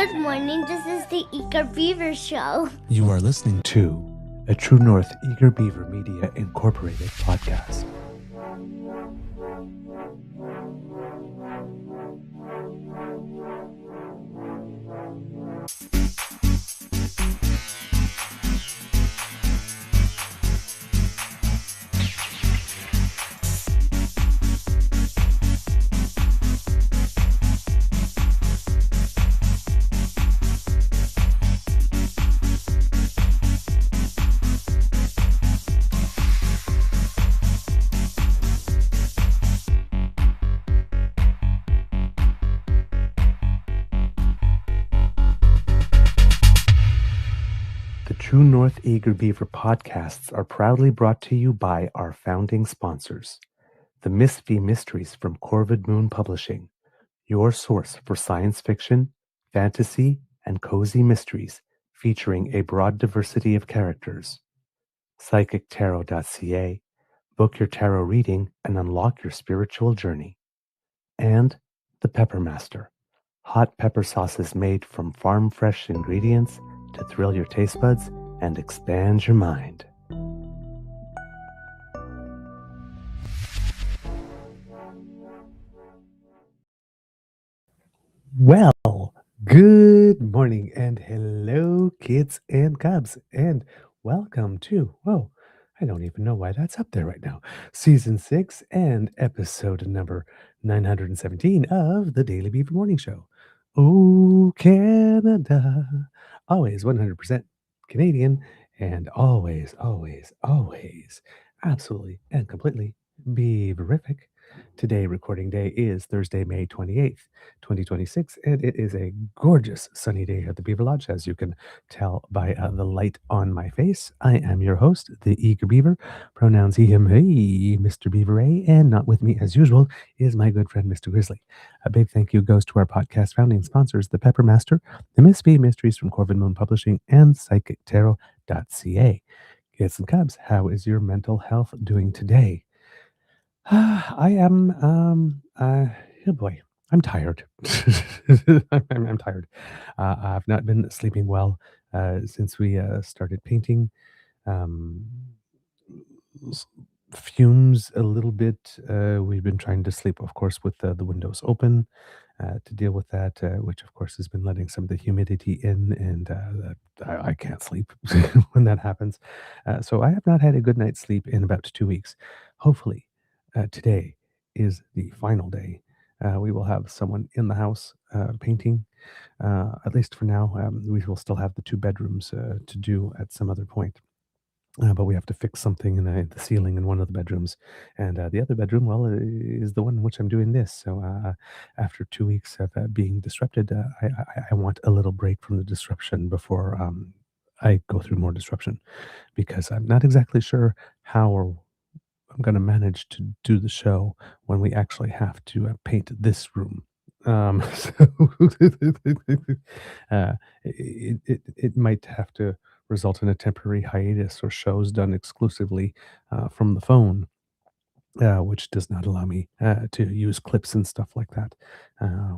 Good morning. This is the Eager Beaver Show. You are listening to a True North Eager Beaver Media Incorporated podcast. The True North Eager Beaver podcasts are proudly brought to you by our founding sponsors, the Miss V Mysteries from Corvid Moon Publishing, your source for science fiction, fantasy, and cozy mysteries featuring a broad diversity of characters. PsychicTarot.ca, book your tarot reading and unlock your spiritual journey. And the Pepper Master, hot pepper sauces made from farm fresh ingredients to thrill your taste buds and expand your mind. Well, good morning and hello, kids and cubs, and welcome to, I don't even know why that's up there right now, Season 6 and episode number 917 of the Daily Beaver Morning Show. Oh, Canada, always 100% Canadian, and always, always, always, absolutely and completely beaverific. Today, recording day is Thursday, May 28th, 2026, and it is a gorgeous sunny day at the Beaver Lodge, as you can tell by the light on my face. I am your host, the Eager Beaver, pronouns he, him, he, Mr. Beaver A, and not with me, as usual, is my good friend, Mr. Grizzly. A big thank you goes to our podcast founding sponsors, the Pepper Master, the Miss V Mysteries from Corvid Moon Publishing, and PsychicTarot.ca. Kids and cubs, how is your mental health doing today? I am, oh boy, I'm tired. I'm tired. I've not been sleeping well since we started painting. Um, s- Fumes a little bit. We've been trying to sleep, of course, with the windows open to deal with that, which, of course, has been letting some of the humidity in, and I can't sleep when that happens. So I have not had a good night's sleep in about 2 weeks. Hopefully, today is the final day. We will have someone in the house painting, at least for now. We will still have the two bedrooms to do at some other point. But we have to fix something in the ceiling in one of the bedrooms. And the other bedroom, well, is the one in which I'm doing this. So after 2 weeks of being disrupted, I want a little break from the disruption before I go through more disruption, because I'm not exactly sure how or I'm going to manage to do the show when we actually have to paint this room. So it might have to result in a temporary hiatus or shows done exclusively from the phone, which does not allow me to use clips and stuff like that,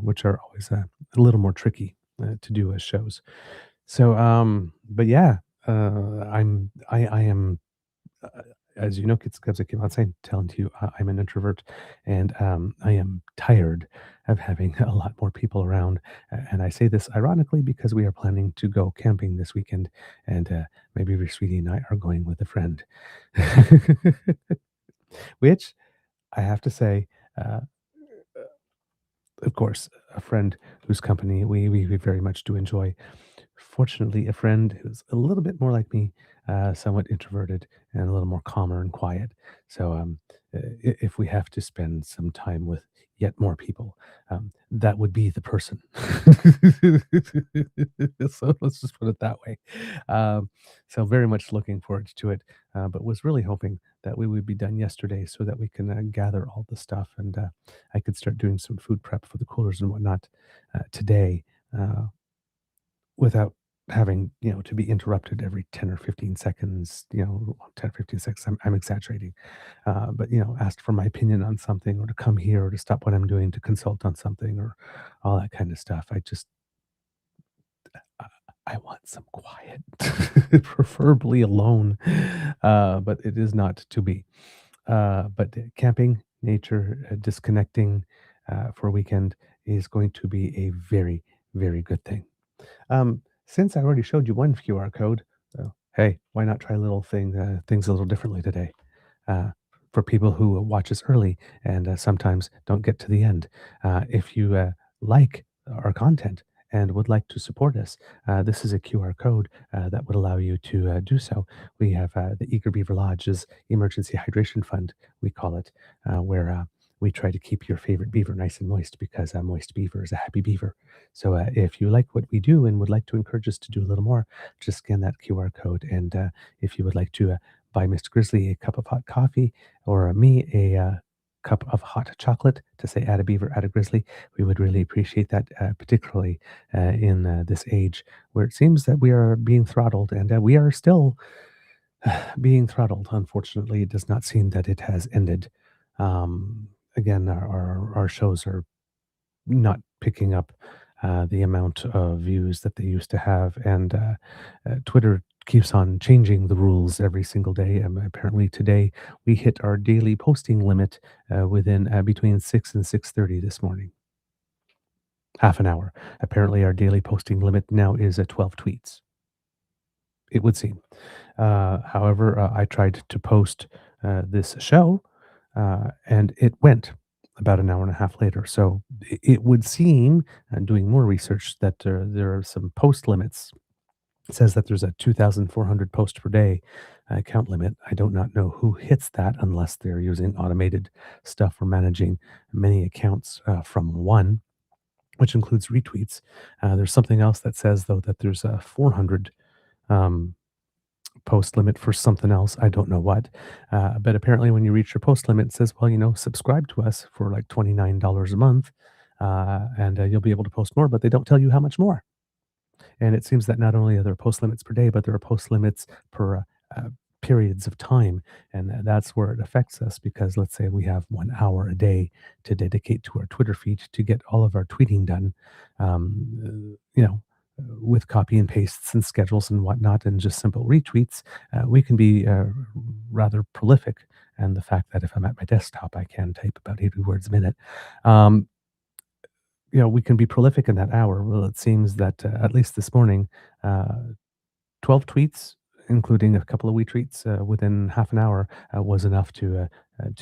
which are always a little more tricky to do as shows. So, but yeah, I am as you know, kids, I keep on saying, telling to you, I'm an introvert, and I am tired of having a lot more people around. And I say this ironically because we are planning to go camping this weekend, and maybe your sweetie and I are going with a friend, which I have to say, uh, of course, a friend whose company we very much do enjoy. Fortunately, a friend who's a little bit more like me, somewhat introverted and a little more calmer and quiet. So, if we have to spend some time with yet more people, that would be the person. So let's just put it that way. So very much looking forward to it, but was really hoping that we would be done yesterday so that we can gather all the stuff, and I could start doing some food prep for the coolers and whatnot today. Without having, to be interrupted every 10 or 15 seconds, 10 or 15 seconds, I'm exaggerating. But, asked for my opinion on something, or to come here, or to stop what I'm doing to consult on something, or all that kind of stuff. I just I I want some quiet, preferably alone, but it is not to be. But camping, nature, disconnecting for a weekend is going to be a very, very good thing. Since I already showed you one QR code, hey, why not try things a little differently today? uh, for people who watch us early and sometimes don't get to the end. If you like our content and would like to support us, this is a QR code that would allow you to do so. We have the Eager Beaver Lodge's Emergency Hydration Fund, we call it, where we try to keep your favorite beaver nice and moist because a moist beaver is a happy beaver. So if you like what we do and would like to encourage us to do a little more, just scan that QR code. And if you would like to buy Mr. Grizzly a cup of hot coffee or me a cup of hot chocolate to say add a beaver, add a grizzly. We would really appreciate that, particularly in this age where it seems that we are being throttled and we are still being throttled. Unfortunately, it does not seem that it has ended. Again, our shows are not picking up the amount of views that they used to have. And Twitter keeps on changing the rules every single day. Apparently, today we hit our daily posting limit within between 6 and 6:30 this morning. Half an hour. Apparently, our daily posting limit now is at 12 tweets. It would seem. However, I tried to post this show, and it went about an hour and a half later. So it would seem, doing more research, that there are some post limits. It says that there's a 2,400 post per day count limit. I do not know who hits that unless they're using automated stuff for managing many accounts from one, which includes retweets. There's something else that says, though, that there's a 400 um, post limit for something else. I don't know what. But apparently, when you reach your post limit, it says, well, subscribe to us for like $29 a month and you'll be able to post more, but they don't tell you how much more. And it seems that not only are there post limits per day, but there are post limits per periods of time. And that's where it affects us because let's say we have 1 hour a day to dedicate to our Twitter feed to get all of our tweeting done, with copy and pastes and schedules and whatnot and just simple retweets. We can be rather prolific. And the fact that if I'm at my desktop, I can type about 80 words a minute. Um, we can be prolific in that hour. Well, it seems that at least this morning, uh, 12 tweets, including a couple of retweets within half an hour, was enough to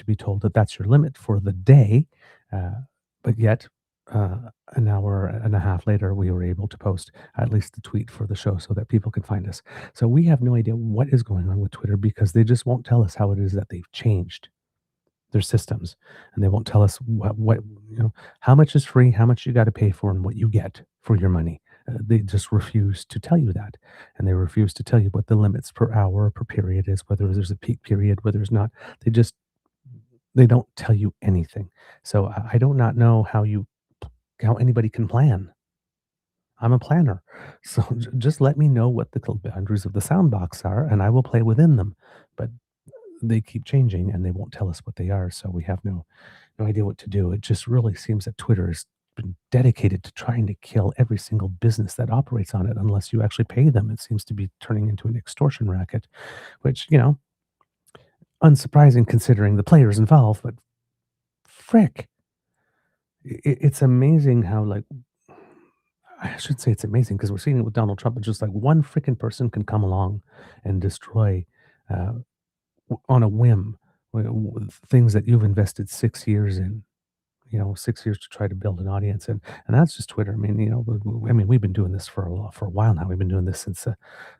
be told that that's your limit for the day. Uh, but yet, uh, an hour and a half later, we were able to post at least the tweet for the show so that people could find us. So we have no idea what is going on with Twitter because they just won't tell us how it is that they've changed their systems, and they won't tell us how much is free, how much you got to pay for, and what you get for your money. They just refuse to tell you that, and they refuse to tell you what the limits per hour or per period is, whether there's a peak period, whether there's not. They don't tell you anything. So I do not know how anybody can plan. I'm a planner, so just let me know what the boundaries of the sound box are, and I will play within them. But they keep changing and they won't tell us what they are, so we have no idea what to do. It just really seems that Twitter has been dedicated to trying to kill every single business that operates on it unless you actually pay them. It seems to be turning into an extortion racket, which, unsurprising considering the players involved, but frick. It's amazing how, like, I should say it's amazing because we're seeing it with Donald Trump. It's just like one freaking person can come along and destroy uh, on a whim things that you've invested 6 years in. 6 years to try to build an audience, and that's just Twitter. I mean, we've been doing this for a while now. We've been doing this since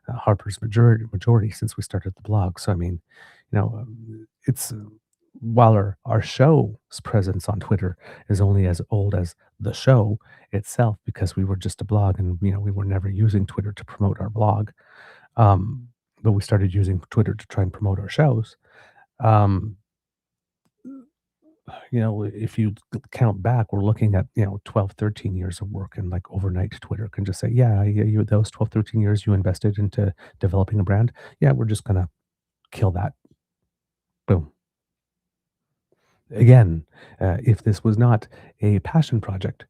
Harper's majority since we started the blog. So I mean, it's while our show's presence on Twitter is only as old as the show itself because we were just a blog and we were never using Twitter to promote our blog. Um, but we started using Twitter to try and promote our shows. Um, if you count back, we're looking at, 12, 13 years of work, and like overnight Twitter can just say, yeah, those 12, 13 years you invested into developing a brand. Yeah, we're just going to kill that. Boom. Again, if this was not a passion project,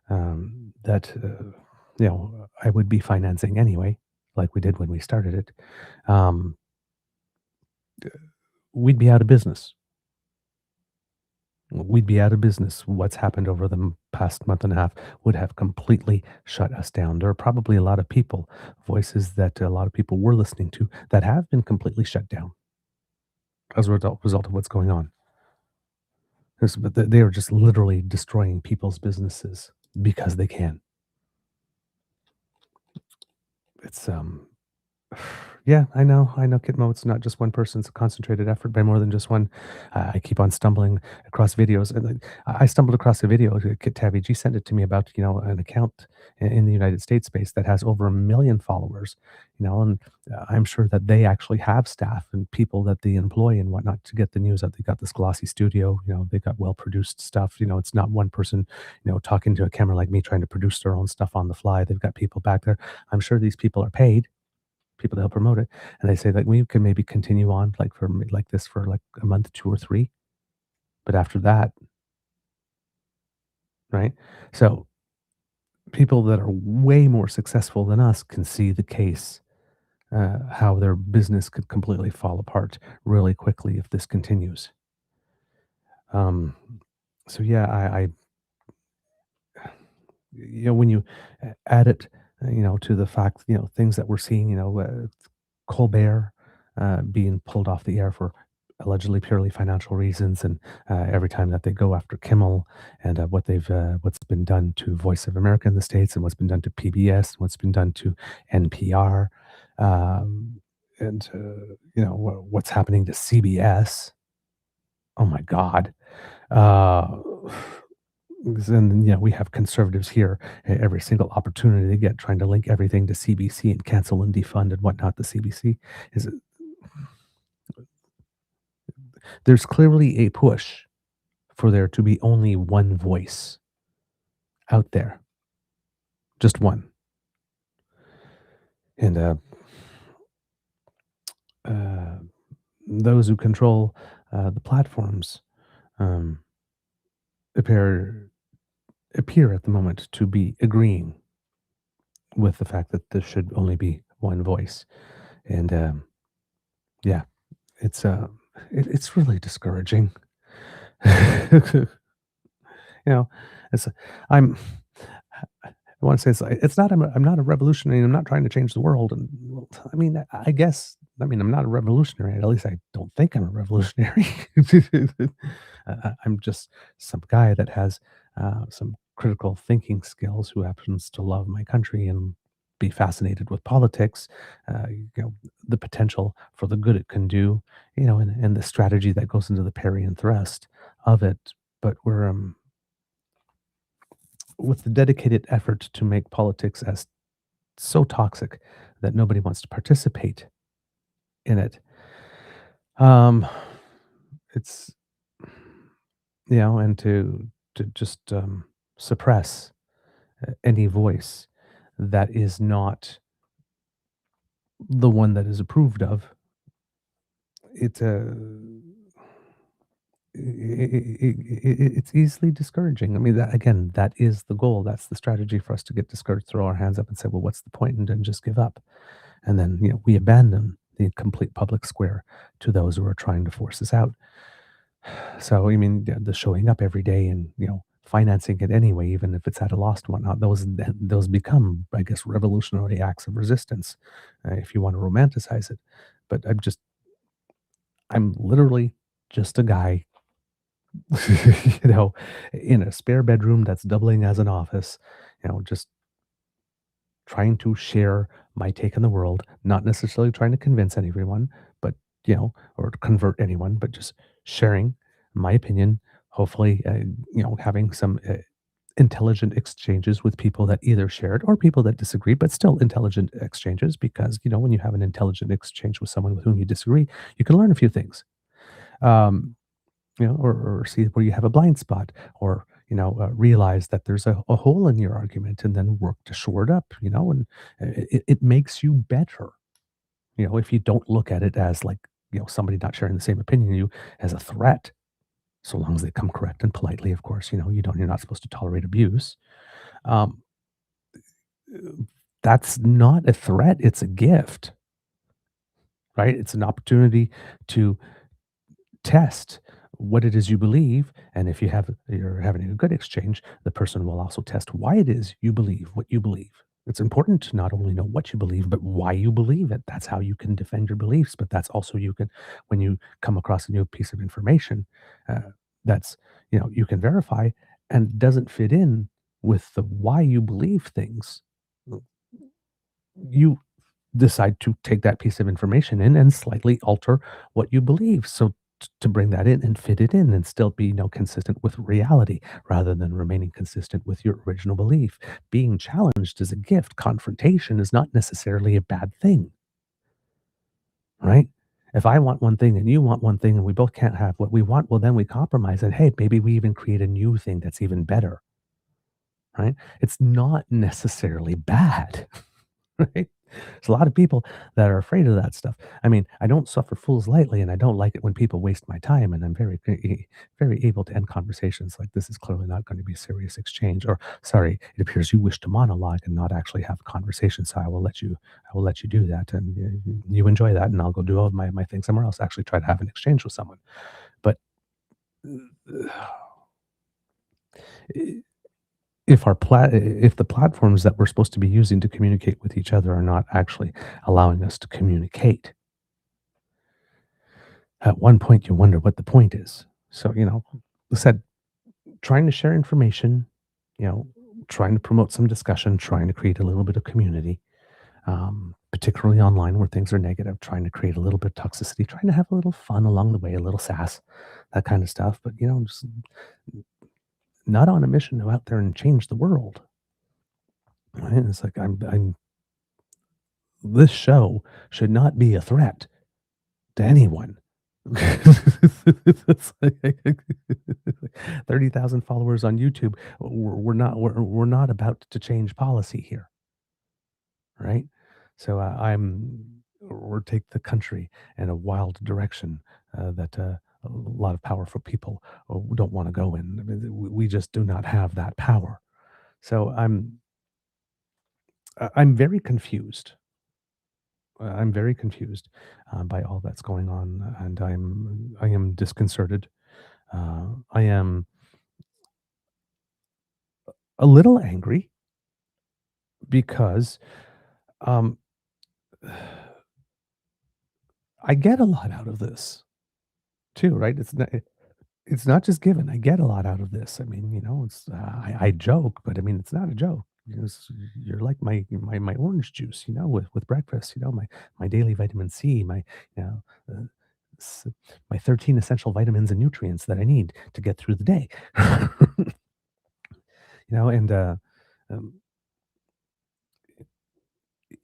that, I would be financing anyway, like we did when we started it, um, we'd be out of business. We'd be out of business. What's happened over the past month and a half would have completely shut us down. There are probably a lot of people, voices that a lot of people were listening to, that have been completely shut down as a result of what's going on. But they are just literally destroying people's businesses because they can. It's Yeah, I know, Gitmo. It's not just one person. It's a concentrated effort by more than just one. I keep on stumbling across videos, and like, I stumbled across a video. Kit Tavi sent it to me about an account in the United States space that has over 1 million followers. And I'm sure that they actually have staff and people that they employ and whatnot to get the news out. They got this glossy studio. They got well produced stuff. It's not one person, talking to a camera like me trying to produce their own stuff on the fly. They've got people back there. I'm sure these people are paid, people to help promote it, and they say like we can maybe continue on like like this for like a month, 2 or 3, but after that, right? So people that are way more successful than us can see the case, how their business could completely fall apart really quickly if this continues. Um, so yeah, when you add it, to the fact, things that we're seeing, Colbert being pulled off the air for allegedly purely financial reasons, and every time that they go after Kimmel, and what's been done to Voice of America in the States, and what's been done to PBS, what's been done to NPR, um, and what's happening to CBS. Oh my God. Uh, and we have conservatives here, every single opportunity they get, trying to link everything to CBC and cancel and defund and whatnot. The CBC is there's clearly a push for there to be only one voice out there, just one. And uh, those who control the platforms um, appear appear at the moment to be agreeing with the fact that there should only be one voice. And yeah, it's it's really discouraging. you know, it's I'm I want to say it's not I'm not a revolutionary. I'm not trying to change the world. And well, I mean, I guess I'm not a revolutionary. At least I don't think I'm a revolutionary. I'm just some guy that has some critical thinking skills, who happens to love my country and be fascinated with politics. The potential for the good it can do. And the strategy that goes into the parry and thrust of it. But we're with the dedicated effort to make politics as so toxic that nobody wants to participate in it. Um, it's and to just suppress any voice that is not the one that is approved of. It's it's easily discouraging. I mean, that again, that is the goal. That's the strategy for us to get discouraged, throw our hands up and say, well, what's the point? And then just give up. And then, we abandon the complete public square to those who are trying to force us out. So, I mean, the showing up every day and, financing it anyway, even if it's at a loss and whatnot, those become, I guess, revolutionary acts of resistance, if you want to romanticize it. But I'm literally just a guy, you know, in a spare bedroom that's doubling as an office, just trying to share my take on the world, not necessarily trying to convince anyone, but, or convert anyone, but just sharing my opinion, hopefully, having some intelligent exchanges with people that either share it or people that disagree, but still intelligent exchanges, because, when you have an intelligent exchange with someone with whom you disagree, you can learn a few things. Um, or see where you have a blind spot, or realize that there's a hole in your argument, and then work to shore it up. And it makes you better. If you don't look at it as like somebody not sharing the same opinion you as a threat, so long as they come correct and politely, of course. You're not supposed to tolerate abuse. Um, that's not a threat, it's a gift, right? It's an opportunity to test what it is you believe, and if you're having a good exchange, the person will also test why it is you believe what you believe. It's important to not only know what you believe, but why you believe it. That's how you can defend your beliefs, but that's also you can, when you come across a new piece of information, that's, you can verify and doesn't fit in with the why you believe things, you decide to take that piece of information in and slightly alter what you believe. So to bring that in and fit it in and still be, consistent with reality rather than remaining consistent with your original belief. Being challenged is a gift. Confrontation is not necessarily a bad thing, right? If I want one thing and you want one thing and we both can't have what we want, well, then we compromise and hey, maybe we even create a new thing that's even better, right? It's not necessarily bad. Right? There's a lot of people that are afraid of that stuff. I mean, I don't suffer fools lightly, and I don't like it when people waste my time. And I'm very able to end conversations like this is clearly not going to be a serious exchange. Or sorry, it appears you wish to monologue and not actually have a conversation. So I will let you do that, and you enjoy that, and I'll go do all my thing somewhere else. Actually, try to have an exchange with someone, but. If the platforms that we're supposed to be using to communicate with each other are not actually allowing us to communicate, at one point you wonder what the point is. So, I said, trying to share information, you know, trying to promote some discussion, trying to create a little bit of community, particularly online where things are negative, trying to create a little bit of toxicity, trying to have a little fun along the way, a little sass, that kind of stuff. But, just not on a mission to go out there and change the world. Right? It's like this show should not be a threat to anyone. It's like 30,000 followers on YouTube. We're not about to change policy here, right? So or take the country in a wild direction that a lot of powerful people don't want to go in. I mean, we just do not have that power. So I'm very confused. I'm very confused by all that's going on, and I am disconcerted. I am a little angry because um, I get a lot out of this too, right? It's not just given. I get a lot out of this. I mean, it's I joke, but I mean, it's not a joke. You're like my orange juice, with breakfast. My daily vitamin C, you know uh, s- my 13 essential vitamins and nutrients that I need to get through the day. And um,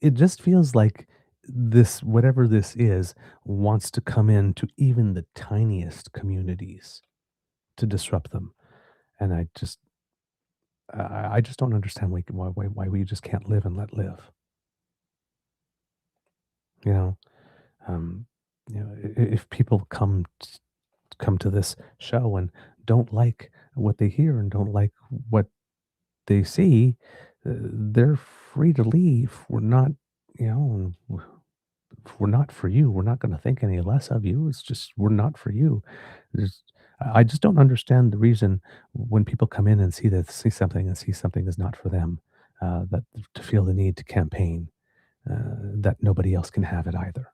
it just feels like this, whatever this is, wants to come into even the tiniest communities to disrupt them. And I just don't understand why we just can't live and let live. You know, um, if people come to this show and don't like what they hear and don't like what they see, they're free to leave. We're not for you. We're not going to think any less of you. It's just we're not for you. There's, I just don't understand the reason when people come in and see something and see something is not for them, that to feel the need to campaign that nobody else can have it either.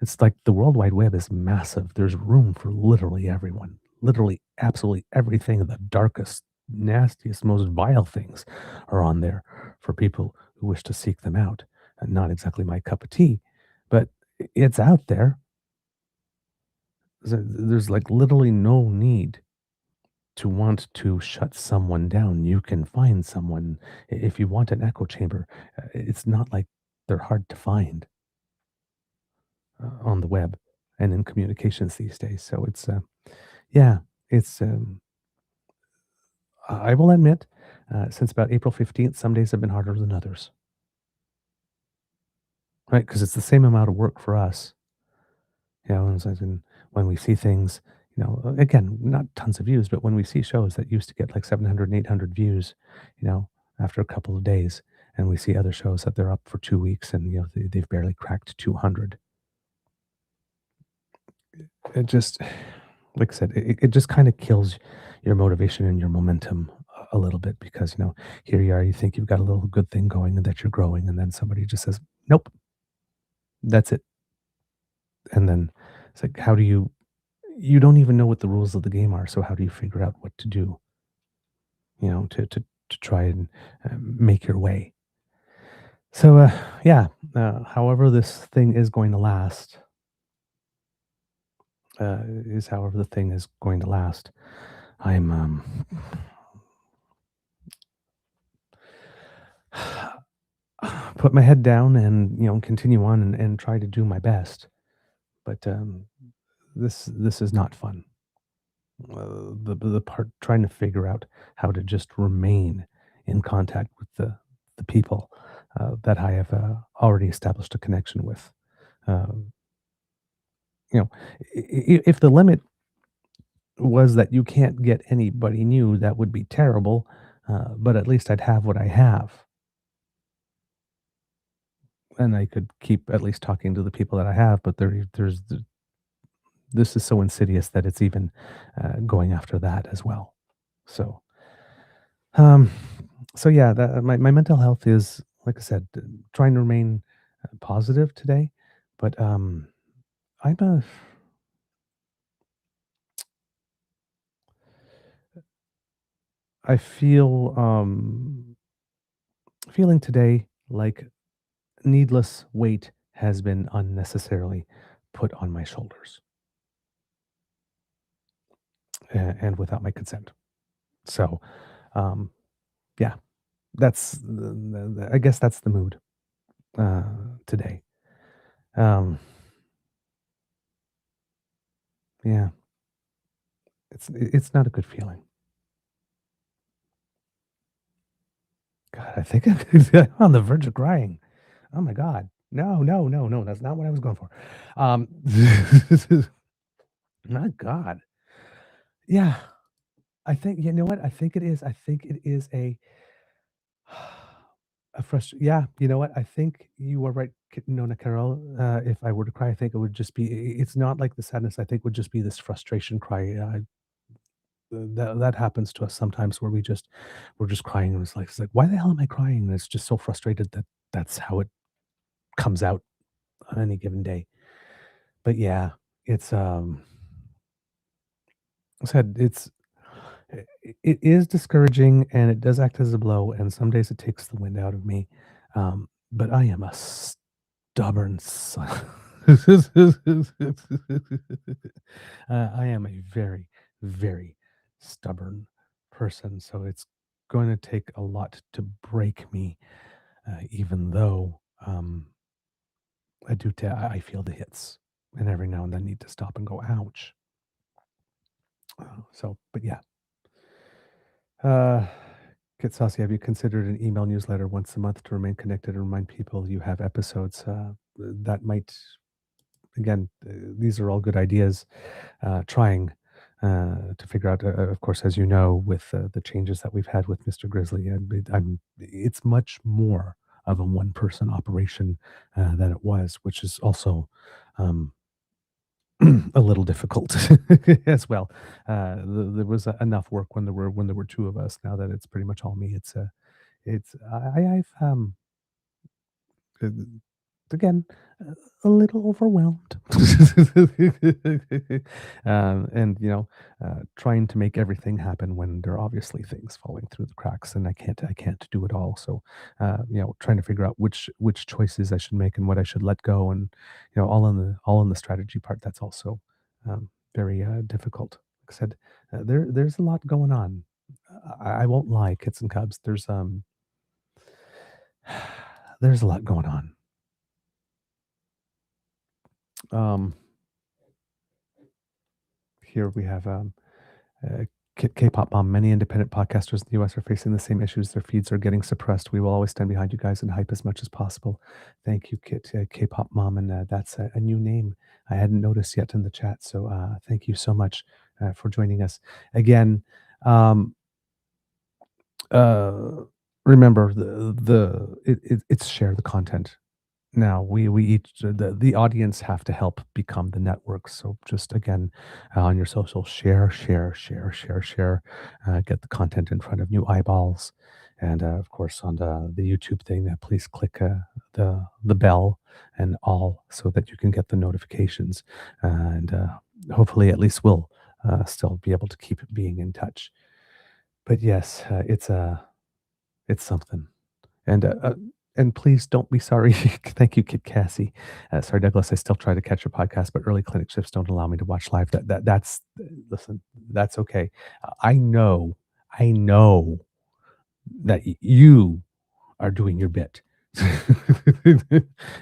It's like the World Wide Web is massive. There's room for literally everyone, literally absolutely everything. The darkest, nastiest, most vile things are on there for people who wish to seek them out. And not exactly my cup of tea, but it's out there. There's like literally no need to want to shut someone down. You can find someone if you want an echo chamber. It's not like they're hard to find on the web and in communications these days. So yeah, it's, I will admit, since about April 15th, some days have been harder than others, right? Because it's the same amount of work for us, as in when we see things, again, not tons of views, but when we see shows that used to get like 700 and 800 views, after a couple of days, and we see other shows that they're up for 2 weeks and they've barely cracked 200. It just, like I said, it just kind of kills your motivation and your momentum a little bit because here you are, you think you've got a little good thing going and that you're growing, and then somebody just says, "Nope, that's it." And then it's like, how do you don't even know what the rules of the game are, so how do you figure out what to do, to try and make your way? So, yeah, however this thing is going to last, is however the thing is going to last. I'm put my head down and continue on and try to do my best. But this is not fun. The part trying to figure out how to just remain in contact with the people that I have already established a connection with. Um, if the limit was that you can't get anybody new, that would be terrible. But at least I'd have what I have, and I could keep at least talking to the people that I have. But this is so insidious that it's even going after that as well. So, um, so yeah, my mental health is, like I said, trying to remain positive today. But I'm a I feel feeling today like needless weight has been unnecessarily put on my shoulders, and without my consent. So, um, yeah, that's I guess that's the mood uh, today. Um, yeah, it's not a good feeling. God, I think I'm on the verge of crying. Oh my God. No, no, no, no. That's not what I was going for. Um, my God. Yeah, I think you know what? I think it is. I think it is a yeah, you know what? I think you are right, Nona Carol. If I were to cry, I think it would just be it's not like the sadness, I think would just be this frustration cry. That happens to us sometimes where we're just crying and it's like, why the hell am I crying? And it's just so frustrated that that's how it comes out on any given day. But yeah, it's said it is discouraging and it does act as a blow, and some days it takes the wind out of me. But I am a stubborn son. I am a very, very stubborn person, so it's going to take a lot to break me, even though I feel the hits, and every now and then need to stop and go, ouch. So, but yeah. Uh, Kit Saucy, have you considered an email newsletter once a month to remain connected and remind people you have episodes? That might, again, these are all good ideas. Trying to figure out, of course, as you know, with the changes that we've had with Mr. Grizzly, it's much more of a one-person operation than it was, which is also um, a little difficult as well. There was enough work when there were two of us. Now that it's pretty much all me, it's I've uh, again a little overwhelmed, and trying to make everything happen when there are obviously things falling through the cracks, and I can't do it all. So, trying to figure out which choices I should make and what I should let go, and all in the strategy part. That's also very difficult. Like I said, there's a lot going on. I won't lie, kits and cubs. There's a lot going on. Um, Here we have uh, K-pop mom. Many independent podcasters in the U.S. are facing the same issues. Their feeds are getting suppressed. We will always stand behind you guys and hype as much as possible. Thank you, K-pop mom, and that's a new name I hadn't noticed yet in the chat. So thank you so much for joining us again. Um, uh, remember it's share the content. Now we each the audience have to help become the network. So just again, on your social, share, get the content in front of new eyeballs, and of course on the YouTube thing, please click the bell and all so that you can get the notifications, and hopefully at least we'll still be able to keep being in touch. But yes, it's something. And, and please don't be sorry. Thank you, Kid Cassie. Sorry, Douglas. I still try to catch your podcast, but early clinic shifts don't allow me to watch live. That's listen. That's okay. I know that you are doing your bit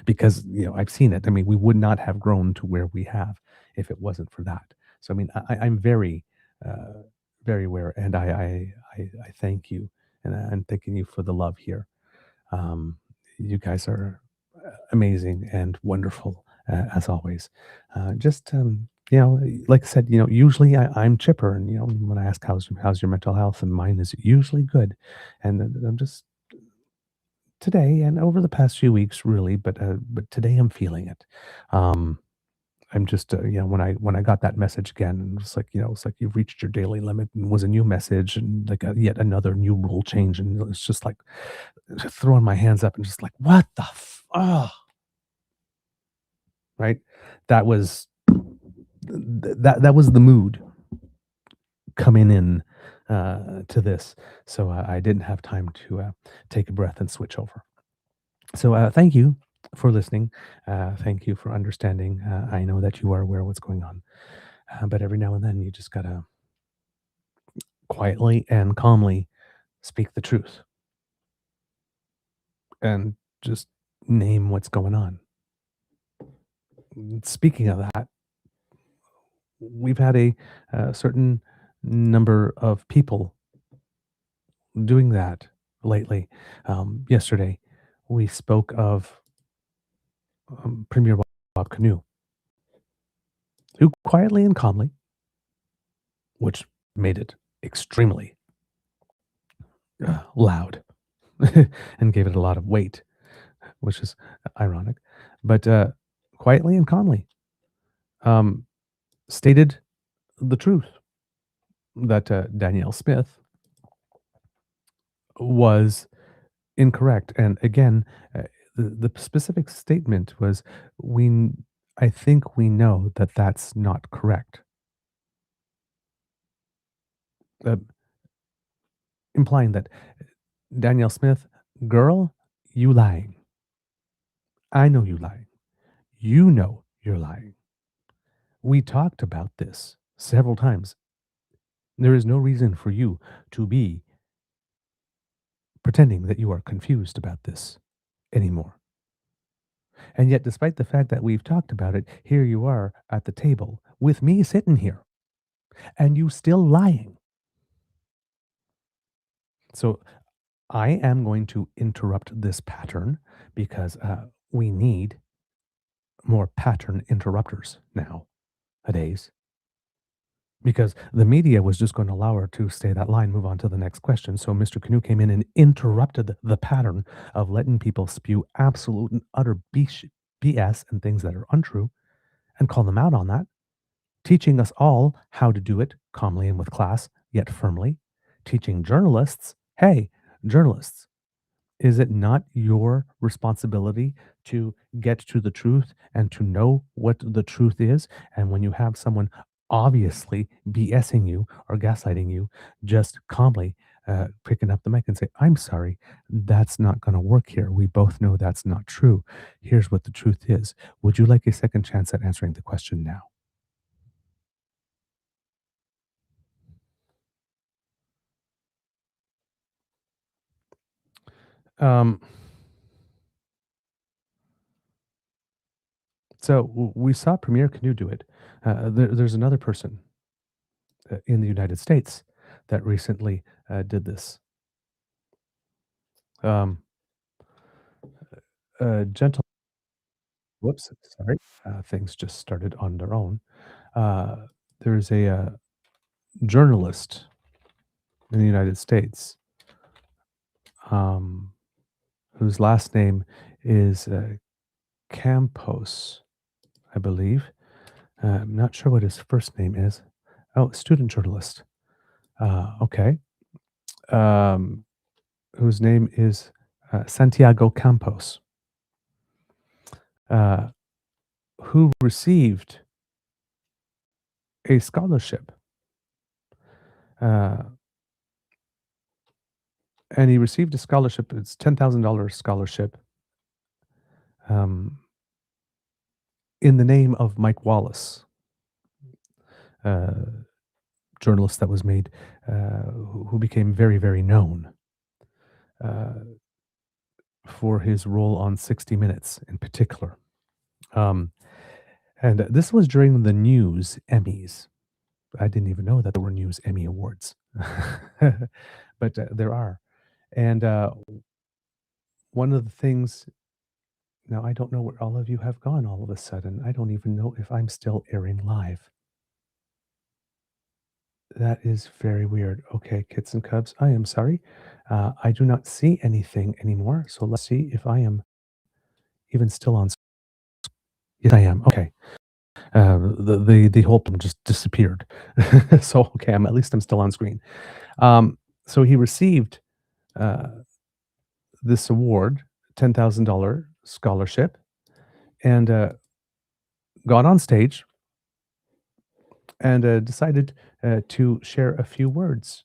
because I've seen it. I mean, we would not have grown to where we have if it wasn't for that. So I mean, I'm very, very aware, and I thank you, and I'm thanking you for the love here. um, you guys are amazing and wonderful as always. Just like I said, usually I'm chipper, and when I ask how's your mental health, and mine is usually good, and I'm just today and over the past few weeks really, but today I'm feeling it. Um, I'm just when I got that message again, and it's like it's like you've reached your daily limit, and was a new message, and like yet another new rule change, and it's just like throwing my hands up and just like, "What the oh," right? That was that was the mood coming in, to this. So, I didn't have time to, take a breath and switch over. So, thank you for listening. Thank you for understanding. I know that you are aware of what's going on, but every now and then you just gotta quietly and calmly speak the truth and just name what's going on. Speaking of that, we've had a certain number of people doing that lately. Yesterday, we spoke of Premier Bob Canoe, who quietly and calmly, which made it extremely loud and gave it a lot of weight, which is ironic, but quietly and calmly um, stated the truth that Danielle Smith was incorrect. And again, the specific statement was, "We, I think we know that that's not correct," uh, implying that Danielle Smith, girl, you lying. I know you lying. You know you're lying. We talked about this several times. There is no reason for you to be pretending that you are confused about this anymore. And yet, despite the fact that we've talked about it, here you are at the table with me sitting here, and you still lying. So I am going to interrupt this pattern because we need more pattern interrupters nowadays. Because the media was just going to allow her to stay that line, move on to the next question. So Mr. Canoe came in and interrupted the pattern of letting people spew absolute and utter BS and things that are untrue and call them out on that, teaching us all how to do it calmly and with class, yet firmly, teaching journalists, hey, journalists, is it not your responsibility to get to the truth and to know what the truth is? And when you have someone obviously BSing you or gaslighting you, just calmly picking up the mic and say, "I'm sorry, that's not going to work here. We both know that's not true. Here's what the truth is. Would you like a second chance at answering the question now?" Um, so we saw Premier Canoe do it. There's another person in the United States that recently did this. Um, gentle, whoops, sorry, things just started on their own. Uh, there's a journalist in the United States. whose last name is Campos, I believe. I'm not sure what his first name is. Oh, student journalist. Okay. Whose name is Santiago Campos, who received a scholarship. And he received a scholarship. It's $10,000 scholarship in the name of Mike Wallace, journalist that was made, who became very, very known for his role on 60 Minutes in particular. And this was during the News Emmys. I didn't even know that there were News Emmy Awards, but there are. And one of the things, now I don't know where all of you have gone all of a sudden. I don't even know if I'm still airing live. That is very weird. Okay, kits and cubs, I am sorry. I do not see anything anymore. So let's see if I am even still on. Yes, I am. Okay. The whole thing just disappeared. So okay, at least I'm still on screen. So he received this award, $10,000 scholarship, and got on stage and decided to share a few words.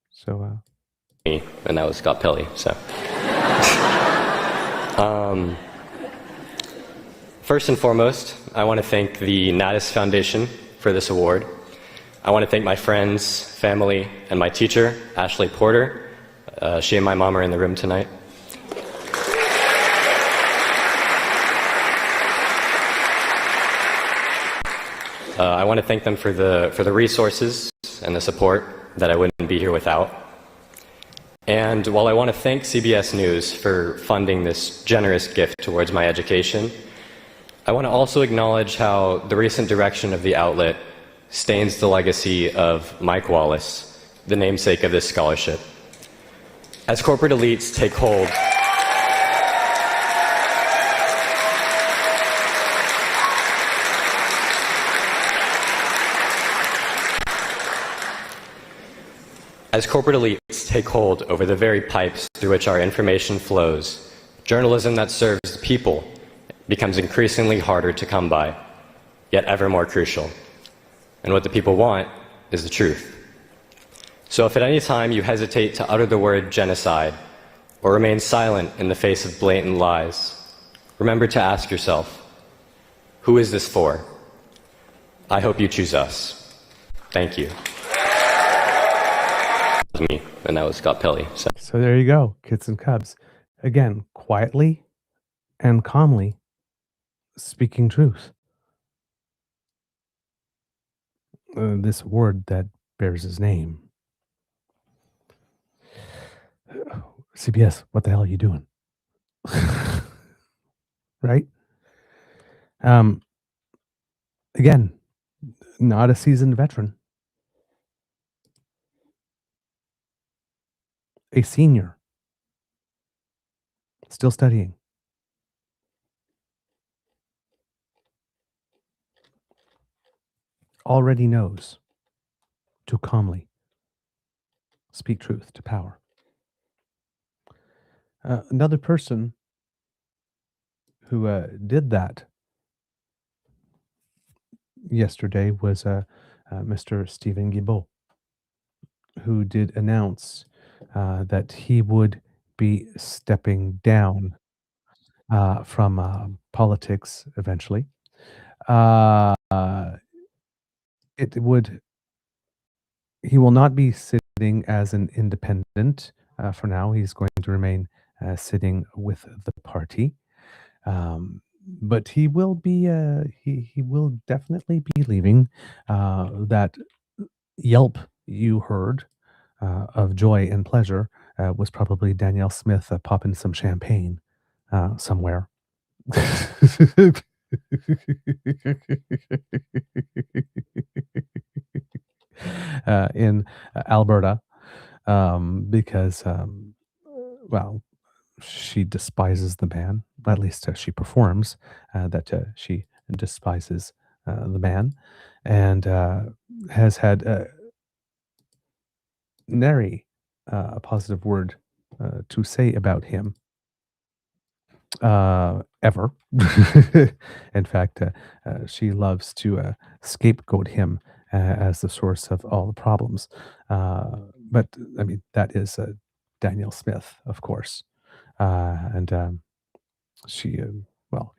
So me, and that was Scott Pelley. So first and foremost, I want to thank the Natus Foundation for this award. I want to thank my friends, family, and my teacher, Ashley Porter. She and my mom are in the room tonight. I want to thank them for the resources and the support that I wouldn't be here without. And while I want to thank CBS News for funding this generous gift towards my education, I want to also acknowledge how the recent direction of the outlet stains the legacy of Mike Wallace, the namesake of this scholarship. As corporate elites take hold over the very pipes through which our information flows, journalism that serves the people becomes increasingly harder to come by, yet ever more crucial. And what the people want is the truth. So if at any time you hesitate to utter the word genocide or remain silent in the face of blatant lies, remember to ask yourself, who is this for? I hope you choose us. Thank you. Me, and that was Scott Pelley. So there you go, kits and cubs. Again, quietly and calmly speaking truth. This word that bears his name. CBS, what the hell are you doing? Right? Again, not a seasoned veteran. A senior. Still studying. Already knows to calmly speak truth to power. Another person who did that yesterday was Mr. Steven Guilbeault, who did announce that he would be stepping down from politics eventually. He will not be sitting as an independent for now. He's going to remain sitting with the party. But he will be he will definitely be leaving. That yelp you heard of joy and pleasure was probably Danielle Smith popping some champagne somewhere. In Alberta. because, well, she despises the man. At least she performs that she despises the man, and has had nary a positive word to say about him ever. In fact, she loves to scapegoat him as the source of all the problems. But I mean, that is Danielle Smith, of course, and she, well,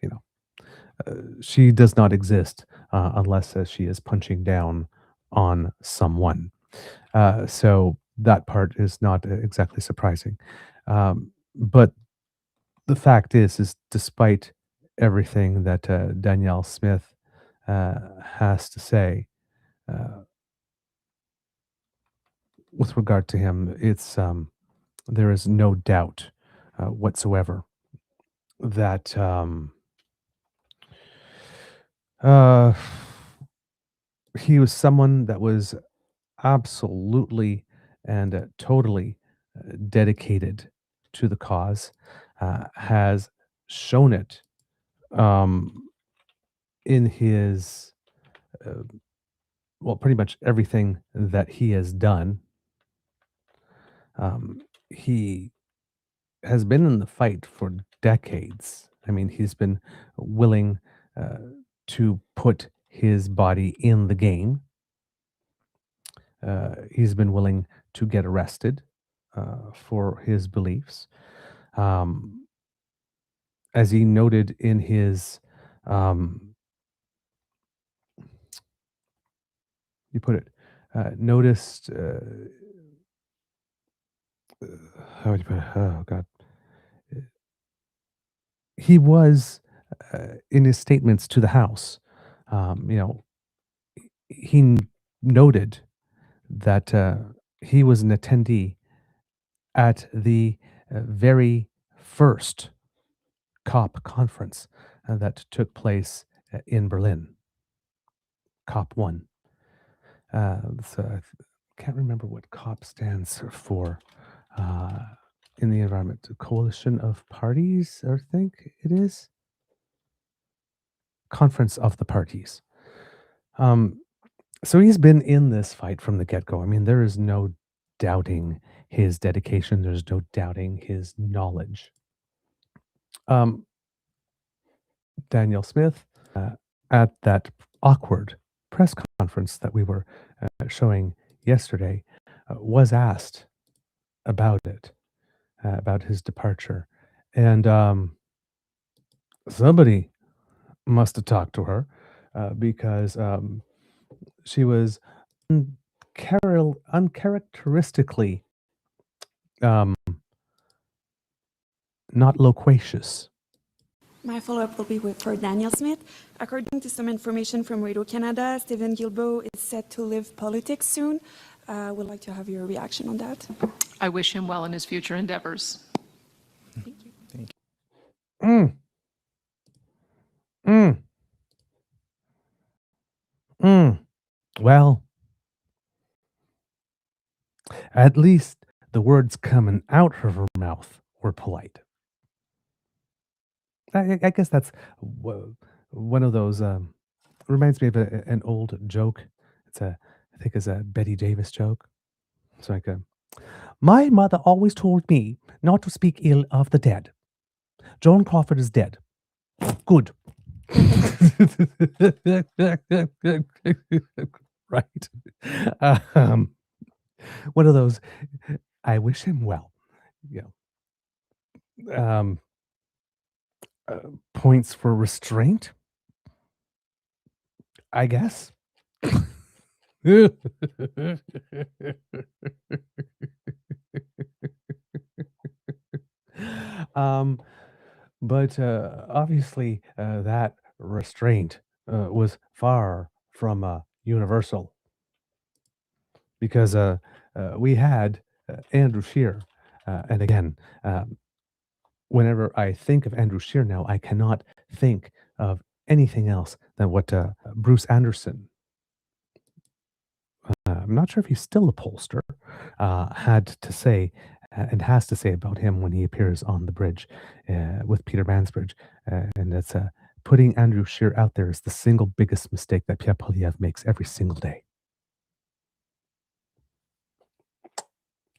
she does not exist unless she is punching down on someone. So that part is not exactly surprising. But the fact is despite everything that Danielle Smith has to say with regard to him, it's there is no doubt whatsoever that uh, he was someone that was absolutely and totally dedicated to the cause, has shown it um, in his, uh, well, pretty much everything that he has done. He has been in the fight for decades. I mean, he's been willing uh, to put his body in the game. He's been willing to get arrested for his beliefs. Um, as he noted in his, you put it, noticed, how would you put it? Oh, God. He was, in his statements to the House, you know, he noted that he was an attendee at the very first COP conference that took place in Berlin, COP 1. So can't remember what COP stands for in the environment. Coalition of Parties, I think it is. Conference of the Parties. So he's been in this fight from the get go. I mean, there is no doubting his dedication, there's no doubting his knowledge. Danielle Smith, at that awkward press conference that we were showing yesterday, was asked about it, about his departure. And somebody must have talked to her because she was uncharacteristically not loquacious. My follow-up will be for Daniel Smith. According to some information from Radio Canada, Steven Guilbeault is set to leave politics soon. Would like to have your reaction on that. I wish him well in his future endeavors. Thank you. Thank you. Well, at least the words coming out of her mouth were polite. I guess that's one of those. Reminds me of an old joke. I think it's a Betty Davis joke. It's like, my mother always told me not to speak ill of the dead. Joan Crawford is dead. Good. Right. One of those. I wish him well. Points for restraint, I guess. But obviously, that restraint was far from universal because we had Andrew Scheer, and again, whenever I think of Andrew Scheer now, I cannot think of anything else than what Bruce Anderson I'm not sure if he's still a pollster, had to say and has to say about him when he appears on the bridge with Peter Mansbridge. And it's putting Andrew Scheer out there is the single biggest mistake that Pierre Poilievre makes every single day.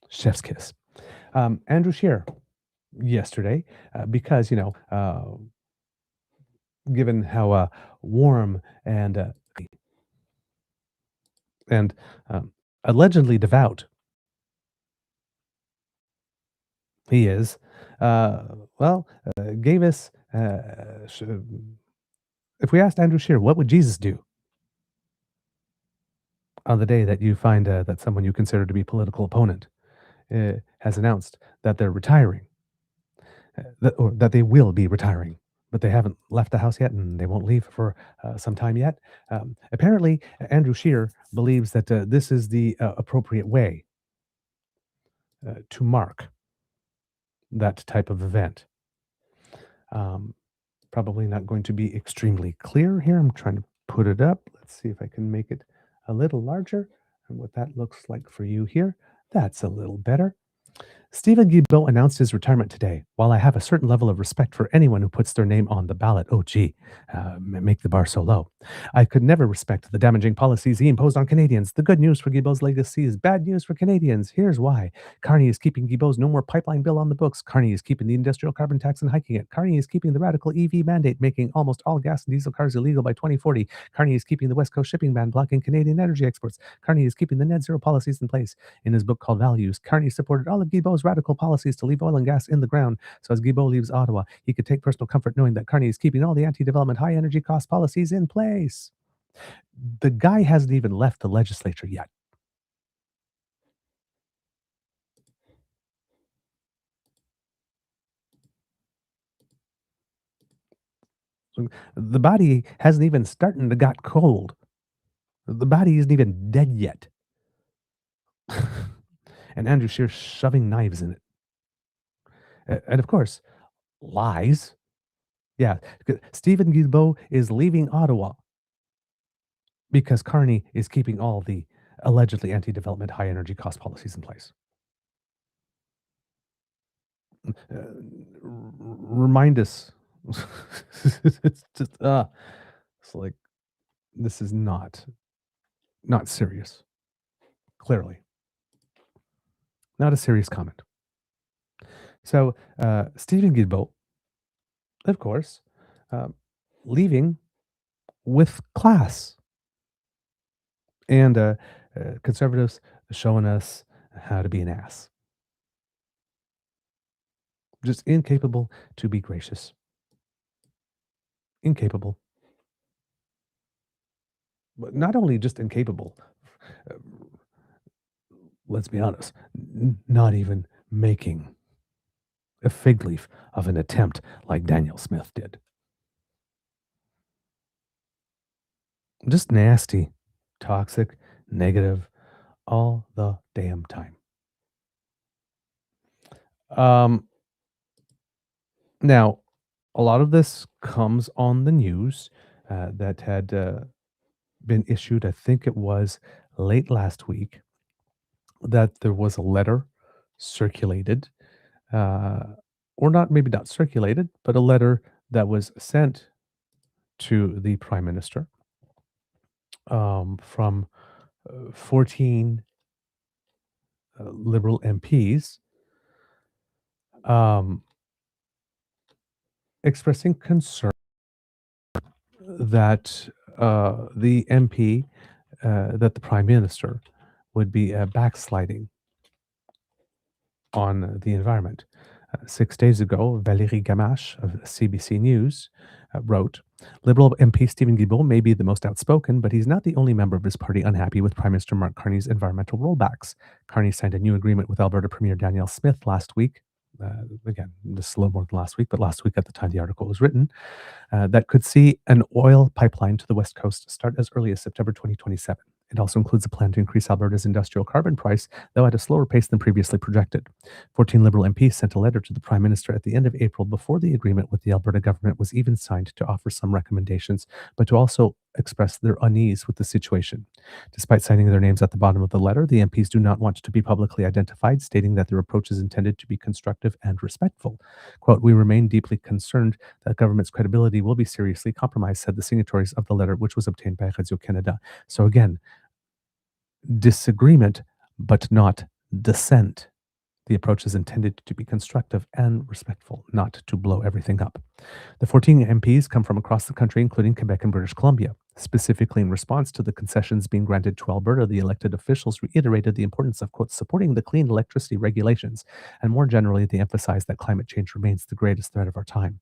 Chef's kiss. Andrew Scheer yesterday, because, given how warm and allegedly devout he is, gave us. If we asked Andrew Scheer, what would Jesus do on the day that you find that someone you consider to be political opponent has announced that they're retiring, or that they will be retiring, but they haven't left the house yet and they won't leave for some time yet. Apparently, Andrew Scheer believes that this is the appropriate way to mark that type of event. Probably not going to be extremely clear here. I'm trying to put it up. Let's see if I can make it a little larger and what that looks like for you here. That's a little better. Steven Guilbeault announced his retirement today. While I have a certain level of respect for anyone who puts their name on the ballot, make the bar so low. I could never respect the damaging policies he imposed on Canadians. The good news for Guilbeault's legacy is bad news for Canadians. Here's why. Carney is keeping Guilbeault's no more pipeline bill on the books. Carney is keeping the industrial carbon tax and hiking it. Carney is keeping the radical EV mandate, making almost all gas and diesel cars illegal by 2040. Carney is keeping the West Coast shipping ban, blocking Canadian energy exports. Carney is keeping the net zero policies in place. In his book called Values, Carney supported all of Guilbeault's radical policies to leave oil and gas in the ground. So as Guilbeault leaves Ottawa, he could take personal comfort knowing that Carney is keeping all the anti-development high energy cost policies in place. The guy hasn't even left the legislature yet. The body hasn't even started to got cold. The body isn't even dead yet. And Andrew Scheer's shoving knives in it. And of course, lies. Yeah, Steven Guilbeault is leaving Ottawa because Carney is keeping all the allegedly anti-development high energy cost policies in place. Remind us. It's just it's like this is not serious. Clearly, not a serious comment. So Steven Guilbeault, of course, leaving with class, and conservatives showing us how to be an ass. Just incapable to be gracious. Incapable. But not only just incapable, let's be honest, not even making a fig leaf of an attempt like Daniel Smith did. Just nasty, toxic, negative, all the damn time. Now, a lot of this comes on the news that had been issued, I think it was late last week, that there was a letter circulated, or not, maybe not circulated, but a letter that was sent to the Prime Minister from 14 Liberal MPs expressing concern that the MP, that the Prime Minister would be backsliding on the environment. 6 days ago, Valérie Gamache of CBC News wrote, Liberal MP Steven Guilbeault may be the most outspoken, but he's not the only member of his party unhappy with Prime Minister Mark Carney's environmental rollbacks. Carney signed a new agreement with Alberta Premier Danielle Smith last week. Again, this is a little more than last week, but last week at the time the article was written, that could see an oil pipeline to the West Coast start as early as September 2027. It also includes a plan to increase Alberta's industrial carbon price, though at a slower pace than previously projected. 14 Liberal MPs sent a letter to the Prime Minister at the end of April before the agreement with the Alberta government was even signed to offer some recommendations, but to also expressed their unease with the situation. Despite signing their names at the bottom of the letter, the MPs do not want to be publicly identified, stating that their approach is intended to be constructive and respectful. Quote, "We remain deeply concerned that government's credibility will be seriously compromised," said the signatories of the letter, which was obtained by Radio-Canada. So again, disagreement, but not dissent. The approach is intended to be constructive and respectful, not to blow everything up. The 14 MPs come from across the country, including Quebec and British Columbia. Specifically in response to the concessions being granted to Alberta, the elected officials reiterated the importance of, quote, supporting the clean electricity regulations, and more generally, they emphasized that climate change remains the greatest threat of our time.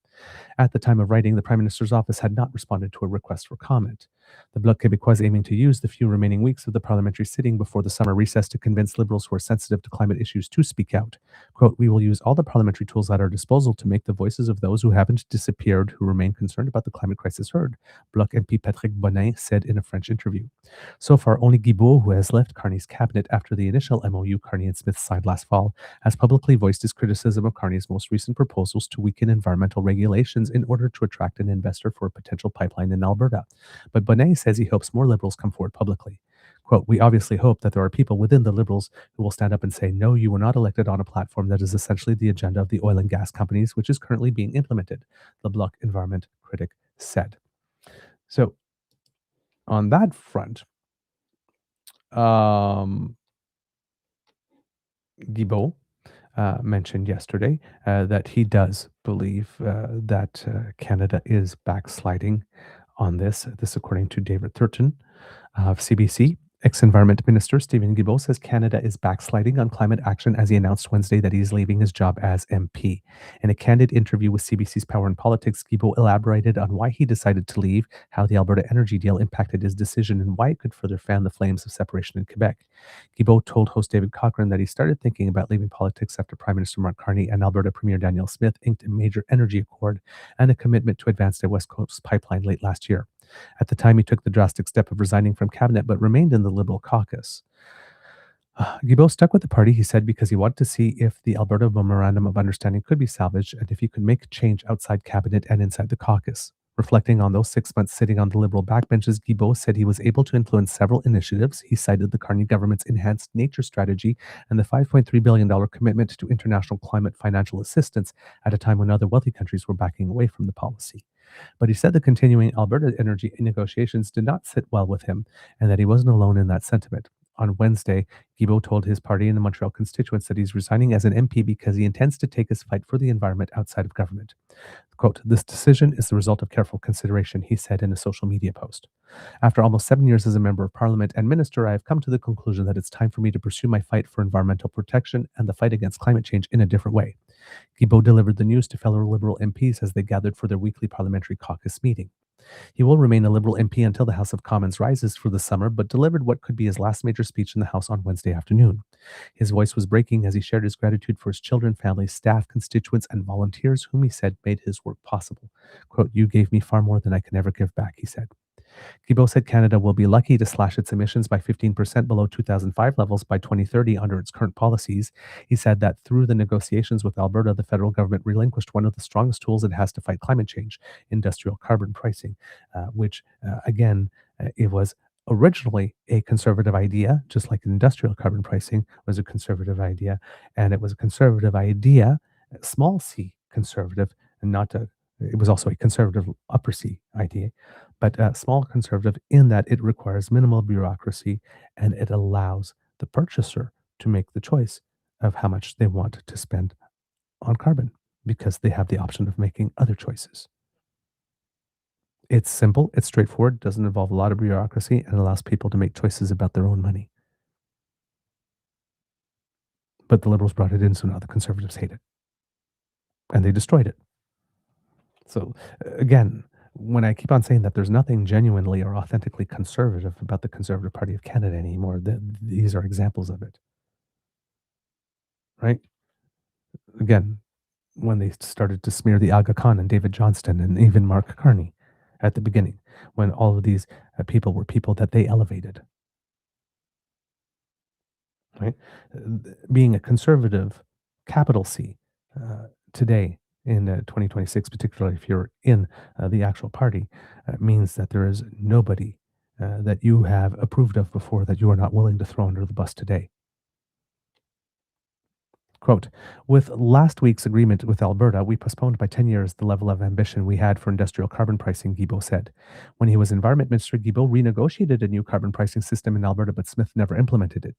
At the time of writing, the Prime Minister's office had not responded to a request for comment. The Bloc Québécois is aiming to use the few remaining weeks of the parliamentary sitting before the summer recess to convince Liberals who are sensitive to climate issues to speak out. Quote, "We will use all the parliamentary tools at our disposal to make the voices of those who haven't disappeared, who remain concerned about the climate crisis, heard," Bloc MP Patrick Bonin said in a French interview. So far, only Guilbeault, who has left Carney's cabinet after the initial MOU Carney and Smith signed last fall, has publicly voiced his criticism of Carney's most recent proposals to weaken environmental regulations in order to attract an investor for a potential pipeline in Alberta. But Bonet says he hopes more Liberals come forward publicly. Quote, "We obviously hope that there are people within the Liberals who will stand up and say, no, you were not elected on a platform that is essentially the agenda of the oil and gas companies, which is currently being implemented," the Bloc environment critic said. So on that front, Guilbeault mentioned yesterday that he does believe that Canada is backsliding on this. This, according to David Thurton of CBC. Ex-Environment Minister Steven Guilbeault says Canada is backsliding on climate action as he announced Wednesday that he is leaving his job as MP. In a candid interview with CBC's Power and Politics, Guilbeault elaborated on why he decided to leave, how the Alberta energy deal impacted his decision, and why it could further fan the flames of separation in Quebec. Guilbeault told host David Cochrane that he started thinking about leaving politics after Prime Minister Mark Carney and Alberta Premier Danielle Smith inked a major energy accord and a commitment to advance the West Coast pipeline late last year. At the time, he took the drastic step of resigning from cabinet, but remained in the Liberal caucus. Guilbeault stuck with the party, he said, because he wanted to see if the Alberta Memorandum of Understanding could be salvaged and if he could make change outside cabinet and inside the caucus. Reflecting on those 6 months sitting on the Liberal backbenches, Guilbeault said he was able to influence several initiatives. He cited the Carney government's enhanced nature strategy and the $5.3 billion commitment to international climate financial assistance at a time when other wealthy countries were backing away from the policy. But he said the continuing Alberta energy negotiations did not sit well with him and that he wasn't alone in that sentiment. On Wednesday, Guilbeault told his party and the Montreal constituents that he's resigning as an MP because he intends to take his fight for the environment outside of government. Quote, "This decision is the result of careful consideration," he said in a social media post. "After almost 7 years as a member of parliament and minister, I have come to the conclusion that it's time for me to pursue my fight for environmental protection and the fight against climate change in a different way." Guilbeault delivered the news to fellow Liberal MPs as they gathered for their weekly parliamentary caucus meeting. He will remain a Liberal MP until the House of Commons rises for the summer, but delivered what could be his last major speech in the House on Wednesday afternoon. His voice was breaking as he shared his gratitude for his children, family, staff, constituents, and volunteers whom he said made his work possible. Quote, "You gave me far more than I can ever give back," he said. Guilbeault said Canada will be lucky to slash its emissions by 15% below 2005 levels by 2030 under its current policies. He said that through the negotiations with Alberta, the federal government relinquished one of the strongest tools it has to fight climate change, industrial carbon pricing, which, again, it was originally a conservative idea, just like industrial carbon pricing was a conservative idea. And it was a conservative idea, small c conservative, and not a it was also a conservative upper C idea, but small conservative in that it requires minimal bureaucracy and it allows the purchaser to make the choice of how much they want to spend on carbon because they have the option of making other choices. It's simple, it's straightforward, doesn't involve a lot of bureaucracy, and allows people to make choices about their own money. But the Liberals brought it in, so now the Conservatives hate it. And they destroyed it. So again, when I keep on saying that there's nothing genuinely or authentically conservative about the Conservative Party of Canada anymore, these are examples of it. Right? Again, when they started to smear the Aga Khan and David Johnston and even Mark Carney at the beginning, when all of these people were people that they elevated. Right? Being a conservative, capital C, today in 2026, particularly if you're in the actual party, means that there is nobody that you have approved of before that you are not willing to throw under the bus today. Quote, with last week's agreement with Alberta, we postponed by 10 years the level of ambition we had for industrial carbon pricing, Guilbeault said. When he was Environment Minister, Guilbeault renegotiated a new carbon pricing system in Alberta, but Smith never implemented it.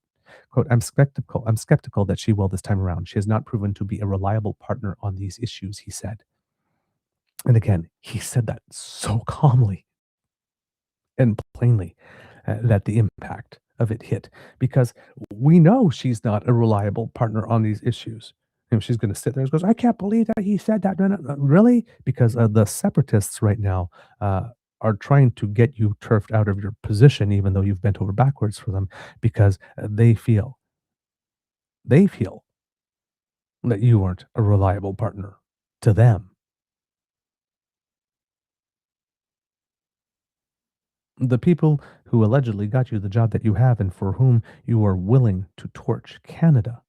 Quote, I'm skeptical that she will this time around. She has not proven to be a reliable partner on these issues, he said. And again, he said that so calmly and plainly that the impact of it hit, because we know she's not a reliable partner on these issues. And she's going to sit there and goes, I can't believe that he said that. No, no, no. Really? Because the separatists right now are trying to get you turfed out of your position, even though you've bent over backwards for them, because they feel that you aren't a reliable partner to them. The people who allegedly got you the job that you have and for whom you are willing to torch Canada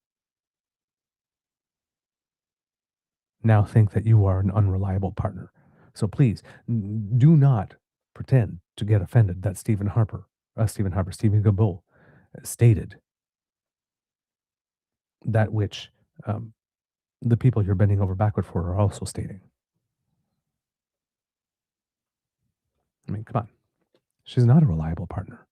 now think that you are an unreliable partner. So please do not pretend to get offended that Steven Guilbeault stated that which the people you're bending over backward for are also stating. I mean, come on. She's not a reliable partner.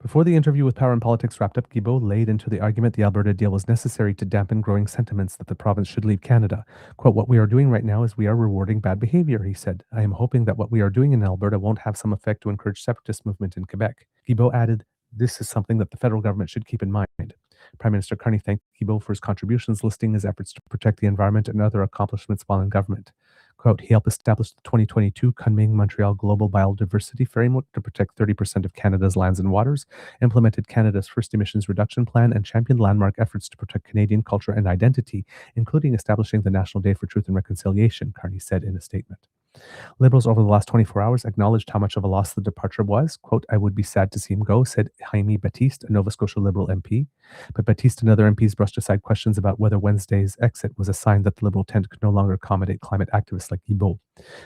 Before the interview with Power and Politics wrapped up, Guilbeault laid into the argument the Alberta deal was necessary to dampen growing sentiments that the province should leave Canada. Quote, what we are doing right now is we are rewarding bad behavior, he said. I am hoping that what we are doing in Alberta won't have some effect to encourage separatist movement in Quebec. Guilbeault added, this is something that the federal government should keep in mind. Prime Minister Carney thanked Guilbeault for his contributions, listing his efforts to protect the environment and other accomplishments while in government. Quote, he helped establish the 2022 Kunming-Montreal Global Biodiversity Framework to protect 30% of Canada's lands and waters, implemented Canada's first emissions reduction plan, and championed landmark efforts to protect Canadian culture and identity, including establishing the National Day for Truth and Reconciliation, Carney said in a statement. Liberals over the last 24 hours acknowledged how much of a loss the departure was. Quote, I would be sad to see him go, said Jaime Baptiste, a Nova Scotia Liberal MP. But Baptiste and other MPs brushed aside questions about whether Wednesday's exit was a sign that the Liberal tent could no longer accommodate climate activists like Guilbeault.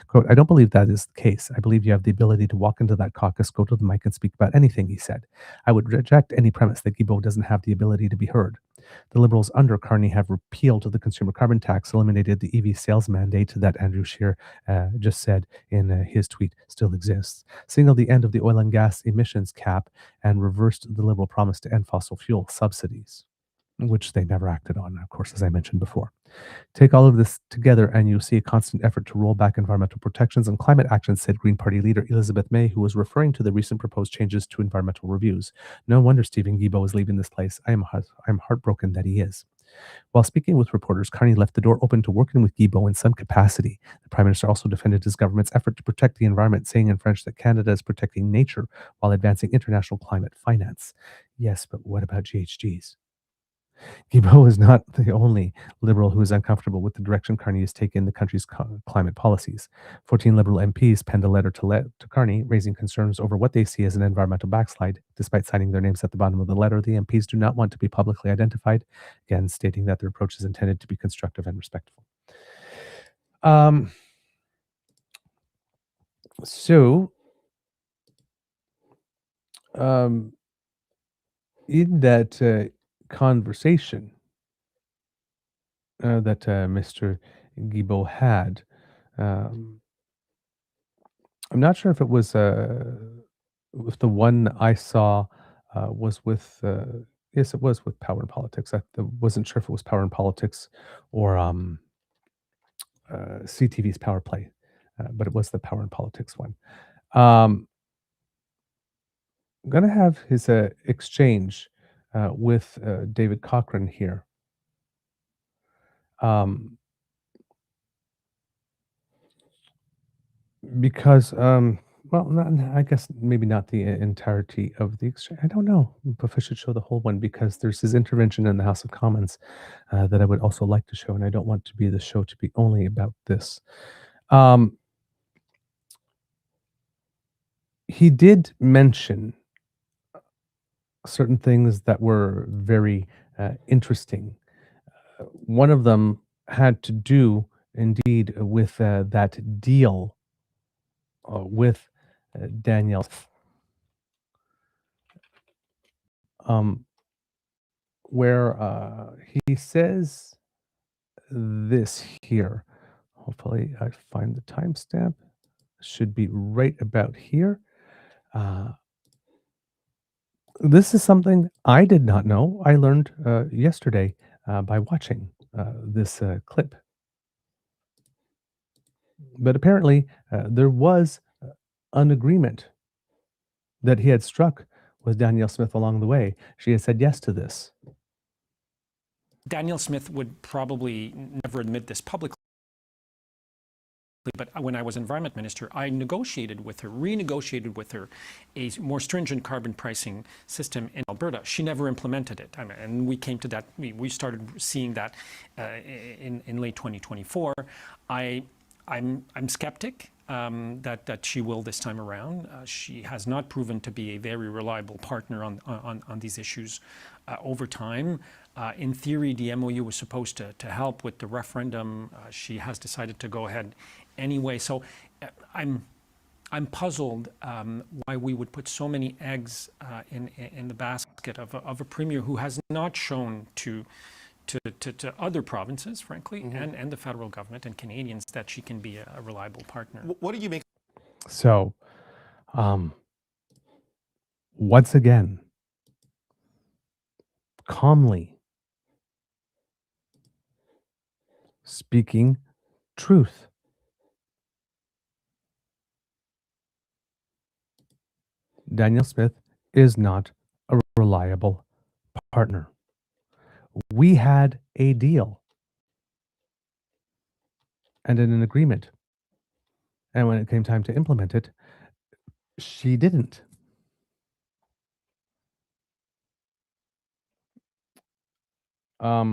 Quote, I don't believe that is the case. I believe you have the ability to walk into that caucus, go to the mic and speak about anything, he said. I would reject any premise that Guilbeault doesn't have the ability to be heard. The Liberals under Carney have repealed the consumer carbon tax, eliminated the EV sales mandate that Andrew Scheer just said in his tweet still exists, signaled the end of the oil and gas emissions cap, and reversed the Liberal promise to end fossil fuel subsidies, which they never acted on, of course, as I mentioned before. Take all of this together and you'll see a constant effort to roll back environmental protections and climate action, said Green Party leader Elizabeth May, who was referring to the recent proposed changes to environmental reviews. No wonder Steven Guilbeault is leaving this place. I'm heartbroken that he is. While speaking with reporters, Carney left the door open to working with Guilbeault in some capacity. The Prime Minister also defended his government's effort to protect the environment, saying in French that Canada is protecting nature while advancing international climate finance. Yes, but what about GHGs? Guilbeault is not the only Liberal who is uncomfortable with the direction Carney has taken the country's climate policies. 14 Liberal MPs penned a letter to Carney, raising concerns over what they see as an environmental backslide. Despite signing their names at the bottom of the letter, the MPs do not want to be publicly identified, again stating that their approach is intended to be constructive and respectful. In that conversation that Mr. Guilbeault had, I'm not sure if it was if the one I saw was with yes, it was with Power and Politics. I wasn't sure if it was Power and Politics or CTV's Power Play, but it was the Power and Politics one. I'm going to have his exchange with David Cochrane here. Because, I guess maybe not the entirety of the exchange. I don't know if I should show the whole one, because there's his intervention in the House of Commons that I would also like to show, and I don't want to be the show to be only about this. He did mention certain things that were very interesting. One of them had to do indeed with that deal with Danielle, um, where he says this here. Hopefully, I find the timestamp. Should be right about here. This is something I did not know. I learned yesterday by watching this clip. But apparently, there was an agreement that he had struck with Danielle Smith along the way. She had said yes to this. Danielle Smith would probably never admit this publicly, but when I was environment minister, I renegotiated with her a more stringent carbon pricing system in Alberta. She never implemented it. And we came to that, we started seeing that in late 2024. I'm skeptic that she will this time around. She has not proven to be a very reliable partner on these issues over time. In theory, the MOU was supposed to help with the referendum. She has decided to go ahead anyway. So I'm puzzled why we would put so many eggs in the basket of a premier who has not shown to other provinces, frankly, and the federal government and Canadians that she can be a reliable partner. What do you make? So, once again, calmly speaking truth. Danielle Smith is not a reliable partner. We had a deal and an agreement. And when it came time to implement it, she didn't. I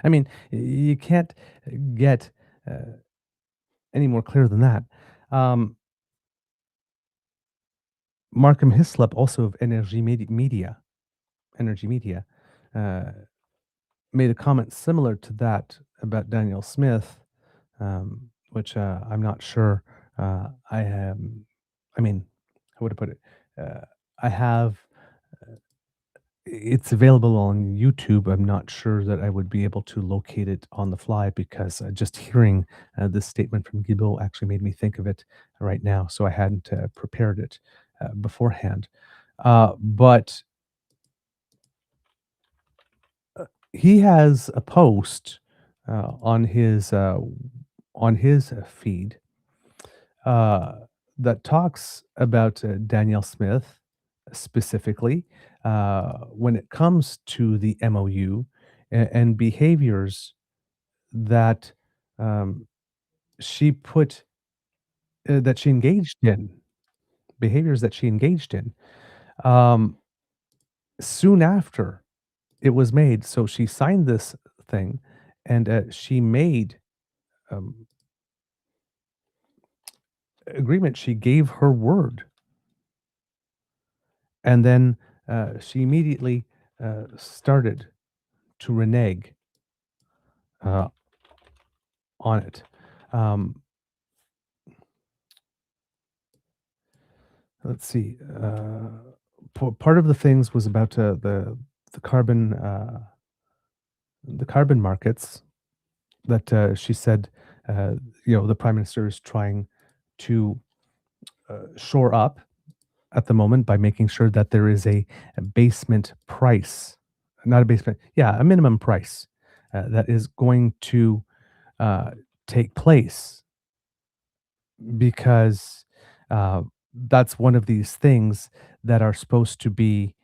mean, you can't get any more clear than that. Markham Hislop, also of Energy Media, made a comment similar to that about Danielle Smith, which I'm not sure. I mean, how would I put it? I have. It's available on YouTube. I'm not sure that I would be able to locate it on the fly because just hearing this statement from Guilbeault actually made me think of it right now. So I hadn't prepared it beforehand. But he has a post on his feed that talks about Danielle Smith specifically when it comes to the MOU and behaviors that she put that she engaged in, behaviors that she engaged in soon after it was made. So she signed this thing, and she made agreement. She gave her word, and then she immediately started to renege on it. Let's see. Part of the things was about the carbon markets that she said the prime minister is trying to shore up at the moment by making sure that there is a basement price, not a basement, a minimum price that is going to take place because that's one of these things that are supposed to be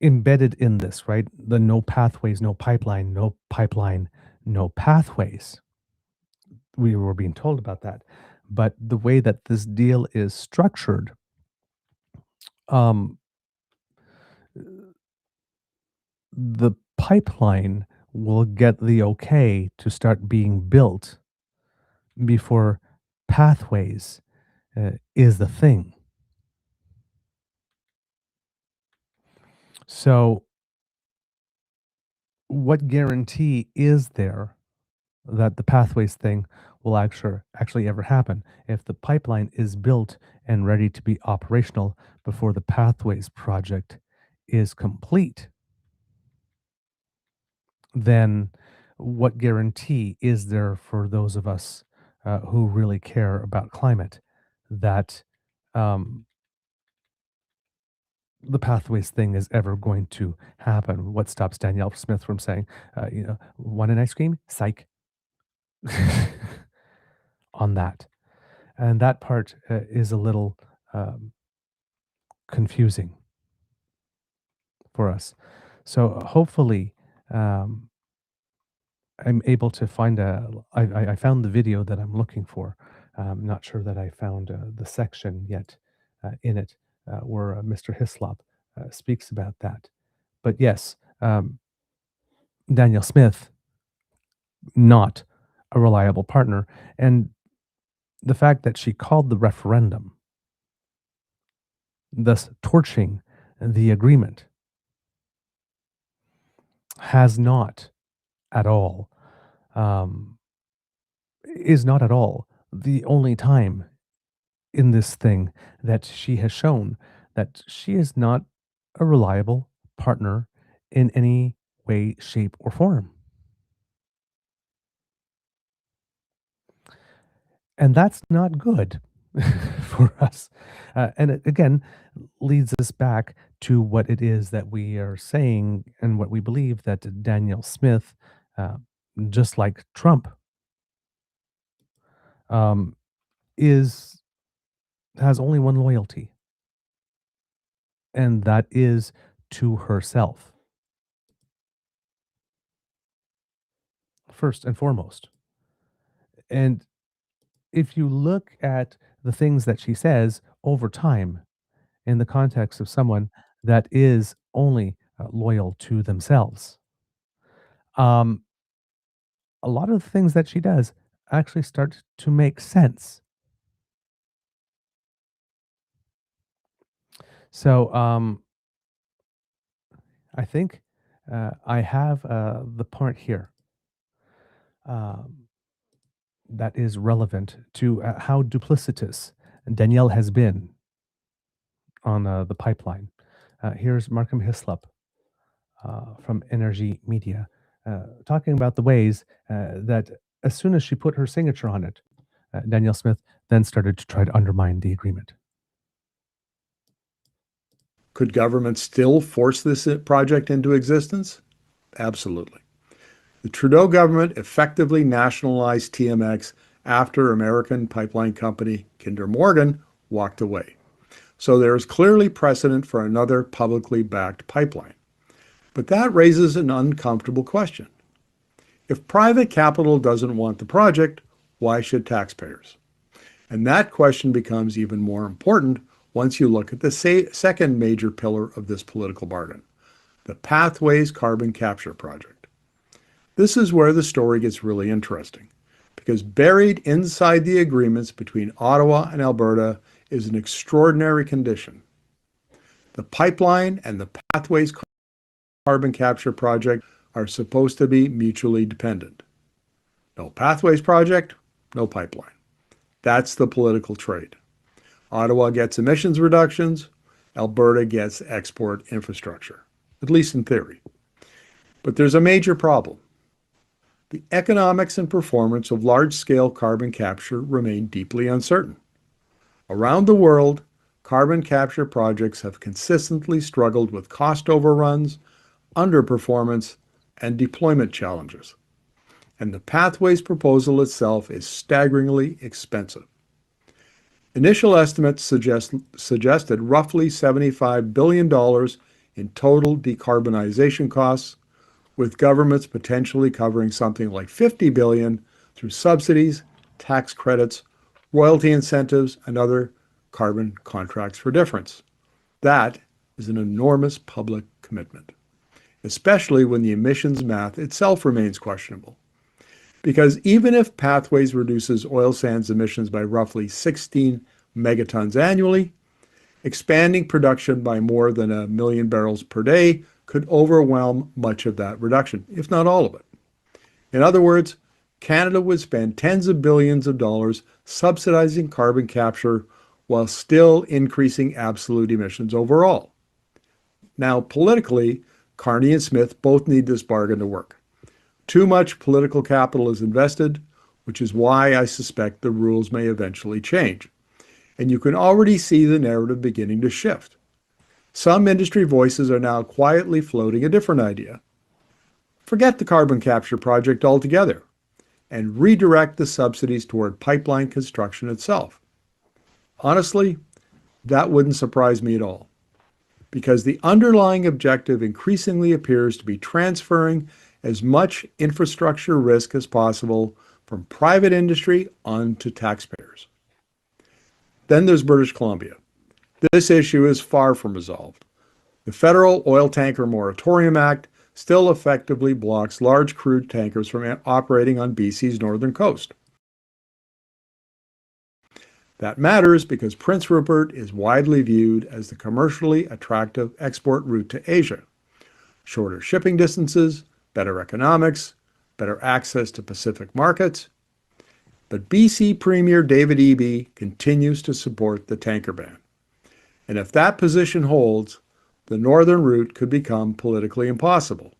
embedded in this, right? The no pathways, no pipeline, no pipeline, no pathways. We were being told about that. But the way that this deal is structured, the pipeline will get the okay to start being built before pathways is the thing. So, what guarantee is there that the pathways thing will actually ever happen? If the pipeline is built and ready to be operational before the pathways project is complete, then what guarantee is there for those of us who really care about climate that um, the pathways thing is ever going to happen? What stops Danielle Smith from saying, want an ice cream? Psych. On that. And that part is a little um, confusing for us. So hopefully, um, I'm able to find I found the video that I'm looking for. Not sure that I found the section yet in it where Mr. Hislop speaks about that. But yes, Daniel Smith, not a reliable partner. And the fact that she called the referendum, thus torching the agreement, has not at all, um, is not at all the only time in this thing that she has shown that she is not a reliable partner in any way, shape, or form. And that's not good for us. And it again leads us back to what it is that we are saying and what we believe that Daniel Smith, uh, just like Trump, um, is has only one loyalty, and that is to herself, first and foremost. And if you look at the things that she says over time in the context of someone that is only loyal to themselves, um, a lot of the things that she does actually start to make sense. So I think I have the part here um, that is relevant to how duplicitous Danielle has been on the pipeline. Here's Markham Hislop from Energy Media talking about the ways that as soon as she put her signature on it, Danielle Smith then started to try to undermine the agreement. Could government still force this project into existence? Absolutely. The Trudeau government effectively nationalized TMX after American pipeline company Kinder Morgan walked away. So there is clearly precedent for another publicly backed pipeline. But that raises an uncomfortable question. If private capital doesn't want the project, why should taxpayers? And that question becomes even more important once you look at the second major pillar of this political bargain, the Pathways Carbon Capture Project. This is where the story gets really interesting, because buried inside the agreements between Ottawa and Alberta is an extraordinary condition. The pipeline and the Pathways Carbon Capture Project are supposed to be mutually dependent. No Pathways project, no pipeline. That's the political trade. Ottawa gets emissions reductions, Alberta gets export infrastructure, at least in theory. But there's a major problem. The economics and performance of large-scale carbon capture remain deeply uncertain. Around the world, carbon capture projects have consistently struggled with cost overruns, underperformance, and deployment challenges. And the Pathways proposal itself is staggeringly expensive. Initial estimates suggested roughly $75 billion in total decarbonization costs, with governments potentially covering something like $50 billion through subsidies, tax credits, royalty incentives, and other carbon contracts for difference. That is an enormous public commitment, especially when the emissions math itself remains questionable. Because even if Pathways reduces oil sands emissions by roughly 16 megatons annually, expanding production by more than 1 million barrels per day could overwhelm much of that reduction, if not all of it. In other words, Canada would spend tens of billions of dollars subsidizing carbon capture while still increasing absolute emissions overall. Now, politically, Carney and Smith both need this bargain to work. Too much political capital is invested, which is why I suspect the rules may eventually change. And you can already see the narrative beginning to shift. Some industry voices are now quietly floating a different idea. Forget the carbon capture project altogether and redirect the subsidies toward pipeline construction itself. Honestly, that wouldn't surprise me at all, because the underlying objective increasingly appears to be transferring as much infrastructure risk as possible from private industry onto taxpayers. Then there's British Columbia. This issue is far from resolved. The Federal Oil Tanker Moratorium Act still effectively blocks large crude tankers from operating on BC's northern coast. That matters because Prince Rupert is widely viewed as the commercially attractive export route to Asia. Shorter shipping distances, better economics, better access to Pacific markets. But BC Premier David Eby continues to support the tanker ban. And if that position holds, the northern route could become politically impossible.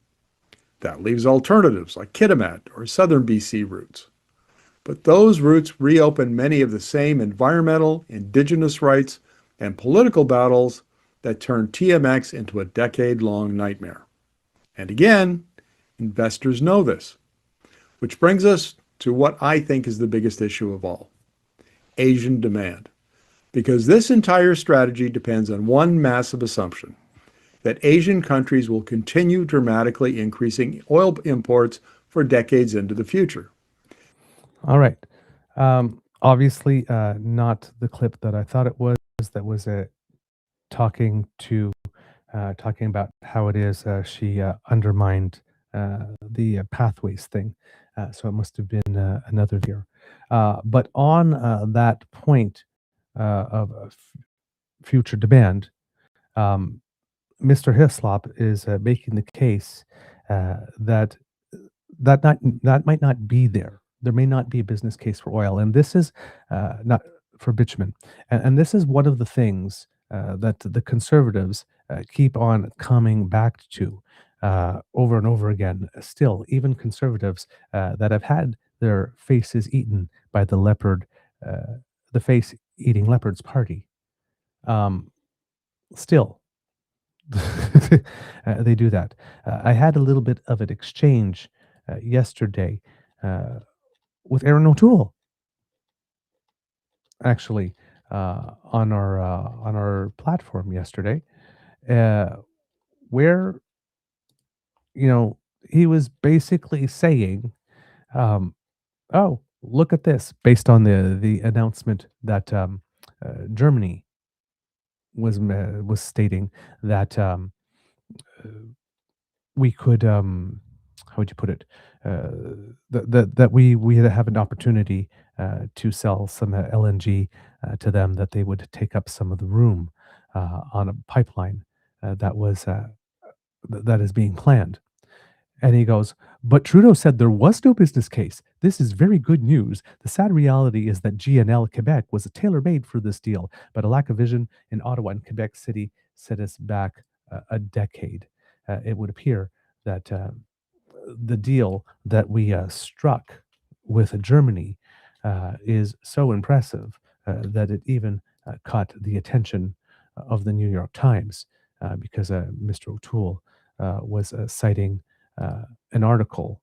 That leaves alternatives like Kitimat or southern BC routes. But those routes reopen many of the same environmental, indigenous rights, and political battles that turned TMX into a decade-long nightmare. And again, investors know this. Which brings us to what I think is the biggest issue of all: Asian demand. Because this entire strategy depends on one massive assumption: that Asian countries will continue dramatically increasing oil imports for decades into the future. All right. Obviously, not the clip that I thought it was. That was talking about how it is she undermined the pathways thing. So it must have been another year. But on that point of future demand, Mr. Hislop is making the case that that might not be there. There may not be a business case for oil, and this is not for bitumen. And this is one of the things that the conservatives keep on coming back to over and over again. Still, even conservatives that have had their faces eaten by the face-eating leopards party, still they do that. I had a little bit of an exchange yesterday with Aaron O'Toole, actually, on our platform yesterday, where he was basically saying, "Oh, look at this," based on the announcement that Germany was stating that we could how would you put it, that we have an opportunity to sell some LNG to them, that they would take up some of the room on a pipeline that is being planned. And he goes, "But Trudeau said there was no business case. This is very good news. The sad reality is that GNL Quebec was tailor-made for this deal, but a lack of vision in Ottawa and Quebec City set us back a decade." It would appear that the deal that we struck with Germany is so impressive that it even caught the attention of the New York Times, because Mr. O'Toole was citing an article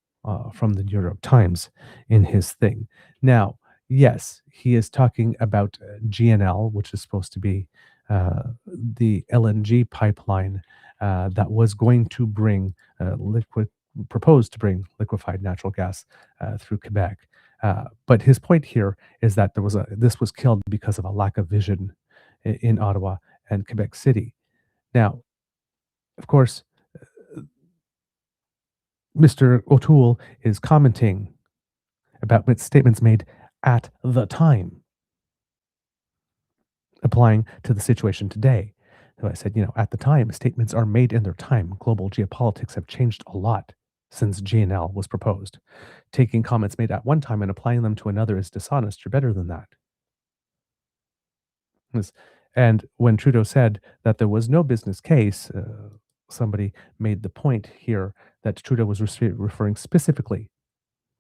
from the New York Times in his thing. Now, yes, he is talking about GNL, which is supposed to be the LNG pipeline that was going to bring proposed to bring liquefied natural gas through Quebec. But his point here is that this was killed because of a lack of vision in Ottawa and Quebec City. Now, of course, Mr. O'Toole is commenting about statements made at the time. applying to the situation today. So I said, at the time, statements are made in their time. Global geopolitics have changed a lot since GNL was proposed. Taking comments made at one time and applying them to another is dishonest. You're better than that. And when Trudeau said that there was no business case, somebody made the point here that Trudeau was referring specifically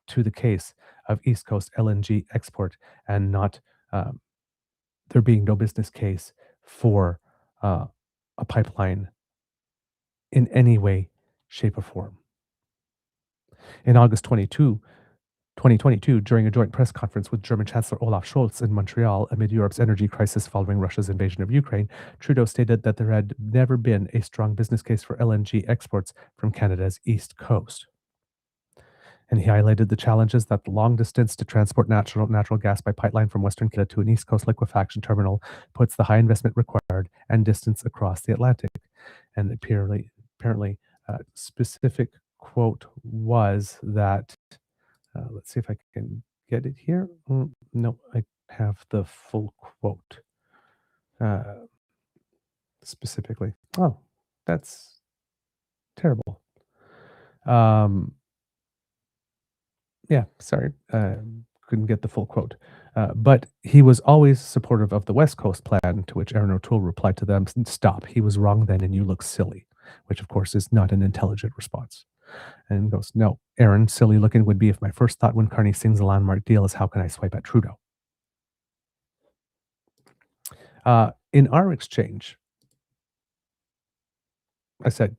to the case of East Coast LNG export and not there being no business case for a pipeline in any way, shape, or form. In August 2022, during a joint press conference with German Chancellor Olaf Scholz in Montreal amid Europe's energy crisis following Russia's invasion of Ukraine, Trudeau stated that there had never been a strong business case for LNG exports from Canada's east coast. And he highlighted the challenges that the long distance to transport natural gas by pipeline from Western Canada to an East Coast liquefaction terminal puts the high investment required and distance across the Atlantic. And apparently specific quote was that, let's see if I can get it here. No, I have the full quote specifically. Oh, that's terrible. Yeah, sorry, couldn't get the full quote. But he was always supportive of the West Coast plan, to which Erin O'Toole replied to them, "Stop, he was wrong then and you look silly," which of course is not an intelligent response. And goes, "No, Erin, silly looking would be if my first thought when Carney sings the landmark deal is how can I swipe at Trudeau?" In our exchange, I said,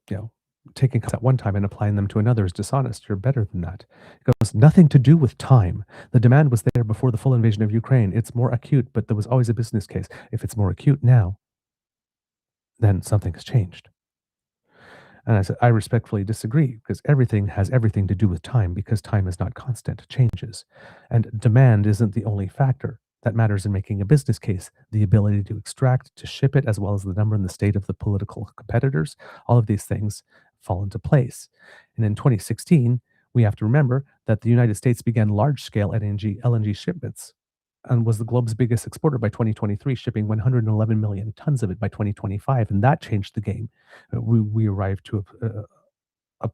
taking comments at one time and applying them to another is dishonest. You're better than that. It goes, nothing to do with time. The demand was there before the full invasion of Ukraine. It's more acute, but there was always a business case. If it's more acute now, then something has changed. And I said, I respectfully disagree because everything has everything to do with time because time is not constant, it changes. And demand isn't the only factor that matters in making a business case. The ability to extract, to ship it, as well as the number and the state of the political competitors, all of these things fall into place. And in 2016, we have to remember that the United States began large-scale LNG shipments and was the globe's biggest exporter by 2023, shipping 111 million tons of it by 2025, and that changed the game. We arrived to a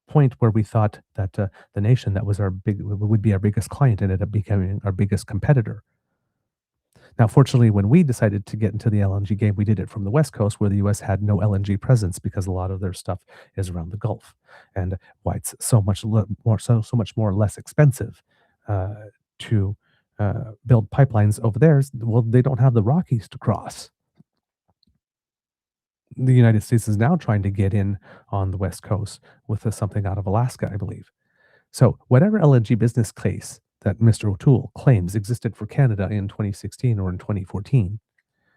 point where we thought that the nation that was would be our biggest client ended up becoming our biggest competitor. Now, fortunately, when we decided to get into the LNG game, we did it from the West Coast, where the U.S. had no LNG presence because a lot of their stuff is around the Gulf, and why it's so much more less expensive to build pipelines over there. Well, they don't have the Rockies to cross. The United States is now trying to get in on the West Coast with something out of Alaska, I believe. So whatever LNG business case that Mr. O'Toole claims existed for Canada in 2016 or in 2014,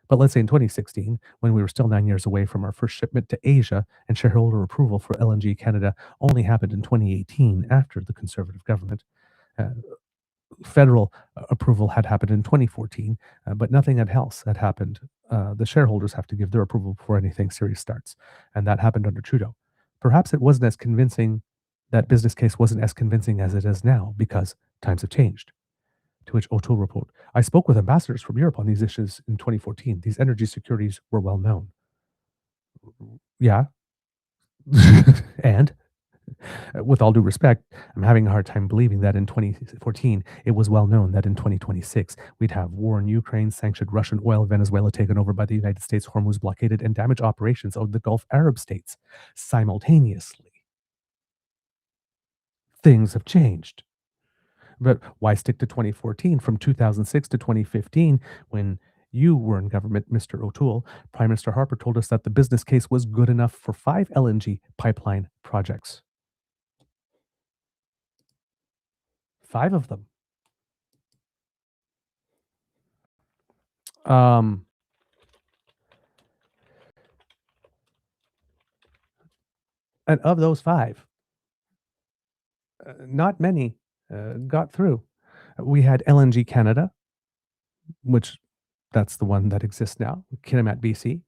but let's say in 2016, when we were still 9 years away from our first shipment to Asia and shareholder approval for LNG Canada only happened in 2018 after the Conservative government. Federal approval had happened in 2014, but nothing else had happened. The shareholders have to give their approval before anything serious starts, and that happened under Trudeau. Perhaps it wasn't as convincing, that business case wasn't as convincing as it is now because times have changed. To which O'Toole reported, I spoke with ambassadors from Europe on these issues in 2014. These energy securities were well known. Yeah. And with all due respect, I'm having a hard time believing that in 2014, it was well known that in 2026, we'd have war in Ukraine, sanctioned Russian oil, Venezuela taken over by the United States, Hormuz blockaded, and damage operations of the Gulf Arab states simultaneously. Things have changed. But why stick to 2014? From 2006 to 2015, when you were in government, Mr. O'Toole, Prime Minister Harper told us that the business case was good enough for 5 LNG pipeline projects. 5 of them. And of those 5, not many got through. We had LNG Canada, which that's the one that exists now, Kitimat, BC,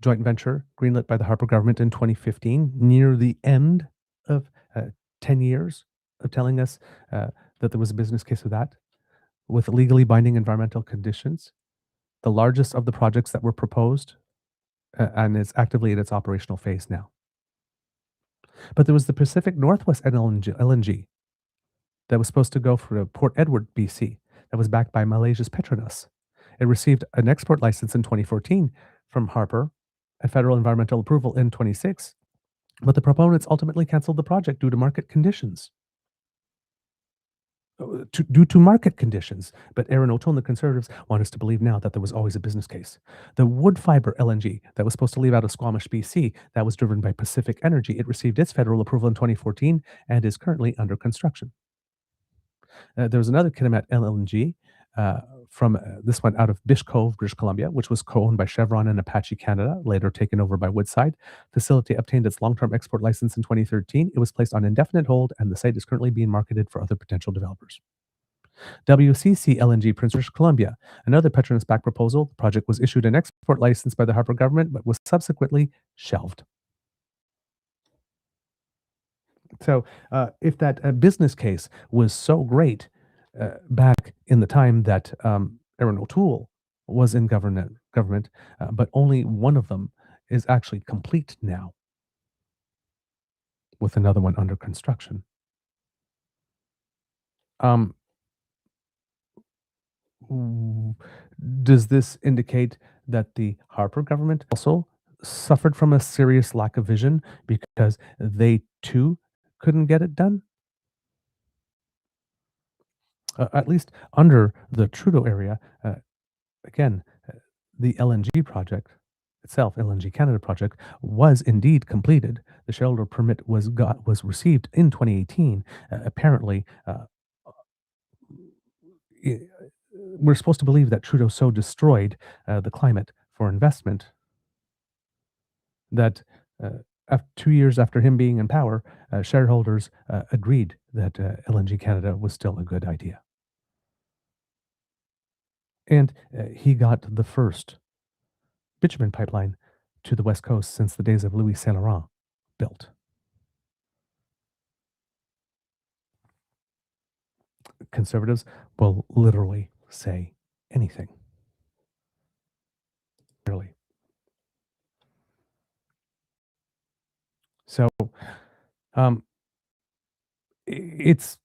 joint venture greenlit by the Harper government in 2015, near the end of 10 years of telling us that there was a business case of that, with legally binding environmental conditions. the largest of the projects that were proposed, and it's actively in its operational phase now. But there was the Pacific Northwest LNG that was supposed to go for Port Edward, BC, that was backed by Malaysia's Petronas. It received an export license in 2014 from Harper and federal environmental approval in 26, but the proponents ultimately canceled the project due to market conditions. Due to market conditions, but Aaron O'Toole and the Conservatives want us to believe now that there was always a business case. The wood fiber LNG that was supposed to leave out of Squamish, BC, that was driven by Pacific Energy. It received its federal approval in 2014 and is currently under construction. There was another Kitimat LNG from this one out of Bish Cove, British Columbia, which was co-owned by Chevron and Apache Canada, later taken over by Woodside. Facility obtained its long-term export license in 2013. It was placed on indefinite hold, and the site is currently being marketed for other potential developers. WCC LNG, Prince British Columbia, another Petronas-backed proposal. The project was issued an export license by the Harper government, but was subsequently shelved. So if that business case was so great back in the time that Aaron O'Toole was in government, but only one of them is actually complete now, with another one under construction. Does this indicate that the Harper government also suffered from a serious lack of vision because they too couldn't get it done? At least under the Trudeau area, again, the LNG project itself, LNG Canada project, was indeed completed. The shareholder permit was received in 2018. Apparently, we're supposed to believe that Trudeau so destroyed the climate for investment that 2 years after him being in power, shareholders agreed that LNG Canada was still a good idea. And he got the first bitumen pipeline to the West Coast since the days of Louis Saint Laurent built. Conservatives will literally say anything. Literally. So it's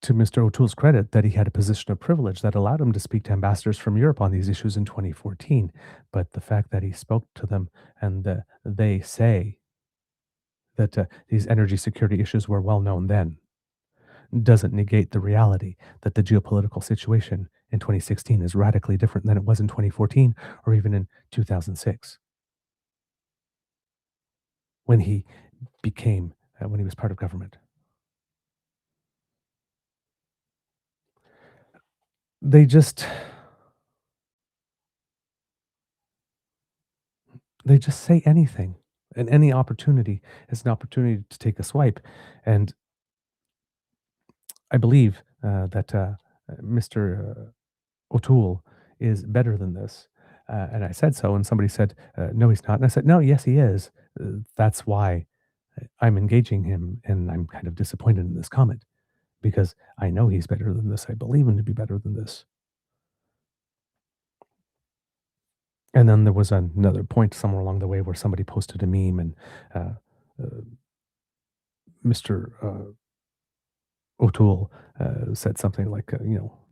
to Mr. O'Toole's credit that he had a position of privilege that allowed him to speak to ambassadors from Europe on these issues in 2014. But the fact that he spoke to them and they say that these energy security issues were well known then doesn't negate the reality that the geopolitical situation in 2016 is radically different than it was in 2014 or even in 2006 when he became, when he was part of government. They just say anything, and any opportunity is an opportunity to take a swipe. And I believe that Mr. O'Toole is better than this. And I said so, and somebody said, no, he's not. And I said, no, yes, he is. That's why I'm engaging him, and I'm kind of disappointed in this comment, because I know he's better than this. I believe him to be better than this. And then there was another point somewhere along the way where somebody posted a meme, and Mr. O'Toole said something like,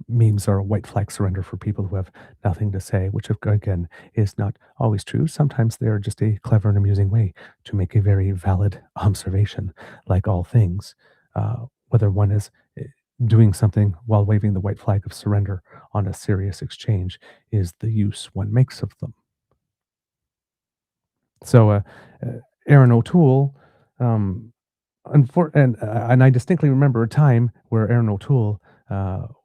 memes are a white flag surrender for people who have nothing to say, which again is not always true. Sometimes they're just a clever and amusing way to make a very valid observation. Like all things, whether one is doing something while waving the white flag of surrender on a serious exchange is the use one makes of them. So Aaron O'Toole, and I distinctly remember a time where Aaron O'Toole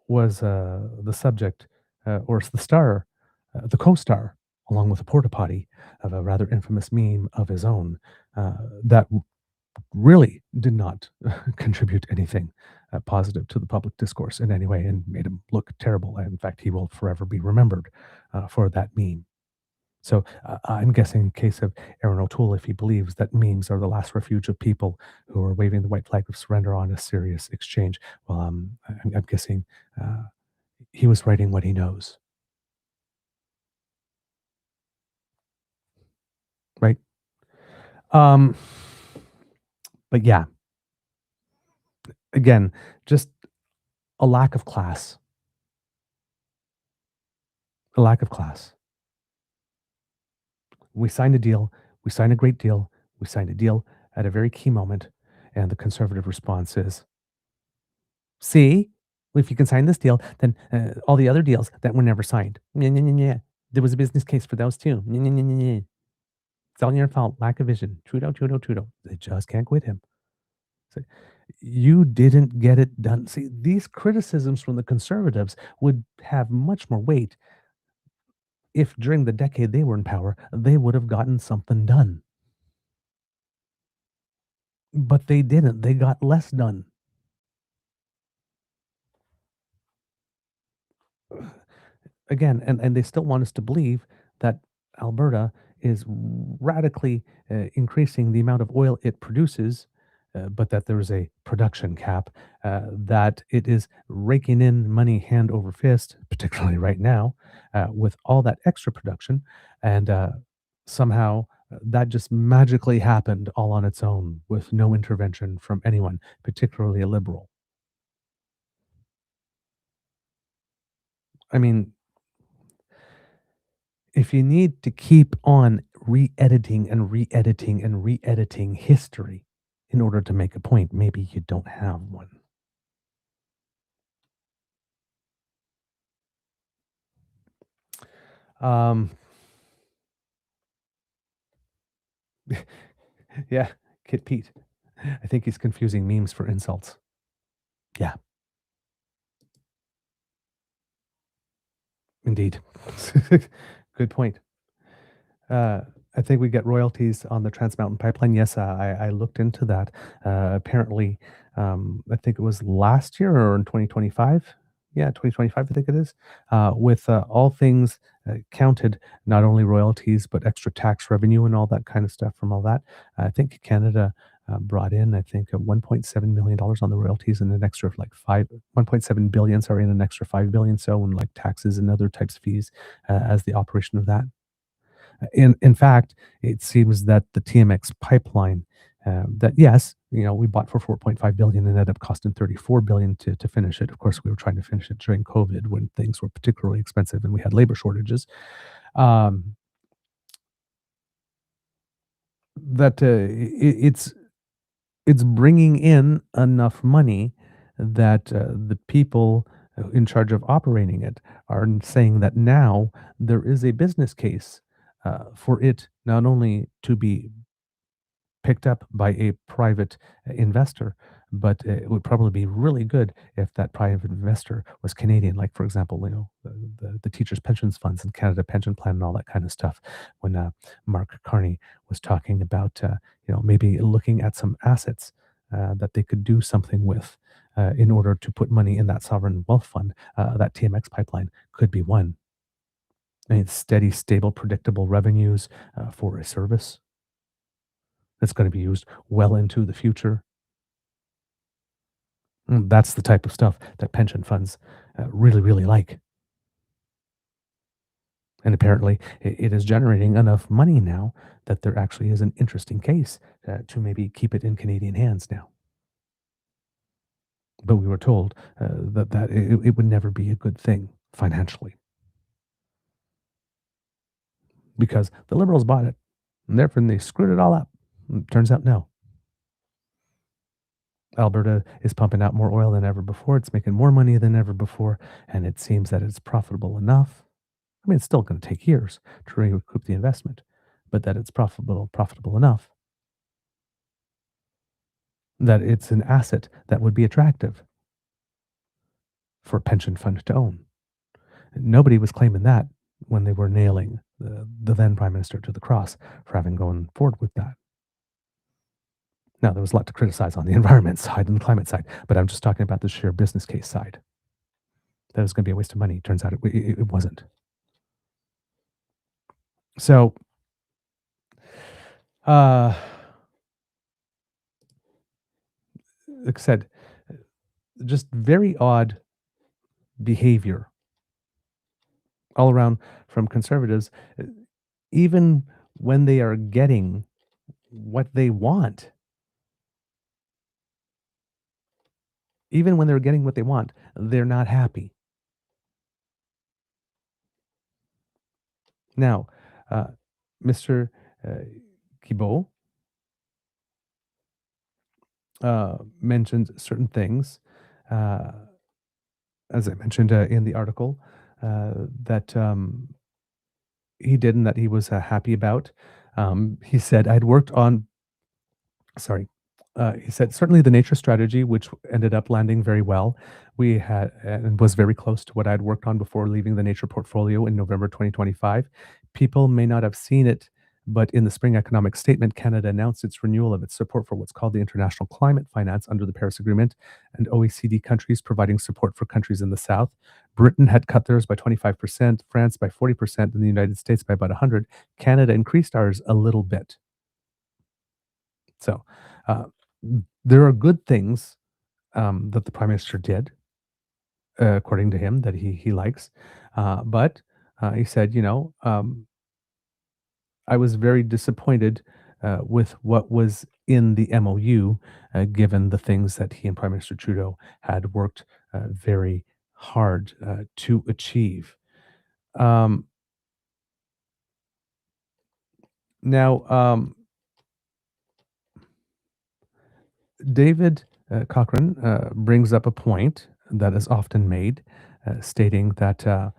was the subject or the star, the co-star, along with a porta potty, of a rather infamous meme of his own that really did not contribute anything positive to the public discourse in any way and made him look terrible. In fact, he will forever be remembered for that meme. So I'm guessing in case of Aaron O'Toole, if he believes that memes are the last refuge of people who are waving the white flag of surrender on a serious exchange, well, I'm guessing he was writing what he knows. Um, but yeah, again, just a lack of class. A lack of class. We signed a deal. We signed a great deal. We signed a deal at a very key moment. And the conservative response is, see, if you can sign this deal, then all the other deals that were never signed. Nyeh, nyeh, nyeh, nyeh. There was a business case for those too. Nyeh, nyeh, nyeh, nyeh, nyeh. It's all your fault. Lack of vision. Trudeau, Trudeau, Trudeau. They just can't quit him. So, you didn't get it done. See, these criticisms from the conservatives would have much more weight if during the decade they were in power, they would have gotten something done. But they didn't. They got less done. Again, and they still want us to believe that Alberta is radically increasing the amount of oil it produces, but that there is a production cap, that it is raking in money hand over fist, particularly right now, with all that extra production, and somehow that just magically happened all on its own with no intervention from anyone, particularly a liberal. I mean, if you need to keep on re-editing and re-editing and re-editing history in order to make a point, maybe you don't have one. Um, yeah, Kit Pete. I think he's confusing memes for insults. Yeah, indeed. Good point. I think we get royalties on the Trans Mountain Pipeline. Yes, I looked into that. Apparently, I think it was last year or in 2025. Yeah, 2025, I think it is. With all things counted, not only royalties, but extra tax revenue and all that kind of stuff from all that. I think Canada brought in, I think, $1.7 million on the royalties and an extra like 1.7 billion, sorry, and an extra 5 billion. So, in like taxes and other types of fees as the operation of that. In fact, it seems that the TMX pipeline, that yes, we bought for 4.5 billion and ended up costing 34 billion to finish it. Of course, we were trying to finish it during COVID when things were particularly expensive and we had labor shortages. That it's bringing in enough money that the people in charge of operating it are saying that now there is a business case for it not only to be picked up by a private investor, but it would probably be really good if that private investor was Canadian. Like, for example, the teachers' pensions funds and Canada Pension Plan and all that kind of stuff. When Mark Carney was talking about, maybe looking at some assets that they could do something with in order to put money in that sovereign wealth fund, that TMX pipeline could be one. I mean, steady, stable, predictable revenues for a service that's going to be used well into the future. That's the type of stuff that pension funds really, really like. And apparently, it is generating enough money now that there actually is an interesting case to maybe keep it in Canadian hands now. But we were told that it would never be a good thing financially because the Liberals bought it. And therefore, they screwed it all up. Turns out, no. Alberta is pumping out more oil than ever before. It's making more money than ever before. And it seems that it's profitable enough. I mean, it's still going to take years to recoup the investment, but that it's profitable enough that it's an asset that would be attractive for a pension fund to own. Nobody was claiming that when they were nailing the then Prime Minister to the cross for having gone forward with that. Now, there was a lot to criticize on the environment side and the climate side, but I'm just talking about the sheer business case side. That was going to be a waste of money. Turns out it wasn't. So, like I said, just very odd behavior all around from conservatives, even when they are getting what they want. Even when they're getting what they want, they're not happy. Now, Mr. Guilbeault mentioned certain things, as I mentioned in the article, that he did and that he was happy about. He said, I'd worked on, sorry, he said, certainly the nature strategy, which ended up landing very well. We had, and was very close to what I'd worked on before leaving the nature portfolio in November 2025. People may not have seen it, but in the spring economic statement, Canada announced its renewal of its support for what's called the International Climate Finance under the Paris Agreement, and OECD countries providing support for countries in the South. Britain had cut theirs by 25%, France by 40%, and the United States by about 100. Canada increased ours a little bit. So there are good things that the Prime Minister did, according to him, that he likes. But he said, I was very disappointed with what was in the MOU, given the things that he and Prime Minister Trudeau had worked very hard to achieve. Now, David Cochrane brings up a point that is often made, stating that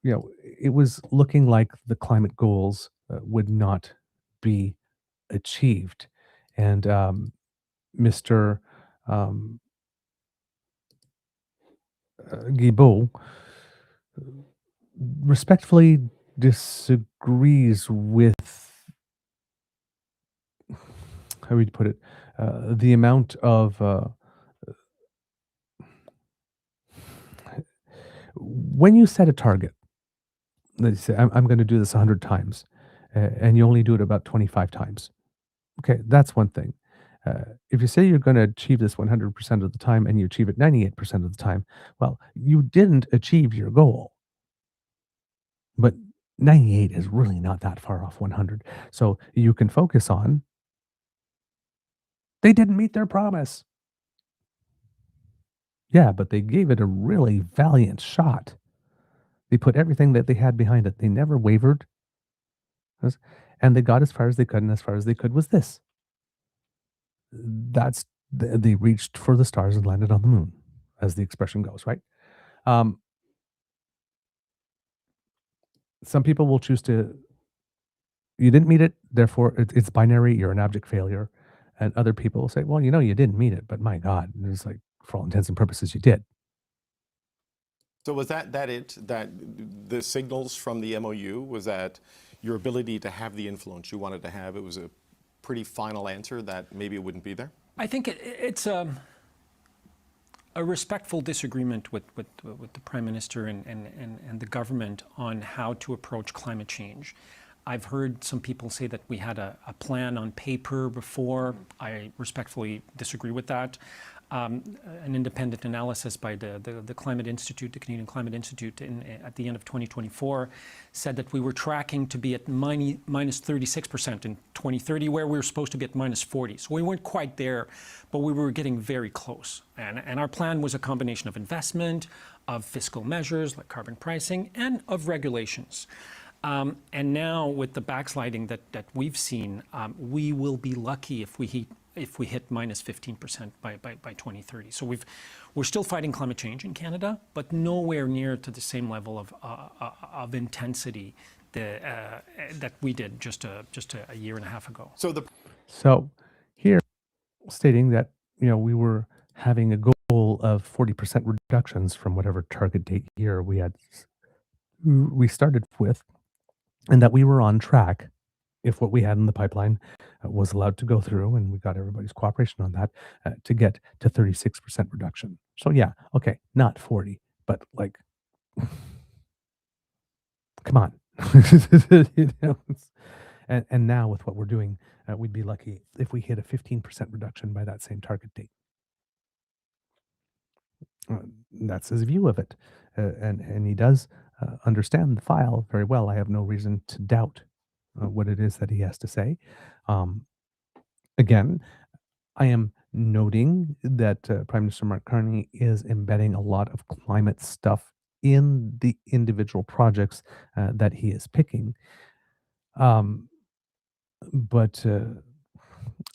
it was looking like the climate goals would not be achieved, and Mr. Guilbeault respectfully disagrees with, how would you put it, the amount of when you set a target, let's say I'm going to do this 100 times, and you only do it about 25 times. Okay, that's one thing. If you say you're going to achieve this 100% of the time and you achieve it 98% of the time, well, you didn't achieve your goal. But 98 is really not that far off 100. So you can focus on, they didn't meet their promise. Yeah, but they gave it a really valiant shot. They put everything that they had behind it. They never wavered. And they got as far as they could, and as far as they could was this. They reached for the stars and landed on the moon, as the expression goes, right? Some people will choose to, you didn't meet it, therefore it's binary, you're an abject failure. And other people will say, well, you didn't meet it, but my God, it's like, for all intents and purposes, you did. So was that it, that the signals from the MOU, was that your ability to have the influence you wanted to have, it was a pretty final answer that maybe it wouldn't be there? I think it's a respectful disagreement with the Prime Minister and the government on how to approach climate change. I've heard some people say that we had a plan on paper before. I respectfully disagree with that. An independent analysis by the Climate Institute, the Canadian Climate Institute, at the end of 2024, said that we were tracking to be at minus 36% in 2030, where we were supposed to be at minus 40. So we weren't quite there, but we were getting very close. And our plan was a combination of investment, of fiscal measures like carbon pricing, and of regulations. And now with the backsliding that we've seen, we will be lucky if we hit minus 15% by 2030. So we're still fighting climate change in Canada, but nowhere near to the same level of intensity that we did just a year and a half ago. So here, stating that we were having a goal of 40% reductions from whatever target date year we started with, and that we were on track if what we had in the pipeline was allowed to go through, and we got everybody's cooperation on that, to get to 36% reduction. So yeah, okay, not 40, but like, come on. And now with what we're doing, we'd be lucky if we hit a 15% reduction by that same target date. That's his view of it. And he does understand the file very well. I have no reason to doubt what it is that he has to say. Again, I am noting that Prime Minister Mark Carney is embedding a lot of climate stuff in the individual projects that he is picking. Um, but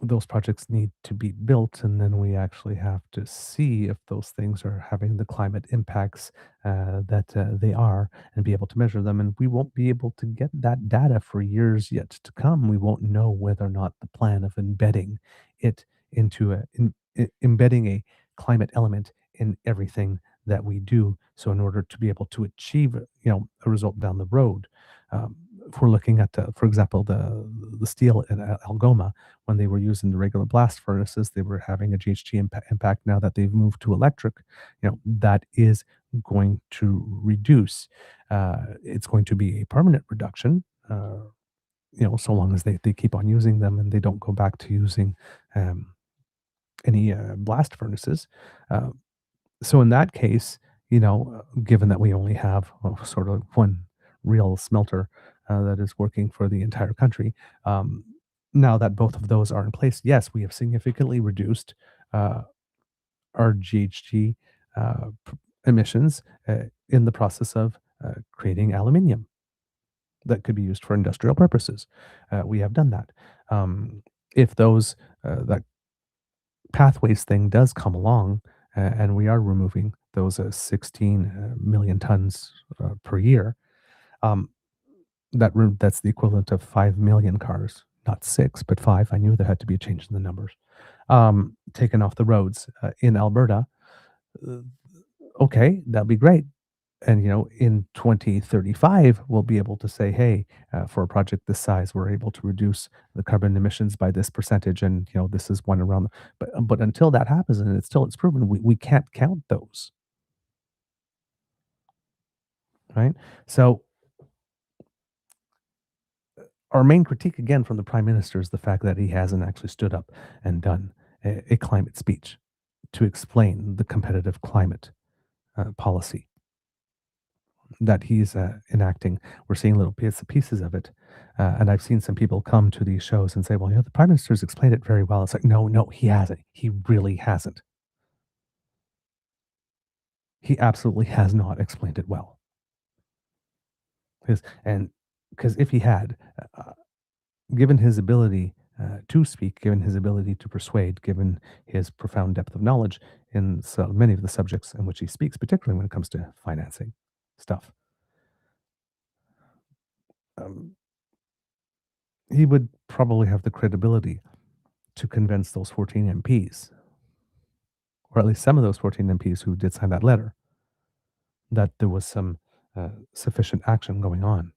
those projects need to be built, and then we actually have to see if those things are having the climate impacts that they are, and be able to measure them. And we won't be able to get that data for years yet to come. We won't know whether or not the plan of embedding it into embedding a climate element in everything that we do. So in order to be able to achieve, a result down the road, if we're looking at, for example, the steel at Algoma, when they were using the regular blast furnaces, they were having a GHG impact. Now that they've moved to electric, that is going to reduce. It's going to be a permanent reduction, so long as they keep on using them and they don't go back to using any blast furnaces. Uh, so in that case, given that we only have sort of one real smelter that is working for the entire country, now that both of those are in place, yes, we have significantly reduced uh, our GHG emissions in the process of creating aluminium that could be used for industrial purposes. We have done that. If that pathways thing does come along, and we are removing those 16 million tons per year, um, that's the equivalent of 5 million cars, not 6, but 5. I knew there had to be a change in the numbers. Taken off the roads in Alberta. Uh, okay, that'd be great. And in 2035, we'll be able to say, hey, for a project this size, we're able to reduce the carbon emissions by this percentage, and this is one around. But until that happens, and it's proven, we can't count those, right? So our main critique again from the prime minister is the fact that he hasn't actually stood up and done a climate speech to explain the competitive climate policy that he's enacting. We're seeing little pieces of it. And I've seen some people come to these shows and say, well, the prime minister's explained it very well. It's like, no, he hasn't. He really hasn't. He absolutely has not explained it well. Because if he had, given his ability to speak, given his ability to persuade, given his profound depth of knowledge in so many of the subjects in which he speaks, particularly when it comes to financing stuff, he would probably have the credibility to convince those 14 MPs, or at least some of those 14 MPs who did sign that letter, that there was some sufficient action going on.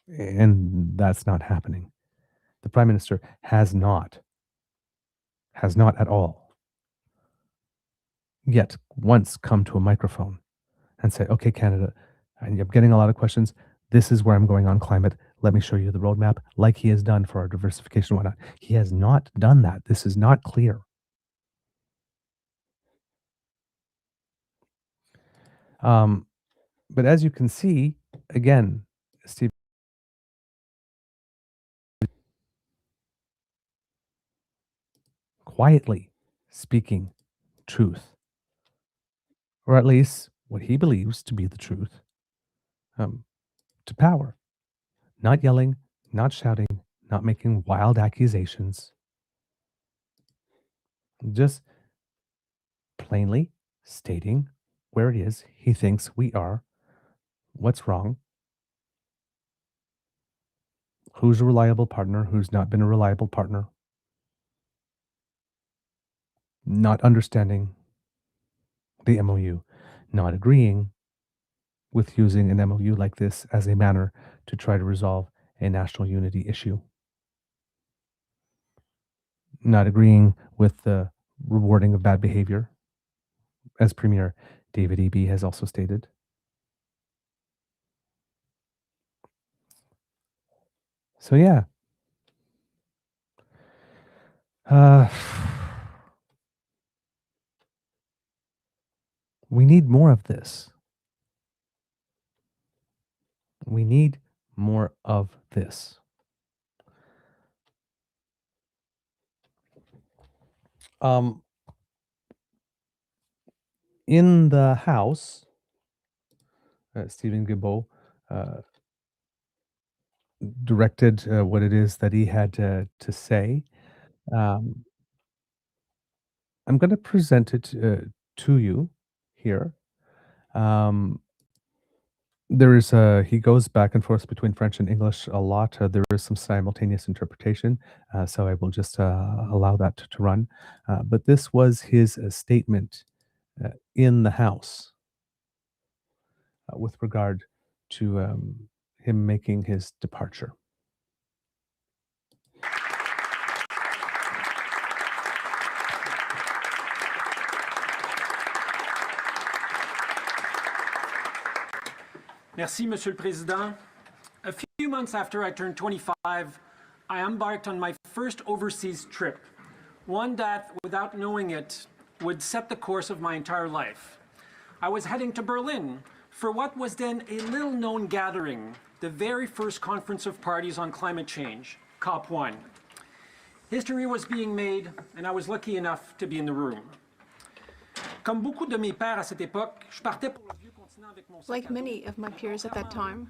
And that's not happening. The prime minister has not at all yet once come to a microphone and say, okay, Canada, I'm getting a lot of questions. This is where I'm going on climate. Let me show you the roadmap, like he has done for our diversification and whatnot. He has not done that. This is not clear. But as you can see, again, Steve, quietly speaking truth, or at least what he believes to be the truth, to power. Not yelling, not shouting, not making wild accusations. Just plainly stating where it is he thinks we are, what's wrong, who's a reliable partner, who's not been a reliable partner, not understanding the MOU, not agreeing with using an MOU like this as a manner to try to resolve a national unity issue, not agreeing with the rewarding of bad behavior, as Premier David Eby has also stated. So yeah, we need more of this. We need more of this. Um, in the House, Steven Guilbeault directed what it is that he had to say. Um, I'm going to present it to you here. Um, there is he goes back and forth between French and English a lot. There is some simultaneous interpretation, so I will just allow that to run. But this was his statement in the House with regard to him making his departure. Merci, Monsieur le Président. A few months after I turned 25, I embarked on my first overseas trip, one that, without knowing it, would set the course of my entire life. I was heading to Berlin for what was then a little-known gathering, the very first Conference of Parties on Climate Change, COP1. History was being made, and I was lucky enough to be in the room. Comme beaucoup de mes pairs à cette époque, je partais pour le vieux continent avec mon sac Like à dos. many of my peers at that time,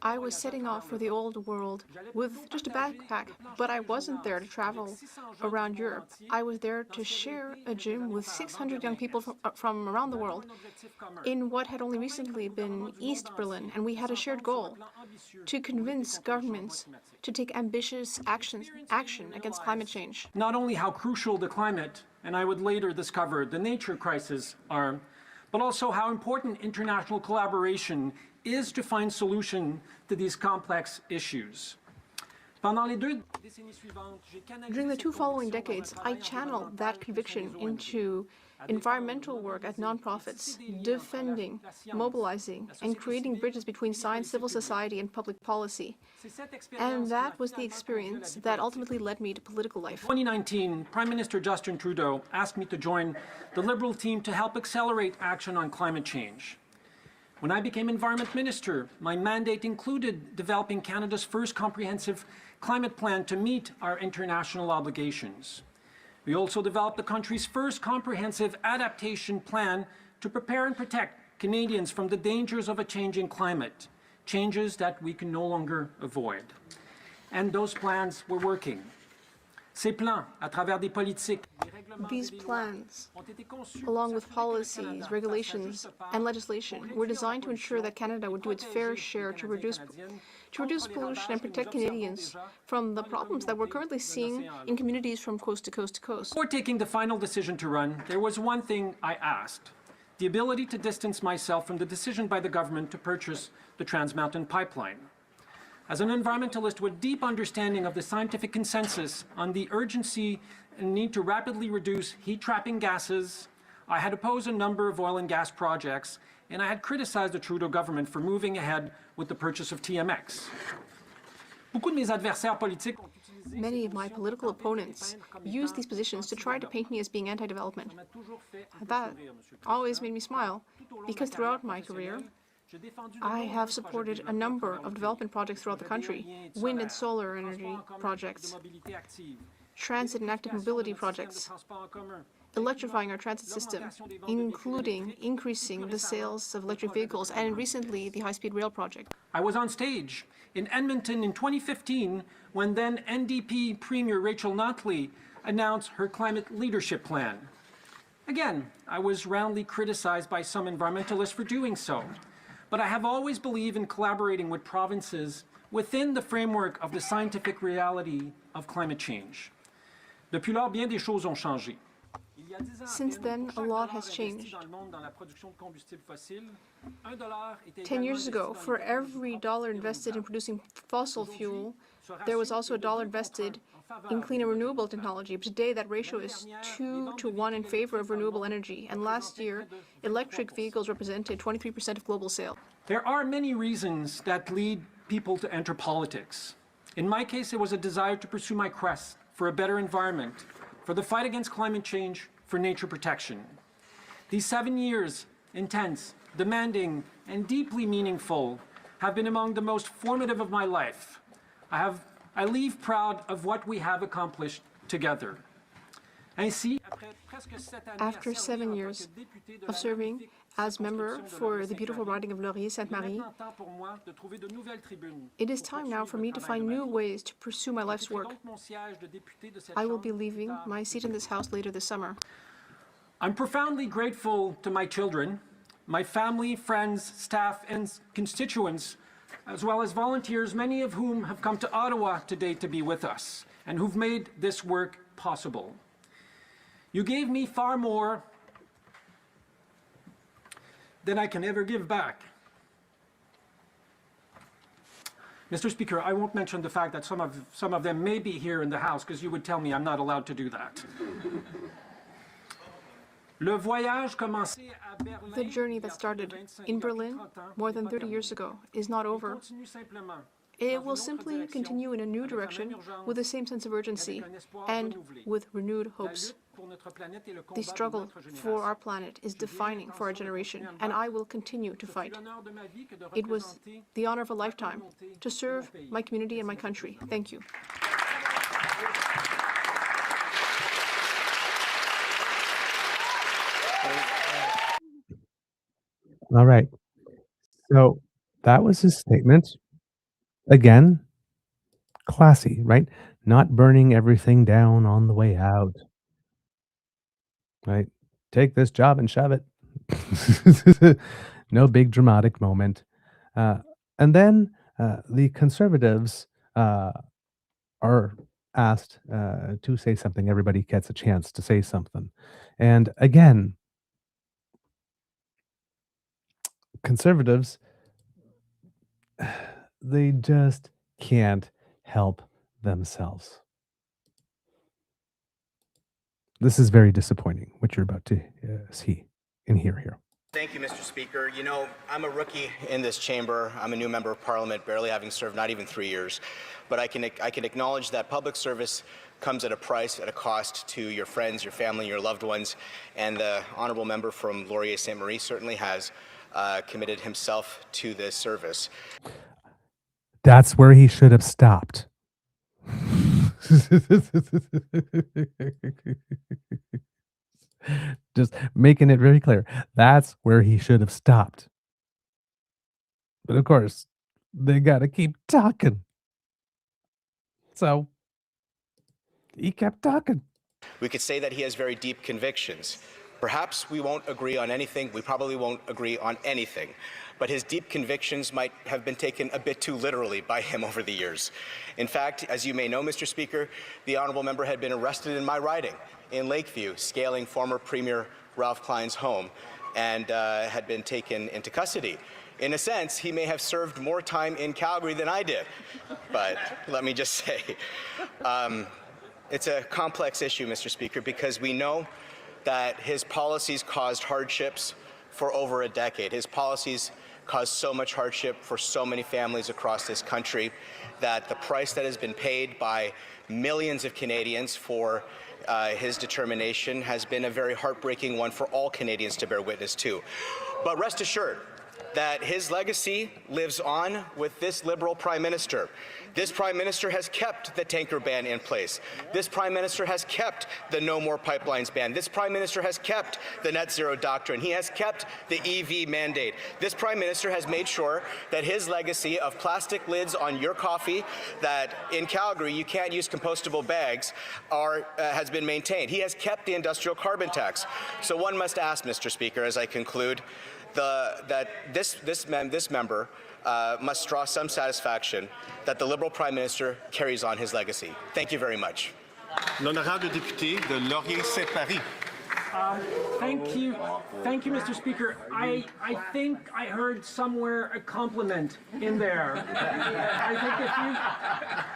I was setting off for the old world with just a backpack, but I wasn't there to travel around Europe. I was there to share a gym with 600 young people from around the world in what had only recently been East Berlin, and we had a shared goal to convince governments to take ambitious action against climate change. Not only how crucial the climate, and I would later discover the nature crisis are, but also how important international collaboration is to find solutions to these complex issues. During the two following decades, I channeled that conviction into environmental work at nonprofits, defending, mobilizing, and creating bridges between science, civil society, and public policy. And that was the experience that ultimately led me to political life. In 2019, Prime Minister Justin Trudeau asked me to join the Liberal team to help accelerate action on climate change. When I became Environment Minister, my mandate included developing Canada's first comprehensive climate plan to meet our international obligations. We also developed the country's first comprehensive adaptation plan to prepare and protect Canadians from the dangers of a changing climate, changes that we can no longer avoid. And those plans were working. Ces plans, à travers des politiques, These plans, along with policies, regulations, and legislation, were designed to ensure that Canada would do its fair share to reduce pollution and protect Canadians from the problems that we're currently seeing in communities from coast to coast to coast. Before taking the final decision to run, there was one thing I asked: the ability to distance myself from the decision by the government to purchase the Trans Mountain Pipeline. As an environmentalist with deep understanding of the scientific consensus on the urgency and need to rapidly reduce heat-trapping gases, I had opposed a number of oil and gas projects, and I had criticized the Trudeau government for moving ahead with the purchase of TMX. Beaucoup de mes adversaires politiques ont utilisé Many of my political opponents used these positions to try to paint me as being anti-development. That always made me smile, because throughout my career, I have supported a number of development projects throughout the country: wind and solar energy projects, transit and active mobility projects, electrifying our transit system, including increasing the sales of electric vehicles, and recently the high-speed rail project. I was on stage in Edmonton in 2015 when then NDP Premier Rachel Notley announced her climate leadership plan. Again, I was roundly criticized by some environmentalists for doing so, but I have always believed in collaborating with provinces within the framework of the scientific reality of climate change. Depuis lors, bien des choses ont changé. Since then, a lot has changed. 10 years ago, for every dollar invested in producing fossil fuel, there was also a dollar invested in clean and renewable technology. But today, that ratio is 2 to 1 in favor of renewable energy. And last year, electric vehicles represented 23% of global sales. There are many reasons that lead people to enter politics. In my case, it was a desire to pursue my quest for a better environment, for the fight against climate change, for nature protection. These 7 years, intense, demanding, and deeply meaningful, have been among the most formative of my life. I leave proud of what we have accomplished together. After 7 years of serving as member for the beautiful riding of Laurier-Sainte-Marie, it is time now for me to find new ways to pursue my life's work. I will be leaving my seat in this House later this summer. I'm profoundly grateful to my children, my family, friends, staff, and constituents, as well as volunteers, many of whom have come to Ottawa today to be with us, and who've made this work possible. You gave me far more than I can ever give back. Mr. Speaker, I won't mention the fact that some of them may be here in the House, because you would tell me I'm not allowed to do that. The journey that started in Berlin more than 30 years ago is not over. It will simply continue in a new direction with the same sense of urgency and with renewed hopes. The struggle for our planet is defining for our generation, and I will continue to fight. It was the honor of a lifetime to serve my community and my country. Thank you. All right. So that was his statement. Again, classy, right? Not burning everything down on the way out. Right? Take this job and shove it. No big dramatic moment. And then the Conservatives are asked to say something. Everybody gets a chance to say something. And again, Conservatives, they just can't help themselves. This is very disappointing, what you're about to see and hear here. Thank you, Mr. Speaker. You know, I'm a rookie in this chamber. I'm a new member of Parliament, barely having served not even 3 years. But I can acknowledge that public service comes at a price, at a cost to your friends, your family, your loved ones. And the honourable member from Laurier-Sainte-Marie certainly has committed himself to this service. That's where he should have stopped. Just making it very clear. That's where he should have stopped. But of course, they got to keep talking. So he kept talking. We could say that he has very deep convictions. Perhaps we won't agree on anything. We probably won't agree on anything. But his deep convictions might have been taken a bit too literally by him over the years. In fact, as you may know, Mr. Speaker, the honourable member had been arrested in my riding in Lakeview, scaling former Premier Ralph Klein's home, and had been taken into custody. In a sense, he may have served more time in Calgary than I did. But let me just say, it's a complex issue, Mr. Speaker, because we know that his policies caused hardships for over a decade. His policies caused so much hardship for so many families across this country that the price that has been paid by millions of Canadians for his determination has been a very heartbreaking one for all Canadians to bear witness to. But rest assured that his legacy lives on with this Liberal Prime Minister. This Prime Minister has kept the tanker ban in place. This Prime Minister has kept the No More Pipelines ban. This Prime Minister has kept the Net Zero Doctrine. He has kept the EV mandate. This Prime Minister has made sure that his legacy of plastic lids on your coffee, that in Calgary you can't use compostable bags, has been maintained. He has kept the industrial carbon tax. So one must ask, Mr. Speaker, as I conclude, that this member must draw some satisfaction that the Liberal Prime Minister carries on his legacy. Thank you very much. L'honorable député de Laurier-Sainte-Marie. Thank you, Mr. Speaker. I think I heard somewhere a compliment in there. I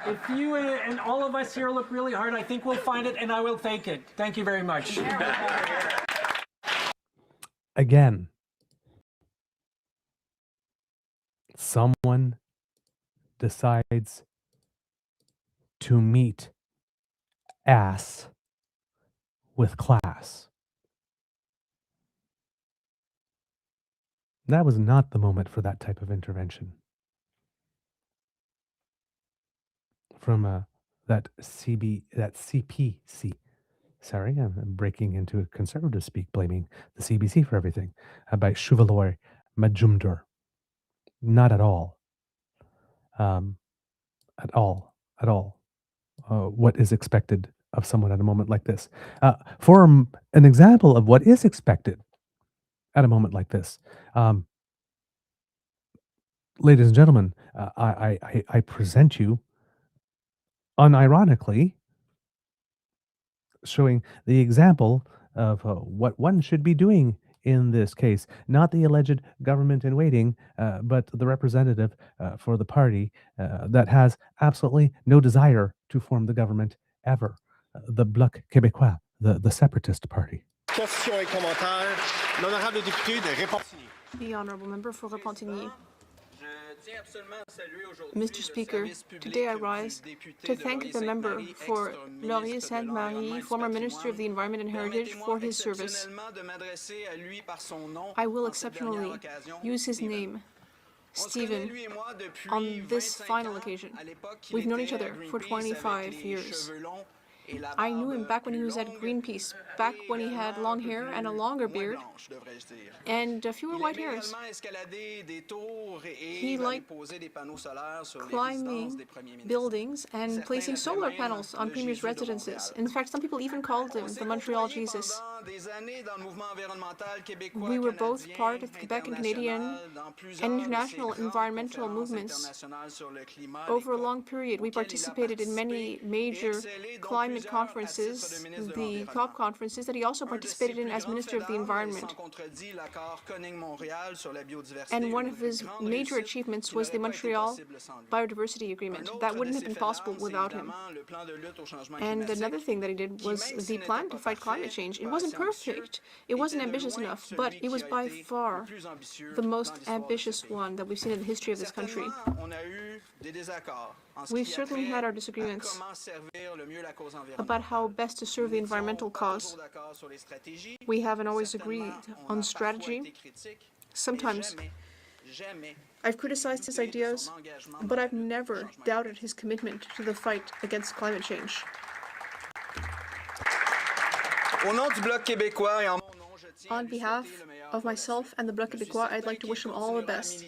think if you and all of us here look really hard, I think we'll find it, and I will take it. Thank you very much. Again, someone decides to meet ass with class. That was not the moment for that type of intervention. From that CPC Sorry, I'm breaking into conservative speak, blaming the CBC for everything. By Chuvaloy Majumdur. Not at all. At all. At all. What is expected of someone at a moment like this. For an example of what is expected at a moment like this, ladies and gentlemen, I present you, unironically, showing the example of what one should be doing in this case. Not the alleged government in waiting, but the representative for the party that has absolutely no desire to form the government ever. The Bloc Québécois, the separatist party. Question et commentaire. L'honorable député de Repentigny. The honourable member for Repentigny. Mr. Speaker, today I rise to thank the member for Laurier Sainte-Marie, former Minister of the Environment and Heritage, for his service. I will exceptionally use his name, Steven, on this final occasion. We've known each other for 25 years. I knew him back when he was at Greenpeace, back when he had long hair and a longer beard, and fewer white hairs. He liked climbing buildings and placing solar panels on premiers' residences. In fact, some people even called him the Montreal Jesus. We were both part of Quebec and Canadian and international environmental movements. Over a long period, we participated in many major climate conferences, the COP conferences, that he also participated in as Minister of the Environment. And one of his major achievements was the Montreal Biodiversity Agreement. That wouldn't have been possible without him. And another thing that he did was the plan to fight climate change. It wasn't perfect, it wasn't ambitious enough, but it was by far the most ambitious one that we've seen in the history of this country. We've certainly had our disagreements about how best to serve the environmental cause. We haven't always agreed on strategy. Sometimes I've criticized his ideas, but I've never doubted his commitment to the fight against climate change. On behalf of myself and the Bloc Québécois, I'd like to wish him all the best.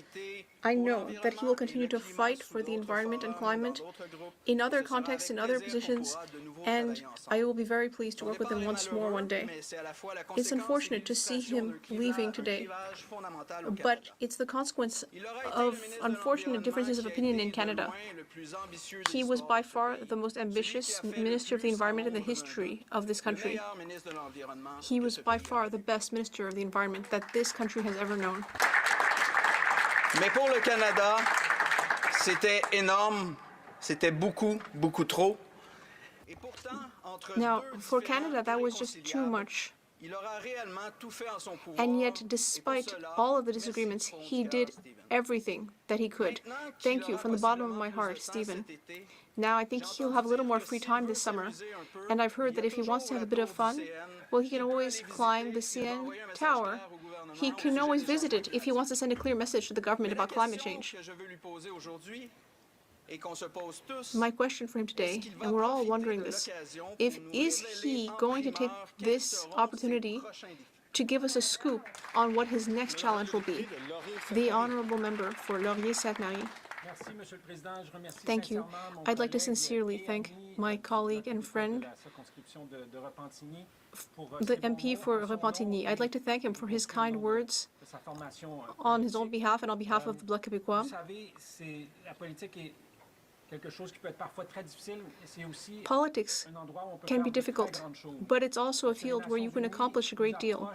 I know that he will continue to fight for the environment and climate in other contexts, in other positions, and I will be very pleased to work with him once more one day. It's unfortunate to see him leaving today, but it's the consequence of unfortunate differences of opinion in Canada. He was by far the most ambitious Minister of the Environment in the history of this country. He was by far the best Minister of the Environment that this country has ever known. Mais pour le Canada, c'était énorme, c'était beaucoup, beaucoup trop. Now, for Canada, that was just too much. And yet, despite all of the disagreements, he did everything that he could. Thank you from the bottom of my heart, Steven. Now, I think he'll have a little more free time this summer. And I've heard that if he wants to have a bit of fun, well, he can always climb the CN Tower. He can always visit it if he wants to send a clear message to the government about climate change. My question for him today, and we're all wondering this, is he going to take this opportunity to give us a scoop on what his next challenge will be? The honourable member for Laurier Sainte-Marie. Thank you. I'd like to sincerely thank my colleague and friend, the MP for Repentigny. I'd like to thank him for his kind words on his own behalf and on behalf of the Bloc Québécois. Politics can be difficult, but it's also a field where you can accomplish a great deal.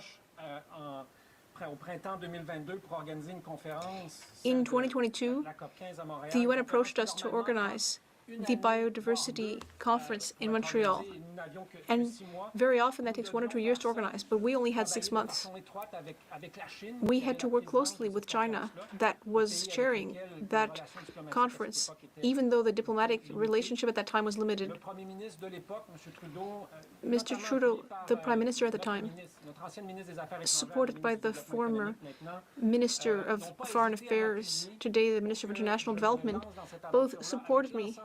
In 2022, the UN approached us to organize the biodiversity conference in Montreal. And very often that takes 1 or 2 years to organize, but we only had 6 months. We had to work closely with China that was chairing that conference, even though the diplomatic relationship at that time was limited. Mr. Trudeau, the Prime Minister at the time, supported by the former Minister of Foreign Affairs, today the Minister of International Development, both supported me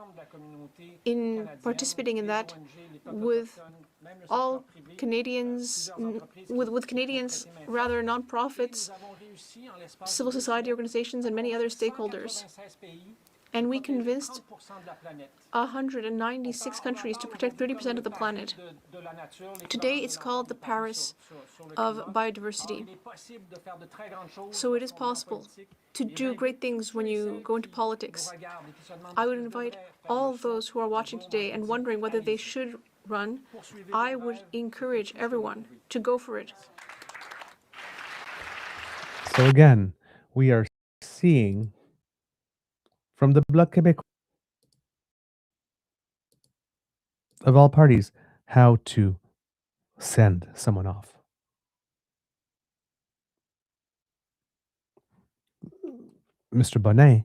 in participating in that with all Canadians, with Canadians, rather nonprofits, civil society organizations, and many other stakeholders. And we convinced 196 countries to protect 30% of the planet. Today, it's called the Paris of biodiversity. So it is possible to do great things when you go into politics. I would invite all those who are watching today and wondering whether they should run, I would encourage everyone to go for it. So again, we are seeing from the Bloc Québécois of all parties how to send someone off. Mr. Bonnet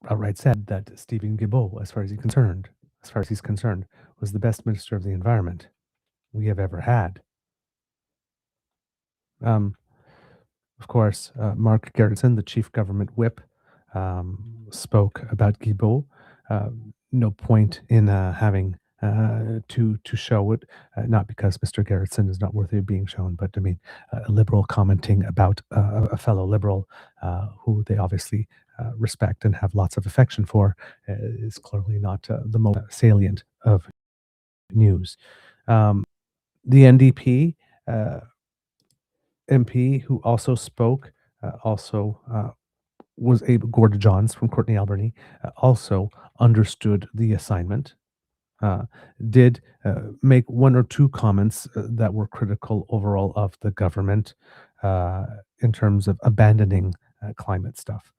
outright said that Steven Guilbeault, as far as he's concerned, was the best Minister of the Environment we have ever had. Of course, Mark Gerritsen, the chief government whip, spoke about Guilbeault. No point in having to show it, not because Mr. Gerritsen is not worthy of being shown, but I mean, a liberal commenting about a fellow liberal who they obviously respect and have lots of affection for is clearly not the most salient of news. The NDP MP who also spoke, was able, Gordon Johns from Courtney Alberni, also understood the assignment, did make one or two comments that were critical overall of the government in terms of abandoning climate stuff.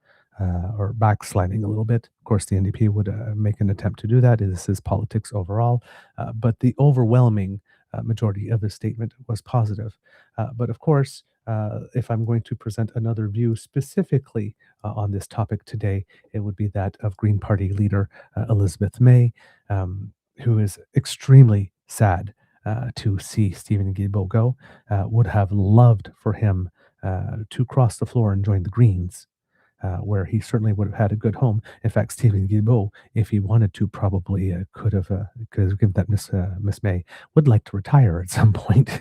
Or backsliding a little bit. Of course, the NDP would make an attempt to do that. This is politics overall. But the overwhelming majority of the statement was positive. But of course, if I'm going to present another view specifically on this topic today, it would be that of Green Party leader Elizabeth May, who is extremely sad to see Steven Guilbeault go, would have loved for him to cross the floor and join the Greens. Where he certainly would have had a good home. In fact, Steven Guilbeault, if he wanted to, probably could have given that Miss May would like to retire at some point.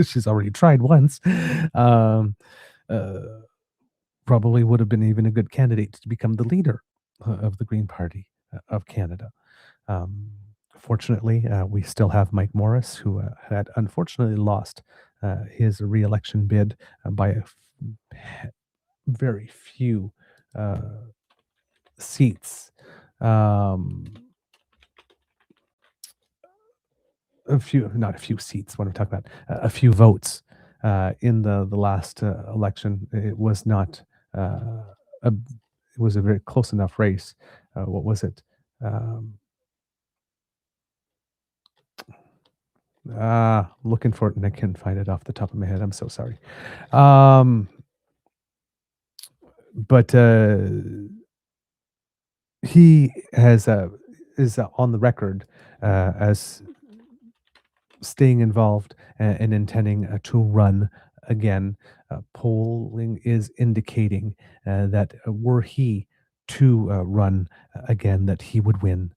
She's already tried once. Probably would have been even a good candidate to become the leader of the Green Party of Canada. Fortunately, we still have Mike Morris, who had unfortunately lost his re-election bid by a very few seats. Not a few seats, what I'm talking about, a few votes in the last election. It was not it was a very close enough race. What was it? Looking for it and I can't find it off the top of my head. I'm so sorry. But he has is on the record as staying involved and intending to run again. Polling is indicating that were he to run again, that he would win.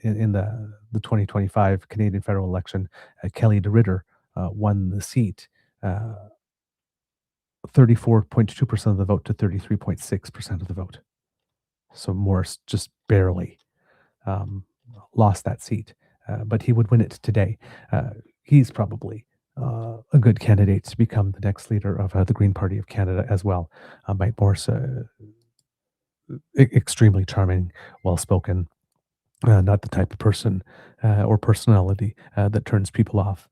In the 2025 Canadian federal election, Kelly DeRitter won the seat. 34.2% of the vote to 33.6% of the vote. So Morris just barely lost that seat, but he would win it today. He's probably a good candidate to become the next leader of the Green Party of Canada as well. Mike Morris, extremely charming, well-spoken, not the type of person or personality that turns people off.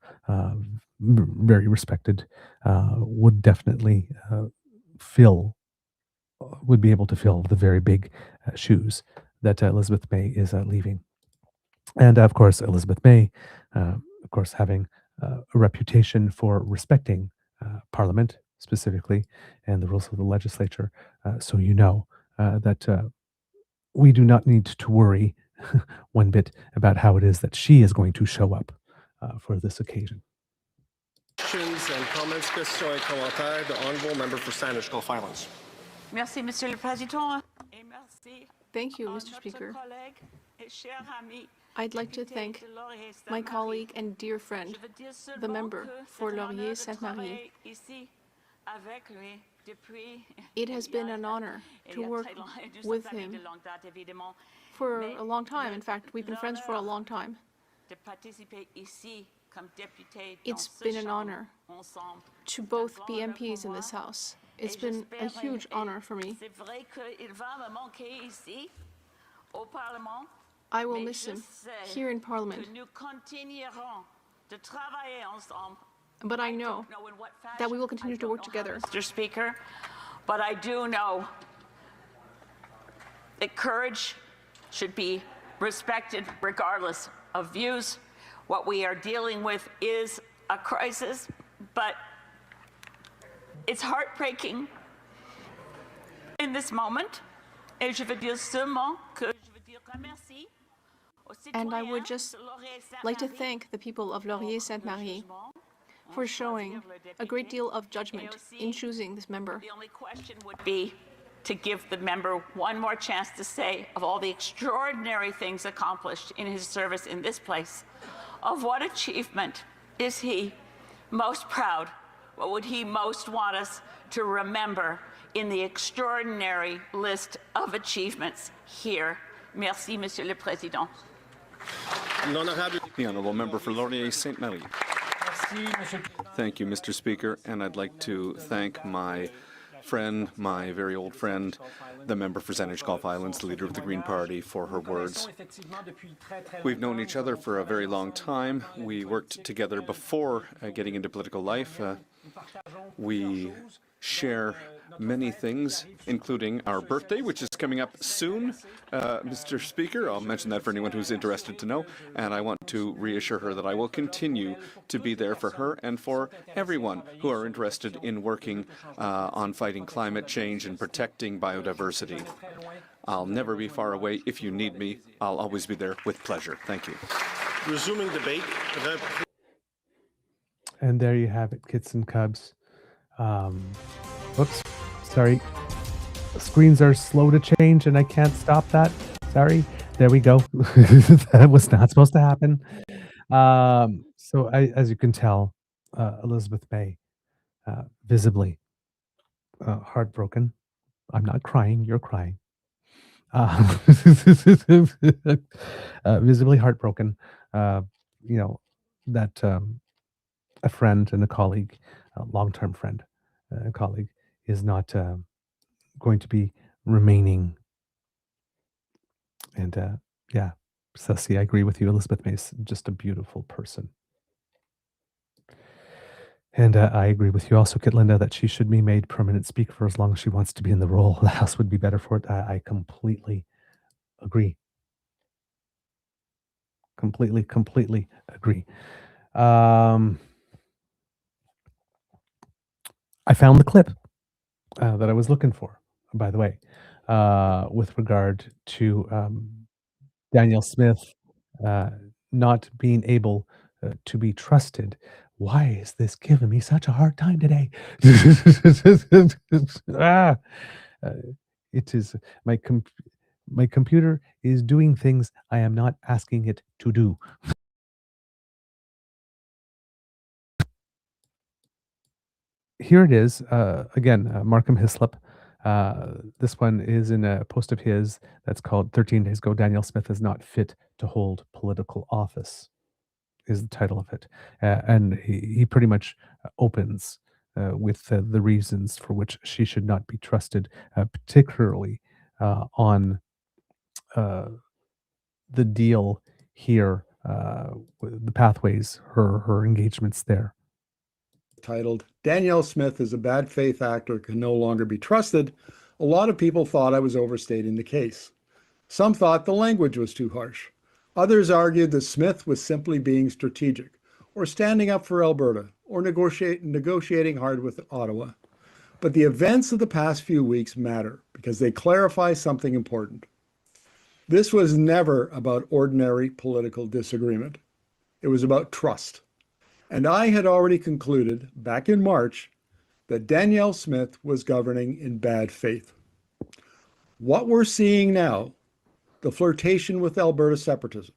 Very respected, would definitely would be able to fill the very big shoes that Elizabeth May is leaving. And of course, Elizabeth May, of course, having a reputation for respecting Parliament specifically and the rules of the legislature. So you know that we do not need to worry one bit about how it is that she is going to show up for this occasion. Questions and comments, questions et commentaires. The Honourable Member for Sandwich, Gulf Islands. Merci, Monsieur le Président, et merci Thank you, Mr. Speaker. I'd like to thank my colleague and dear friend, the member for Laurier-Sainte-Marie. It has been an honor to work with him for a long time. In fact, we've been friends for a long time. It's been an honor to both be MPs in this House. It's been a huge honor for me. I will miss him here in Parliament. But I know that we will continue to work together. Mr. Speaker, but I do know that courage should be respected regardless of views. What we are dealing with is a crisis, but it's heartbreaking in this moment. Et je veux dire seulement que je veux dire remercie. And I would just like to thank the people of Laurier-Sainte-Marie for showing a great deal of judgment in choosing this member. The only question would be to give the member one more chance to say of all the extraordinary things accomplished in his service in this place, of what achievement is he most proud? What would he most want us to remember in the extraordinary list of achievements here? Merci, Monsieur le Président. The Honourable Member for Laurier-Sainte-Marie. Thank you, Mr. Speaker, and I'd like to thank my friend, my very old friend, the member for Saanich Gulf Islands, the leader of the Green Party, for her words. We've known each other for a very long time. We worked together before getting into political life. We share many things, including our birthday, which is coming up soon, Mr. Speaker. I'll mention that for anyone who's interested to know, and I want to reassure her that I will continue to be there for her and for everyone who are interested in working on fighting climate change and protecting biodiversity. I'll never be far away. If you need me, I'll always be there with pleasure. Thank you. Resuming debate. And there you have it, kits and cubs. Whoops, sorry. Screens are slow to change and I can't stop that. Sorry. There we go. That was not supposed to happen. So as you can tell, Elizabeth May, visibly heartbroken. I'm not crying, you're crying. Visibly heartbroken. You know, that a friend and a colleague, a long-term friend, a colleague, is not going to be remaining. And yeah, Ceci, I agree with you. Elizabeth May is just a beautiful person. And I agree with you also, Kitlinda, that she should be made permanent speaker for as long as she wants to be in the role. The House would be better for it. I completely agree. Completely agree. I found the clip that I was looking for, by the way, with regard to Danielle Smith not being able to be trusted. Why is this giving me such a hard time today? It is my computer is doing things I am not asking it to do. Here it is, again, Markham Hislop. This one is in a post of his that's called 13 Days Ago, Danielle Smith is not fit to hold political office, is the title of it. And he pretty much opens with the reasons for which she should not be trusted, particularly on the deal here, the pathways, her engagements there. Titled, Danielle Smith is a bad faith actor, can no longer be trusted. A lot of people thought I was overstating the case. Some thought the language was too harsh. Others argued that Smith was simply being strategic, or standing up for Alberta, or negotiating hard with Ottawa. But the events of the past few weeks matter because they clarify something important. This was never about ordinary political disagreement. It was about trust. And I had already concluded back in March that Danielle Smith was governing in bad faith. What we're seeing now the flirtation with Alberta separatism,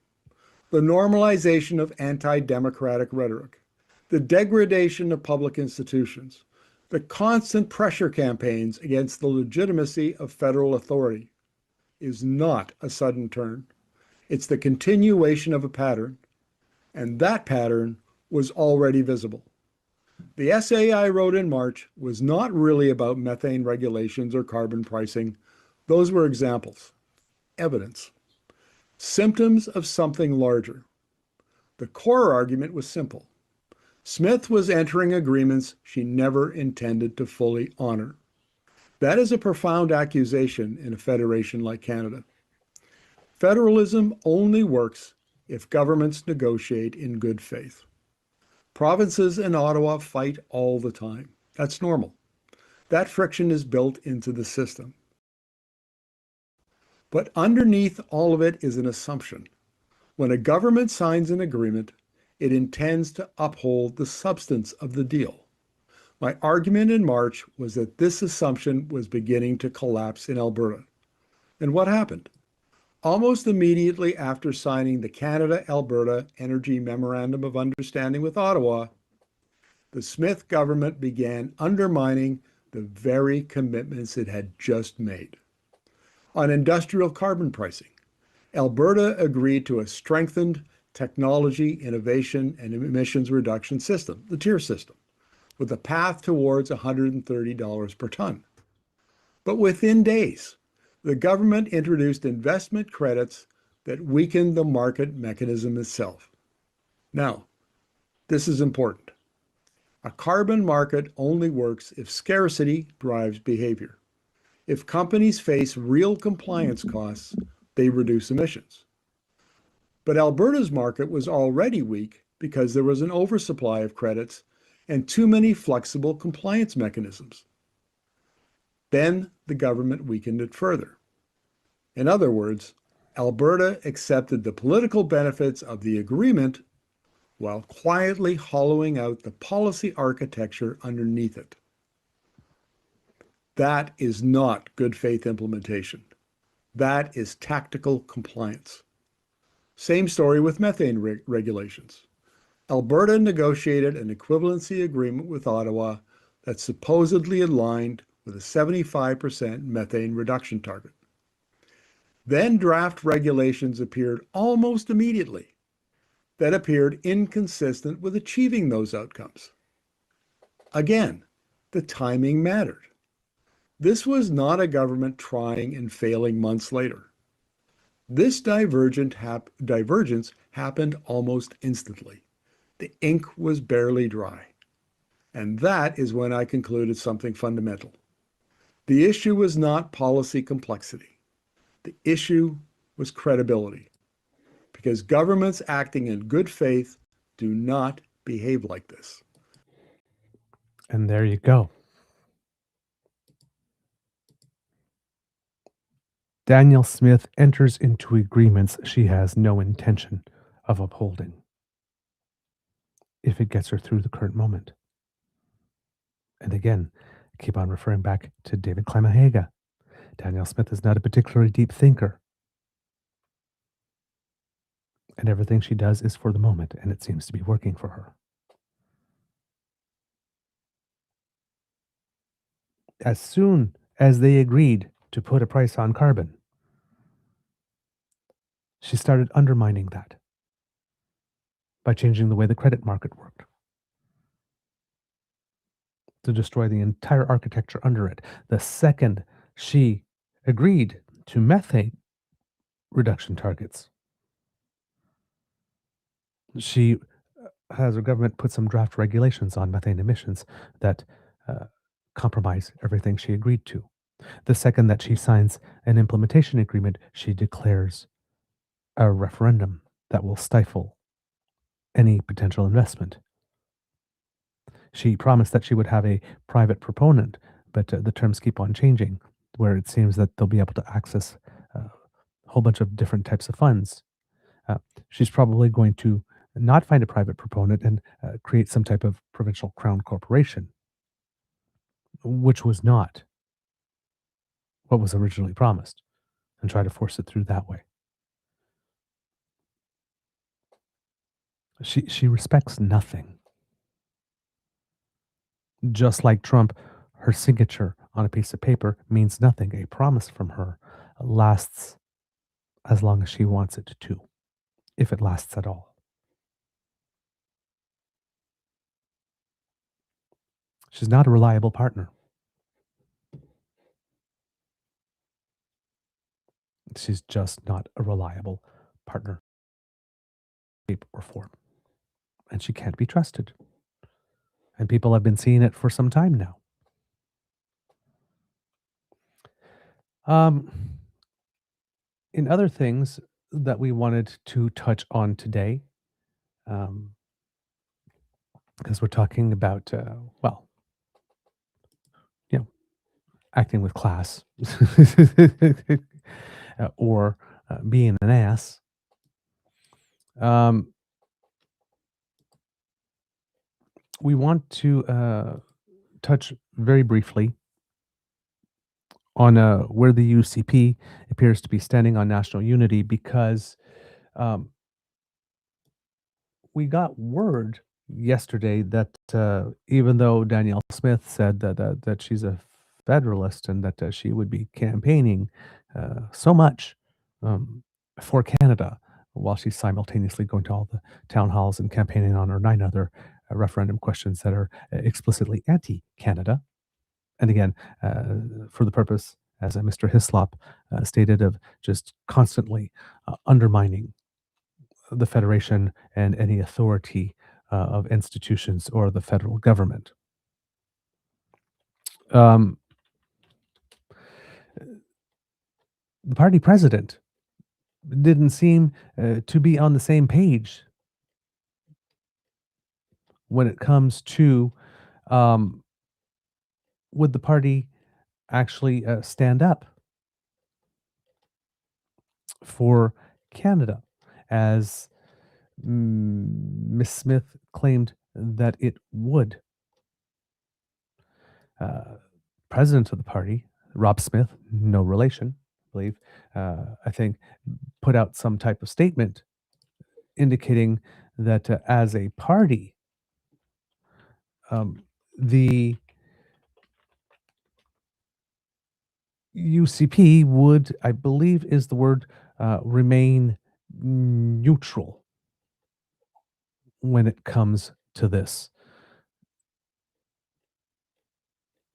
the normalization of anti-democratic rhetoric, the degradation of public institutions, the constant pressure campaigns against the legitimacy of federal authority is not a sudden turn. It's the continuation of a pattern, and that pattern was already visible. The essay I wrote in March was not really about methane regulations or carbon pricing. Those were examples, evidence, symptoms of something larger. The core argument was simple. Smith was entering agreements she never intended to fully honor. That is a profound accusation in a federation like Canada. Federalism only works if governments negotiate in good faith. Provinces in Ottawa fight all the time. That's normal. That friction is built into the system. But underneath all of it is an assumption. When a government signs an agreement, it intends to uphold the substance of the deal. My argument in March was that this assumption was beginning to collapse in Alberta. And what happened? Almost immediately after signing the Canada-Alberta Energy Memorandum of Understanding with Ottawa, the Smith government began undermining the very commitments it had just made. On industrial carbon pricing, Alberta agreed to a strengthened technology, innovation, and emissions reduction system, the TIER system, with a path towards $130 per ton. But within days, the government introduced investment credits that weakened the market mechanism itself. Now, this is important. A carbon market only works if scarcity drives behavior. If companies face real compliance costs, they reduce emissions. But Alberta's market was already weak because there was an oversupply of credits and too many flexible compliance mechanisms. Then the government weakened it further. In other words, Alberta accepted the political benefits of the agreement while quietly hollowing out the policy architecture underneath it. That is not good faith implementation. That is tactical compliance. Same story with methane regulations. Alberta negotiated an equivalency agreement with Ottawa that supposedly aligned with a 75% methane reduction target. Then draft regulations appeared almost immediately that appeared inconsistent with achieving those outcomes. Again, the timing mattered. This was not a government trying and failing months later. This divergence happened almost instantly. The ink was barely dry. And that is when I concluded something fundamental. The issue was not policy complexity. The issue was credibility. Because governments acting in good faith do not behave like this. And there you go. Danielle Smith enters into agreements she has no intention of upholding, if it gets her through the current moment. And again, I keep on referring back to David Klamahaga. Danielle Smith is not a particularly deep thinker. And everything she does is for the moment, and it seems to be working for her. As soon as they agreed to put a price on carbon, she started undermining that by changing the way the credit market worked to destroy the entire architecture under it. The second she agreed to methane reduction targets, she has her government put some draft regulations on methane emissions that compromise everything she agreed to. The second that she signs an implementation agreement, she declares a referendum that will stifle any potential investment. She promised that she would have a private proponent, but the terms keep on changing, where it seems that they'll be able to access a whole bunch of different types of funds. She's probably going to not find a private proponent and create some type of provincial crown corporation, which was not what was originally promised, and try to force it through that way. She respects nothing. Just like Trump, her signature on a piece of paper means nothing. A promise from her lasts as long as she wants it to, if it lasts at all. She's not a reliable partner. She's just not a reliable partner, shape or form. And she can't be trusted. And people have been seeing it for some time now. In other things that we wanted to touch on today, because we're talking about, acting with class or being an ass. We want to touch very briefly on where the UCP appears to be standing on national unity, because we got word yesterday that even though Danielle Smith said that she's a federalist and that she would be campaigning so much for Canada, while she's simultaneously going to all the town halls and campaigning on her 9 other referendum questions that are explicitly anti-Canada. And again, for the purpose, as Mr. Hislop stated, of just constantly undermining the Federation and any authority of institutions or the federal government. The party president didn't seem to be on the same page when it comes to would the party actually stand up for Canada, as Miss Smith claimed that it would. President of the party, Rob Smith, no relation, I believe, I think, put out some type of statement indicating that as a party, the UCP would, I believe is the word, remain neutral when it comes to this,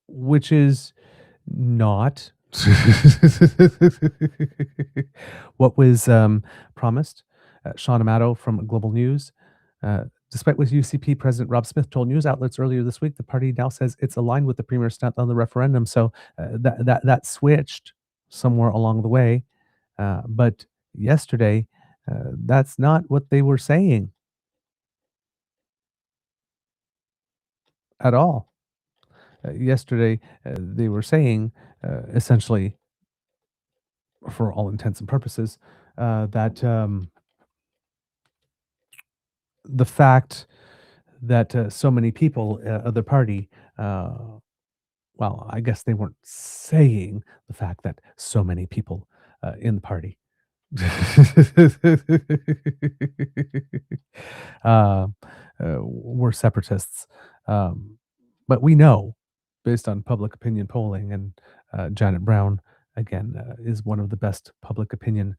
which is not what was promised. Sean Amato from Global News. Despite what UCP President Rob Smith told news outlets earlier this week, the party now says it's aligned with the Premier's stance on the referendum. So that switched somewhere along the way. But yesterday, that's not what they were saying at all. Yesterday, they were saying essentially, for all intents and purposes, that the fact that so many people of the party, well, I guess they weren't saying the fact that so many people in the party were separatists. But we know, based on public opinion polling, and Janet Brown, again, is one of the best public opinion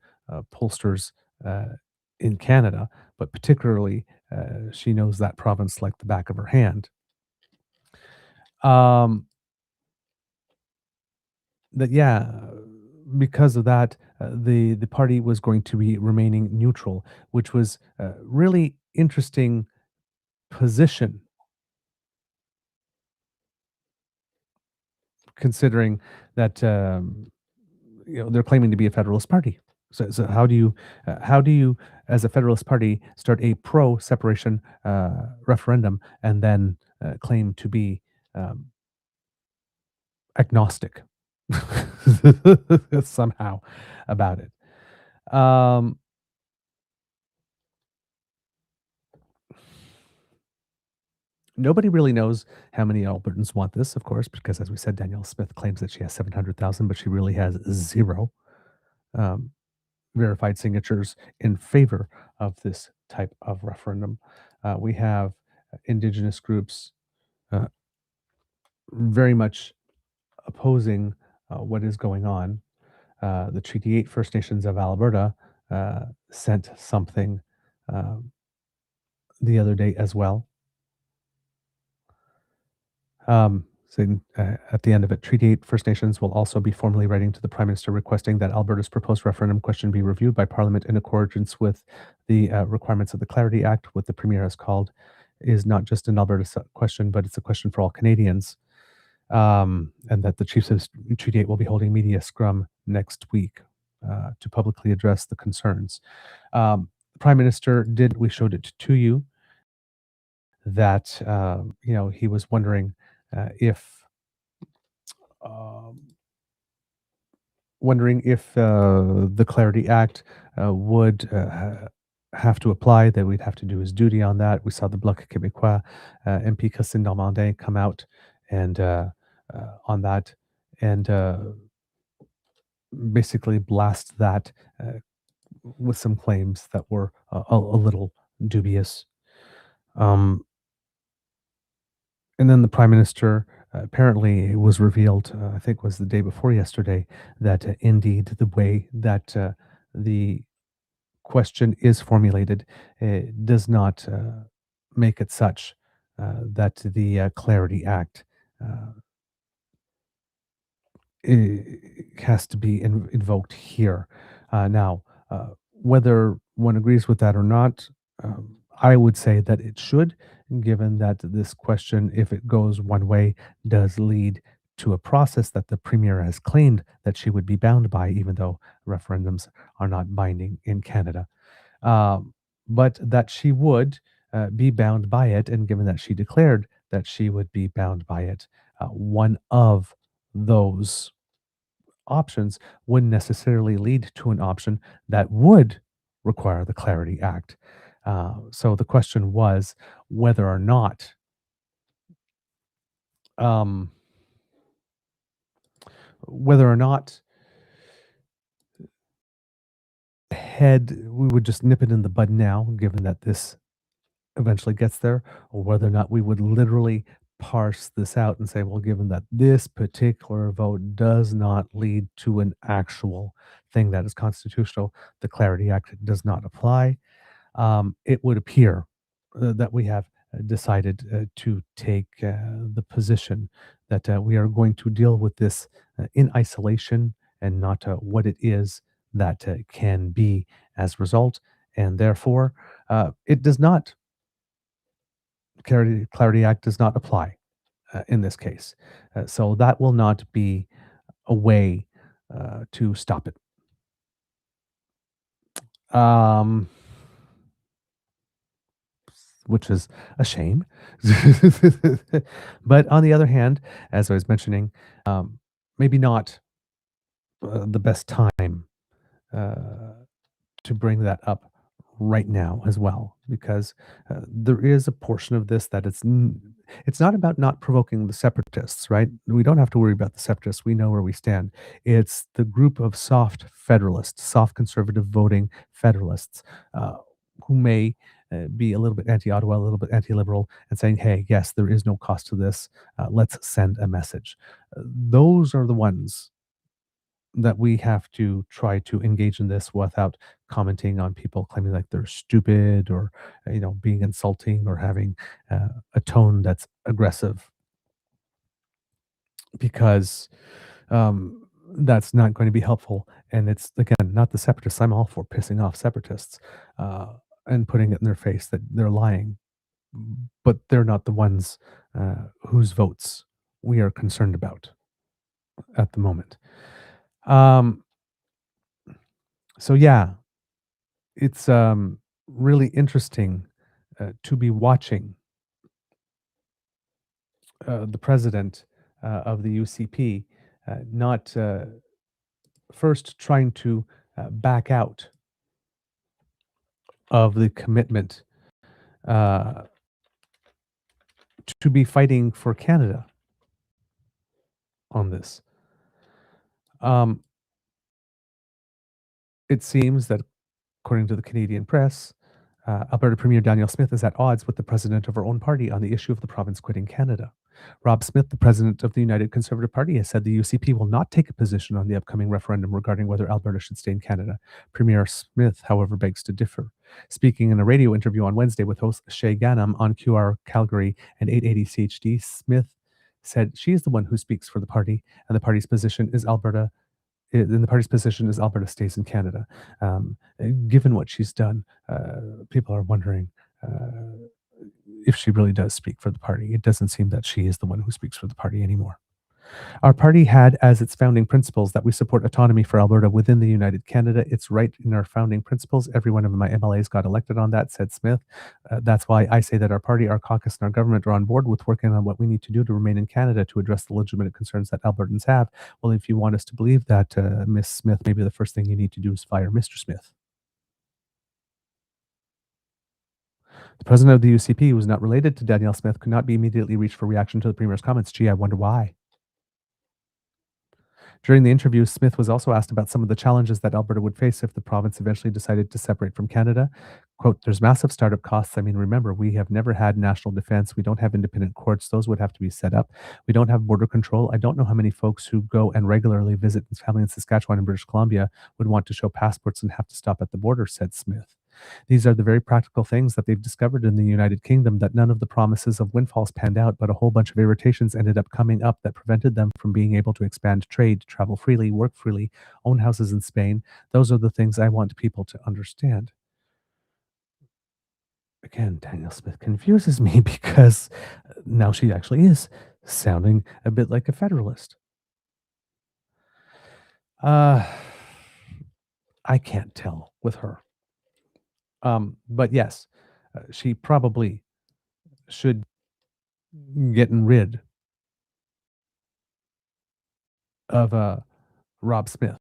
pollsters in Canada, but particularly she knows that province like the back of her hand. That, yeah, because of that, the party was going to be remaining neutral, which was a really interesting position, considering that they're claiming to be a Federalist party. So how do you, as a Federalist party, start a pro-separation referendum and then claim to be agnostic somehow about it? Nobody really knows how many Albertans want this, of course, because, as we said, Danielle Smith claims that she has 700,000, but she really has 0 verified signatures in favor of this type of referendum. We have Indigenous groups very much opposing what is going on. The Treaty 8 First Nations of Alberta sent something the other day as well. Saying at the end of it, Treaty 8 First Nations will also be formally writing to the Prime Minister requesting that Alberta's proposed referendum question be reviewed by Parliament in accordance with the requirements of the Clarity Act. What the Premier has called is not just an Alberta question, but it's a question for all Canadians. And that the Chiefs of Treaty 8 will be holding media scrum next week to publicly address the concerns. The Prime Minister we showed it to you, that he was wondering if the Clarity Act would have to apply, that we'd have to do his duty on that. We saw the Bloc Québécois MP Christine Normandin come out and on that and basically blast that with some claims that were a little dubious. And then the Prime Minister, apparently it was revealed, I think it was the day before yesterday, that indeed the way that the question is formulated does not make it such that the Clarity Act has to be invoked here. Now, whether one agrees with that or not, I would say that it should, given that this question, if it goes one way, does lead to a process that the Premier has claimed that she would be bound by, even though referendums are not binding in Canada. But that she would be bound by it, and given that she declared that she would be bound by it, one of those options wouldn't necessarily lead to an option that would require the Clarity Act. So the question was whether or not we would just nip it in the bud now, given that this eventually gets there, or whether or not we would literally parse this out and say, well, given that this particular vote does not lead to an actual thing that is constitutional, the Clarity Act does not apply. It would appear that we have decided to take the position that we are going to deal with this in isolation and not what it is that can be as a result. And therefore, it does not, Clarity Act does not apply in this case. So that will not be a way to stop it. Which is a shame. But on the other hand, as I was mentioning, maybe not the best time to bring that up right now as well, because there is a portion of this that it's not about not provoking the separatists, right? We don't have to worry about the separatists. We know where we stand. It's the group of soft federalists, soft conservative voting federalists who may be a little bit anti-Ottawa, a little bit anti-liberal, and saying, hey, yes, there is no cost to this. Let's send a message. Those are the ones that we have to try to engage in this without commenting on people claiming like they're stupid or, being insulting or having a tone that's aggressive. Because that's not going to be helpful. And it's, again, not the separatists. I'm all for pissing off separatists and putting it in their face that they're lying. But they're not the ones whose votes we are concerned about at the moment. So yeah, it's really interesting to be watching the president of the UCP not first trying to back out of the commitment to be fighting for Canada on this. It seems that, according to the Canadian press, Alberta Premier Danielle Smith is at odds with the president of her own party on the issue of the province quitting Canada. Rob Smith, the president of the United Conservative Party, has said the UCP will not take a position on the upcoming referendum regarding whether Alberta should stay in Canada. Premier Smith, however, begs to differ. Speaking in a radio interview on Wednesday with host Shay Ganam on QR Calgary and 880 CHD, Smith said she is the one who speaks for the party, and the party's position is Alberta stays in Canada. Given what she's done, people are wondering if she really does speak for the party. It doesn't seem that she is the one who speaks for the party anymore. Our party had as its founding principles that we support autonomy for Alberta within the United Canada. It's right in our founding principles. Every one of my MLAs got elected on that, said Smith. That's why I say that our party, our caucus, and our government are on board with working on what we need to do to remain in Canada to address the legitimate concerns that Albertans have. Well, if you want us to believe that, Miss Smith, maybe the first thing you need to do is fire Mr. Smith. The president of the UCP, who is not related to Danielle Smith, could not be immediately reached for reaction to the Premier's comments. Gee, I wonder why. During the interview, Smith was also asked about some of the challenges that Alberta would face if the province eventually decided to separate from Canada. Quote, there's massive startup costs. I mean, remember, we have never had national defense. We don't have independent courts. Those would have to be set up. We don't have border control. I don't know how many folks who go and regularly visit his family in Saskatchewan and British Columbia would want to show passports and have to stop at the border, said Smith. These are the very practical things that they've discovered in the United Kingdom, that none of the promises of windfalls panned out, but a whole bunch of irritations ended up coming up that prevented them from being able to expand trade, travel freely, work freely, own houses in Spain. Those are the things I want people to understand. Again, Danielle Smith confuses me because now she actually is sounding a bit like a federalist. I can't tell with her. But yes, she probably should get rid of Rob Smith,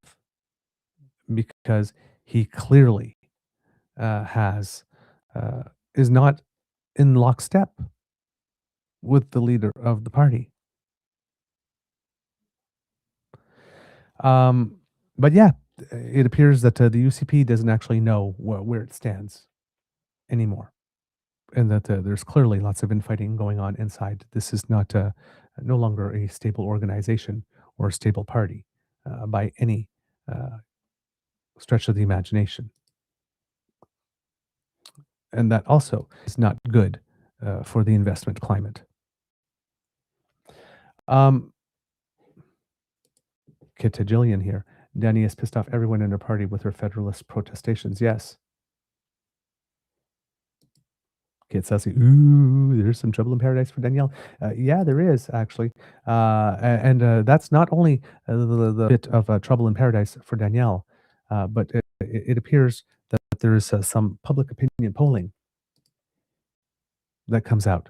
because he clearly is not in lockstep with the leader of the party. But yeah, it appears that the UCP doesn't actually know where it stands anymore, and that there's clearly lots of infighting going on inside. This is not no longer a stable organization or a stable party by any stretch of the imagination. And that also is not good for the investment climate. Kit to Jillian here. Danny has pissed off everyone in her party with her federalist protestations. Yes. Kit says, ooh, there's some trouble in paradise for Danielle. Yeah, there is, actually. And that's not only the bit of trouble in paradise for Danielle, but it appears that there is some public opinion polling that comes out.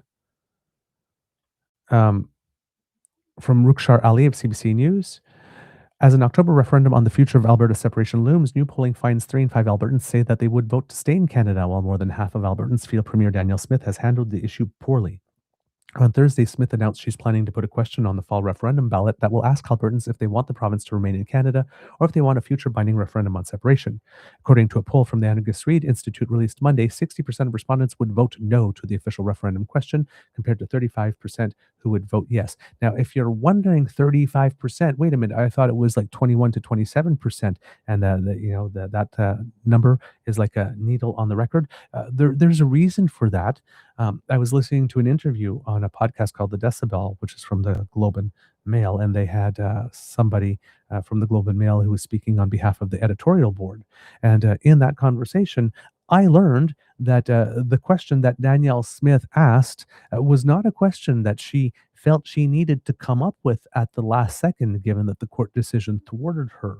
From Rukshar Ali of CBC News. As an October referendum on the future of Alberta separation looms, new polling finds 3 in 5 Albertans say that they would vote to stay in Canada, while more than half of Albertans feel Premier Danielle Smith has handled the issue poorly. On Thursday, Smith announced she's planning to put a question on the fall referendum ballot that will ask Albertans if they want the province to remain in Canada or if they want a future binding referendum on separation. According to a poll from the Angus Reid Institute released Monday, 60% of respondents would vote no to the official referendum question, compared to 35% who would vote yes. Now, if you're wondering, 35%, wait a minute, I thought it was like 21 to 27%, and that number is like a needle on the record. There's a reason for that. I was listening to an interview on a podcast called The Decibel, which is from the Globe and Mail, and they had somebody from the Globe and Mail who was speaking on behalf of the editorial board. And in that conversation, I learned that the question that Danielle Smith asked was not a question that she felt she needed to come up with at the last second, given that the court decision thwarted her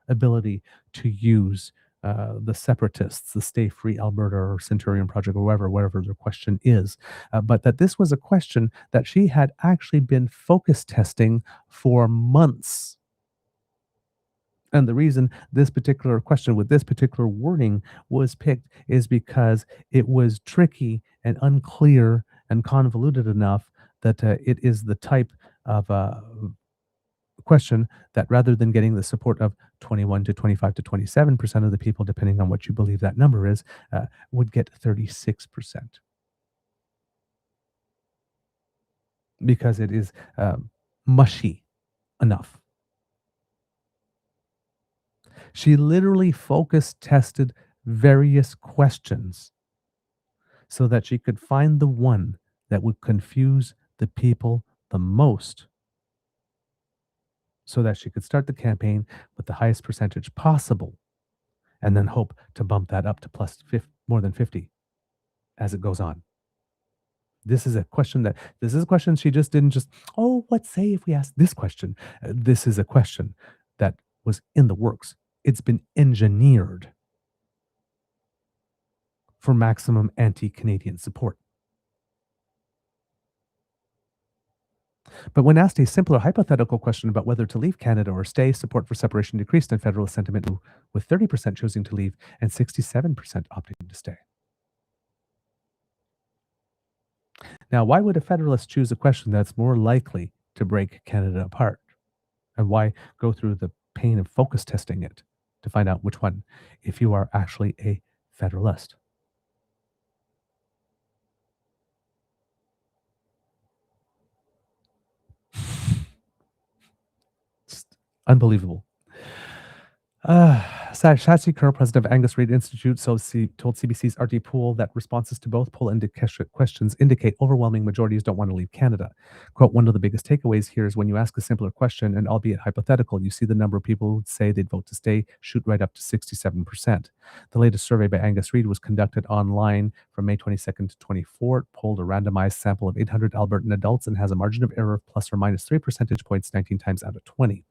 ability to use the separatists, the Stay Free Alberta or Centurion Project, or whatever their question is, but that this was a question that she had actually been focus testing for months. And the reason this particular question with this particular wording was picked is because it was tricky and unclear and convoluted enough that it is the type of question that rather than getting the support of 21 to 25 to 27% of the people, depending on what you believe that number is, would get 36%. Because it is mushy enough. She literally focus tested various questions so that she could find the one that would confuse the people the most, so that she could start the campaign with the highest percentage possible and then hope to bump that up to more than 50 as it goes on. This is a question she just didn't just, oh, let's say if we ask this question. This is a question that was in the works. It's been engineered for maximum anti-Canadian support. But when asked a simpler hypothetical question about whether to leave Canada or stay, support for separation decreased and Federalist sentiment, with 30% choosing to leave and 67% opting to stay. Now, why would a Federalist choose a question that's more likely to break Canada apart? And why go through the pain of focus testing it to find out which one, if you are actually a Federalist? Unbelievable. Shatsy Kerr, president of Angus Reid Institute, told CBC's RT Pool that responses to both poll questions indicate overwhelming majorities don't want to leave Canada. Quote, one of the biggest takeaways here is when you ask a simpler question, and albeit hypothetical, you see the number of people who say they'd vote to stay shoot right up to 67%. The latest survey by Angus Reid was conducted online from May 22nd to 24. It polled a randomized sample of 800 Albertan adults and has a margin of error of plus or minus 3 percentage points 19 times out of 20.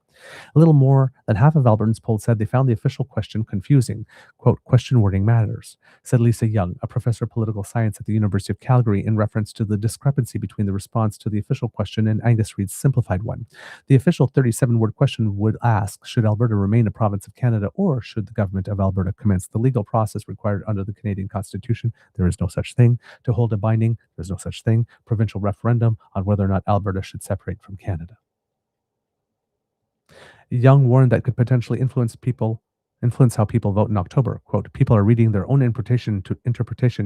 A little more than half of Albertans polled said they found the official question confusing. Quote, question wording matters, said Lisa Young, a professor of political science at the University of Calgary, in reference to the discrepancy between the response to the official question and Angus Reid's simplified one. The official 37-word question would ask, should Alberta remain a province of Canada, or should the government of Alberta commence the legal process required under the Canadian Constitution? There is no such thing. To hold a binding, there is no such thing. Provincial referendum on whether or not Alberta should separate from Canada. Young warned that could potentially influence how people vote in October. Quote, people are reading their own interpretation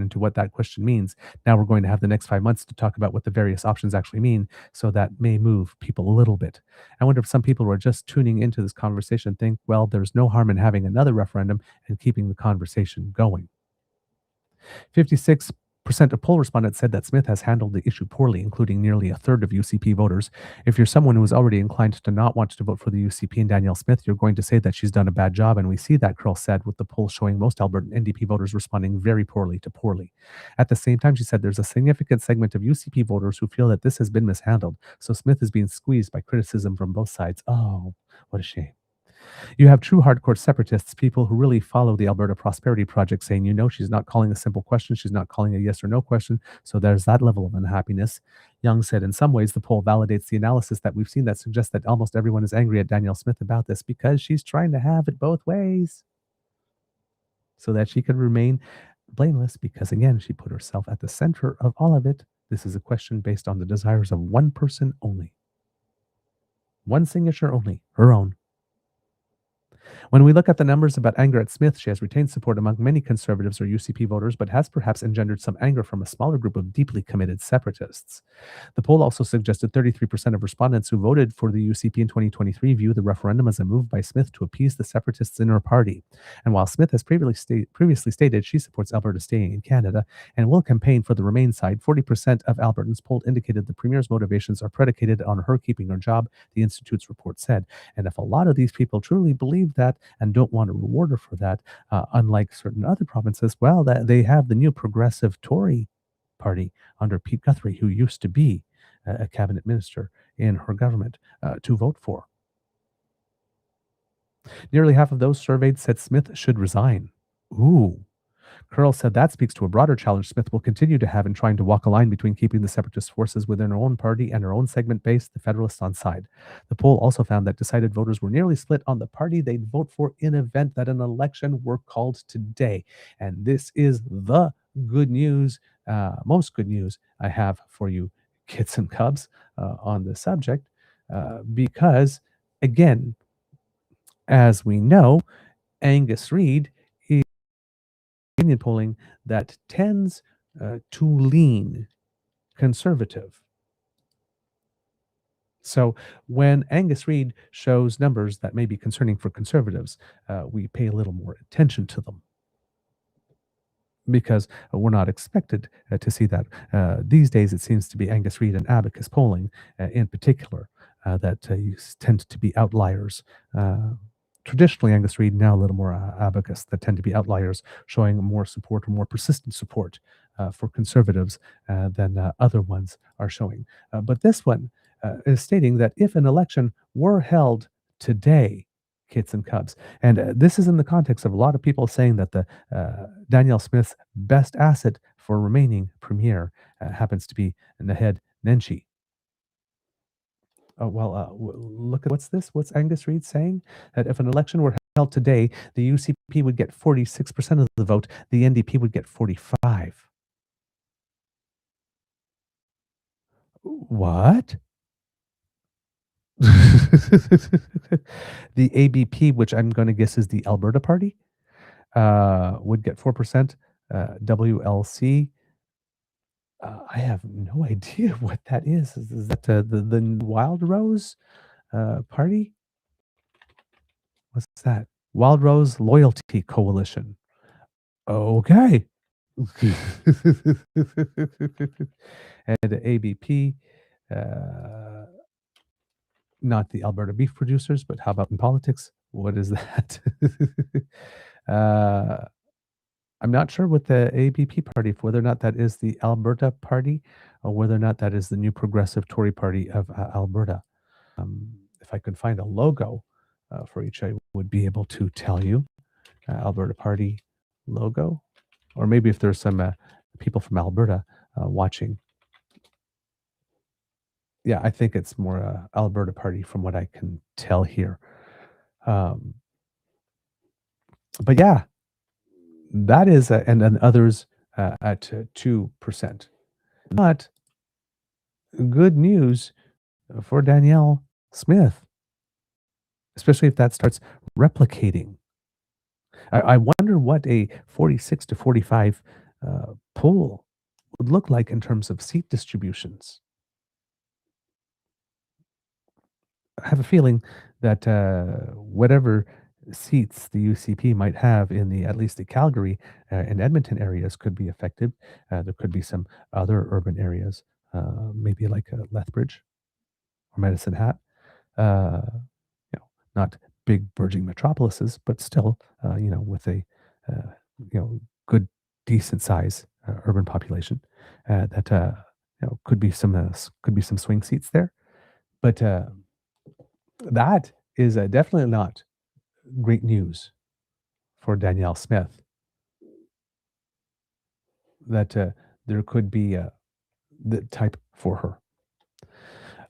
into what that question means. Now we're going to have the next 5 months to talk about what the various options actually mean, so that may move people a little bit. I wonder if some people who are just tuning into this conversation think, well, there's no harm in having another referendum and keeping the conversation going. 56% of poll respondents said that Smith has handled the issue poorly, including nearly a third of UCP voters. If you're someone who is already inclined to not want to vote for the UCP and Danielle Smith, you're going to say that she's done a bad job, and we see that, Curl said, with the poll showing most Albertan NDP voters responding very poorly to poorly. At the same time, she said there's a significant segment of UCP voters who feel that this has been mishandled, so Smith is being squeezed by criticism from both sides. Oh, what a shame. You have true hardcore separatists, people who really follow the Alberta Prosperity Project, saying, she's not calling a simple question, she's not calling a yes or no question, so there's that level of unhappiness. Young said, in some ways, the poll validates the analysis that we've seen that suggests that almost everyone is angry at Danielle Smith about this because she's trying to have it both ways so that she could remain blameless because, again, she put herself at the center of all of it. This is a question based on the desires of one person only. One signature only, her own. When we look at the numbers about anger at Smith, she has retained support among many Conservatives or UCP voters, but has perhaps engendered some anger from a smaller group of deeply committed separatists. The poll also suggested 33% of respondents who voted for the UCP in 2023 view the referendum as a move by Smith to appease the separatists in her party. And while Smith has previously stated she supports Alberta staying in Canada and will campaign for the Remain side, 40% of Albertans polled indicated the Premier's motivations are predicated on her keeping her job, the Institute's report said. And if a lot of these people truly believe that and don't want to reward her for that, unlike certain other provinces, well, that they have the new progressive Tory party under Pete Guthrie, who used to be a cabinet minister in her government, to vote for. Nearly half of those surveyed said Smith should resign. Ooh. Curl said that speaks to a broader challenge Smith will continue to have in trying to walk a line between keeping the separatist forces within her own party and her own segment base, the Federalists, on side. The poll also found that decided voters were nearly split on the party they'd vote for in event that an election were called today. And this is the good news, most good news I have for you, kids and cubs, on the subject, because Again, as we know, Angus Reid is opinion polling that tends to lean conservative. So when Angus Reid shows numbers that may be concerning for conservatives, we pay a little more attention to them because we're not expected to see that. These days, it seems to be Angus Reid and Abacus polling in particular that tend to be outliers. Traditionally, Angus Reid, now a little more Abacus, that tend to be outliers, showing more support or more persistent support for conservatives than other ones are showing. But this one is stating that if an election were held today, Kits and Cubs, and this is in the context of a lot of people saying that the Danielle Smith's best asset for remaining premier happens to be Naheed Nenshi. Oh, well, look at what's this? What's Angus Reid saying? That if an election were held today, the UCP would get 46% of the vote, the NDP would get 45. What? The ABP, which I'm going to guess is the Alberta Party, would get 4%. WLC, I have no idea what that is. Is that the Wild Rose Party? What's that? Wild Rose Loyalty Coalition. Okay. And ABP, not the Alberta beef producers, but how about in politics? What is that? I'm not sure with the ABP party, whether or not that is the Alberta Party or whether or not that is the new Progressive Tory Party of Alberta. If I could find a logo for each, I would be able to tell you. Alberta Party logo, or maybe if there's some people from Alberta watching. Yeah, I think it's more Alberta Party from what I can tell here. But yeah, that is, and then others at 2%. Not good news for Danielle Smith, especially if that starts replicating. I wonder what a 46 to 45 poll would look like in terms of seat distributions. I have a feeling that whatever seats the UCP might have in at least the Calgary and Edmonton areas could be affected. There could be some other urban areas, maybe like Lethbridge or Medicine Hat. Not big burgeoning metropolises, but still, with a good, decent size urban population that could be some swing seats there. But that is definitely not great news for Danielle Smith. That there could be the type for her.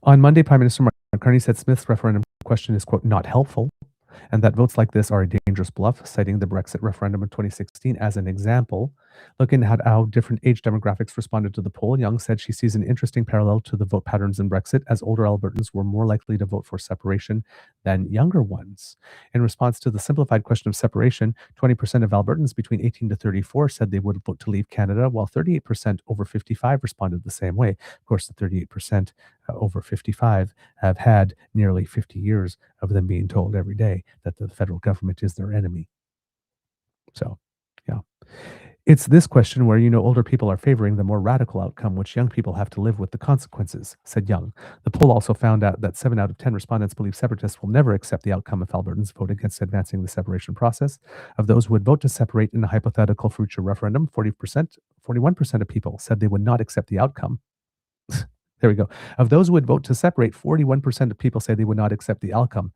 On Monday, Prime Minister Mark Carney said Smith's referendum question is, quote, not helpful, and that votes like this are a dangerous bluff, citing the Brexit referendum in 2016 as an example. Looking at how different age demographics responded to the poll, Young said she sees an interesting parallel to the vote patterns in Brexit, as older Albertans were more likely to vote for separation than younger ones. In response to the simplified question of separation, 20% of Albertans between 18 to 34 said they would vote to leave Canada, while 38% over 55 responded the same way. Of course, the 38% over 55 have had nearly 50 years of them being told every day that the federal government is their enemy. So, yeah. It's this question where, older people are favoring the more radical outcome, which young people have to live with the consequences, said Young. The poll also found out that 7 out of 10 respondents believe separatists will never accept the outcome if Albertans vote against advancing the separation process. Of those who would vote to separate in a hypothetical future referendum, 41% of people said they would not accept the outcome. There we go. Of those who would vote to separate, 41% of people say they would not accept the outcome.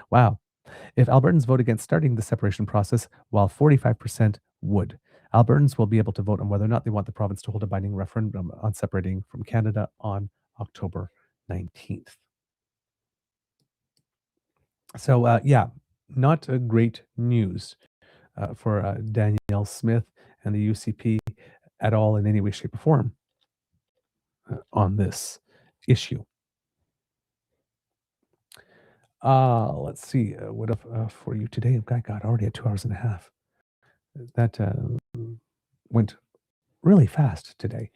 Wow. If Albertans vote against starting the separation process, while 45% would, Albertans will be able to vote on whether or not they want the province to hold a binding referendum on separating from Canada on October 19th. So, yeah, not a great news for Danielle Smith and the UCP at all in any way, shape, or form on this issue. Let's see. What if for you today? I got already at 2 hours and a half. That went really fast today.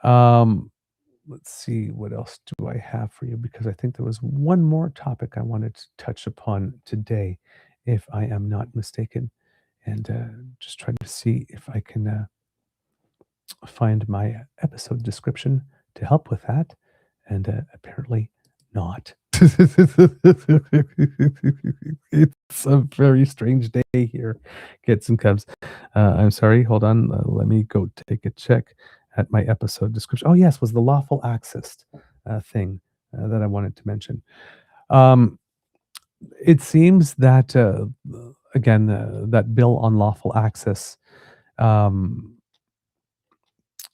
Let's see. What else do I have for you? Because I think there was one more topic I wanted to touch upon today, if I am not mistaken. And just trying to see if I can find my episode description to help with that. And apparently not. It's a very strange day here, kids and cubs. I'm sorry. Hold on. Let me go take a check at my episode description. Oh, yes, was the lawful access thing that I wanted to mention. It seems that, again, that bill on lawful access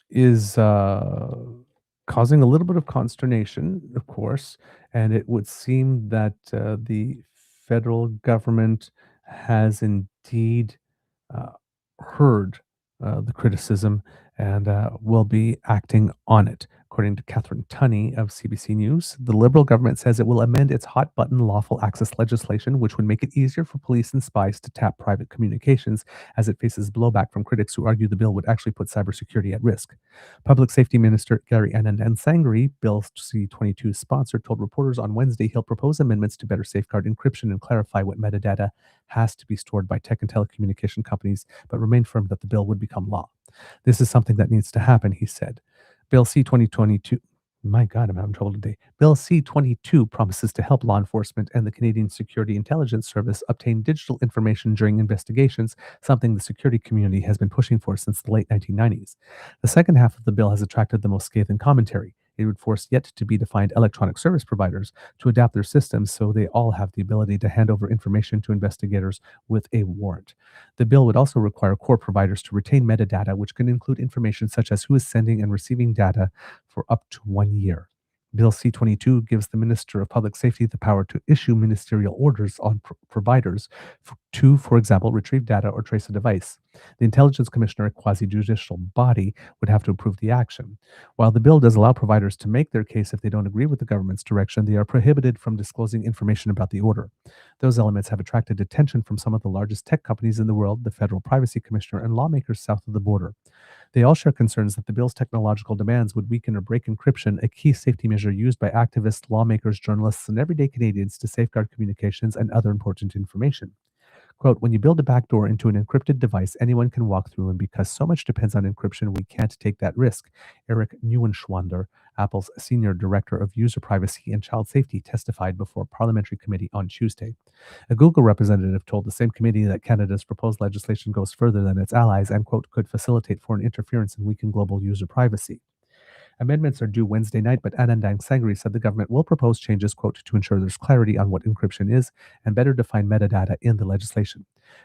is causing a little bit of consternation, of course, and it would seem that the federal government has indeed heard the criticism and will be acting on it. According to Catherine Tunney of CBC News, the Liberal government says it will amend its hot-button lawful access legislation, which would make it easier for police and spies to tap private communications, as it faces blowback from critics who argue the bill would actually put cybersecurity at risk. Public Safety Minister Gary Anand-Ansangri, Bill C-22's sponsor, told reporters on Wednesday he'll propose amendments to better safeguard encryption and clarify what metadata has to be stored by tech and telecommunication companies, but remained firm that the bill would become law. This is something that needs to happen, he said. Bill C-2022, my God, I'm having trouble today. Bill C-22 promises to help law enforcement and the Canadian Security Intelligence Service obtain digital information during investigations, something the security community has been pushing for since the late 1990s. The second half of the bill has attracted the most scathing commentary. It would force yet to be defined electronic service providers to adapt their systems so they all have the ability to hand over information to investigators with a warrant. The bill would also require core providers to retain metadata, which can include information such as who is sending and receiving data for up to 1 year. Bill C-22 gives the Minister of Public Safety the power to issue ministerial orders on providers to, for example, retrieve data or trace a device. The Intelligence Commissioner, a quasi-judicial body, would have to approve the action. While the bill does allow providers to make their case if they don't agree with the government's direction, they are prohibited from disclosing information about the order. Those elements have attracted attention from some of the largest tech companies in the world, the Federal Privacy Commissioner, and lawmakers south of the border. They all share concerns that the bill's technological demands would weaken or break encryption, a key safety measure used by activists, lawmakers, journalists, and everyday Canadians to safeguard communications and other important information. Quote, when you build a backdoor into an encrypted device, anyone can walk through, and because so much depends on encryption, we can't take that risk. Eric Neuenschwander, Apple's Senior Director of User Privacy and Child Safety, testified before a parliamentary committee on Tuesday. A Google representative told the same committee that Canada's proposed legislation goes further than its allies and, quote, could facilitate foreign interference and weaken global user privacy. Amendments are due Wednesday night, but Anand-Ansangri said the government will propose changes, quote, to ensure there's clarity on what encryption is and better define metadata in the legislation.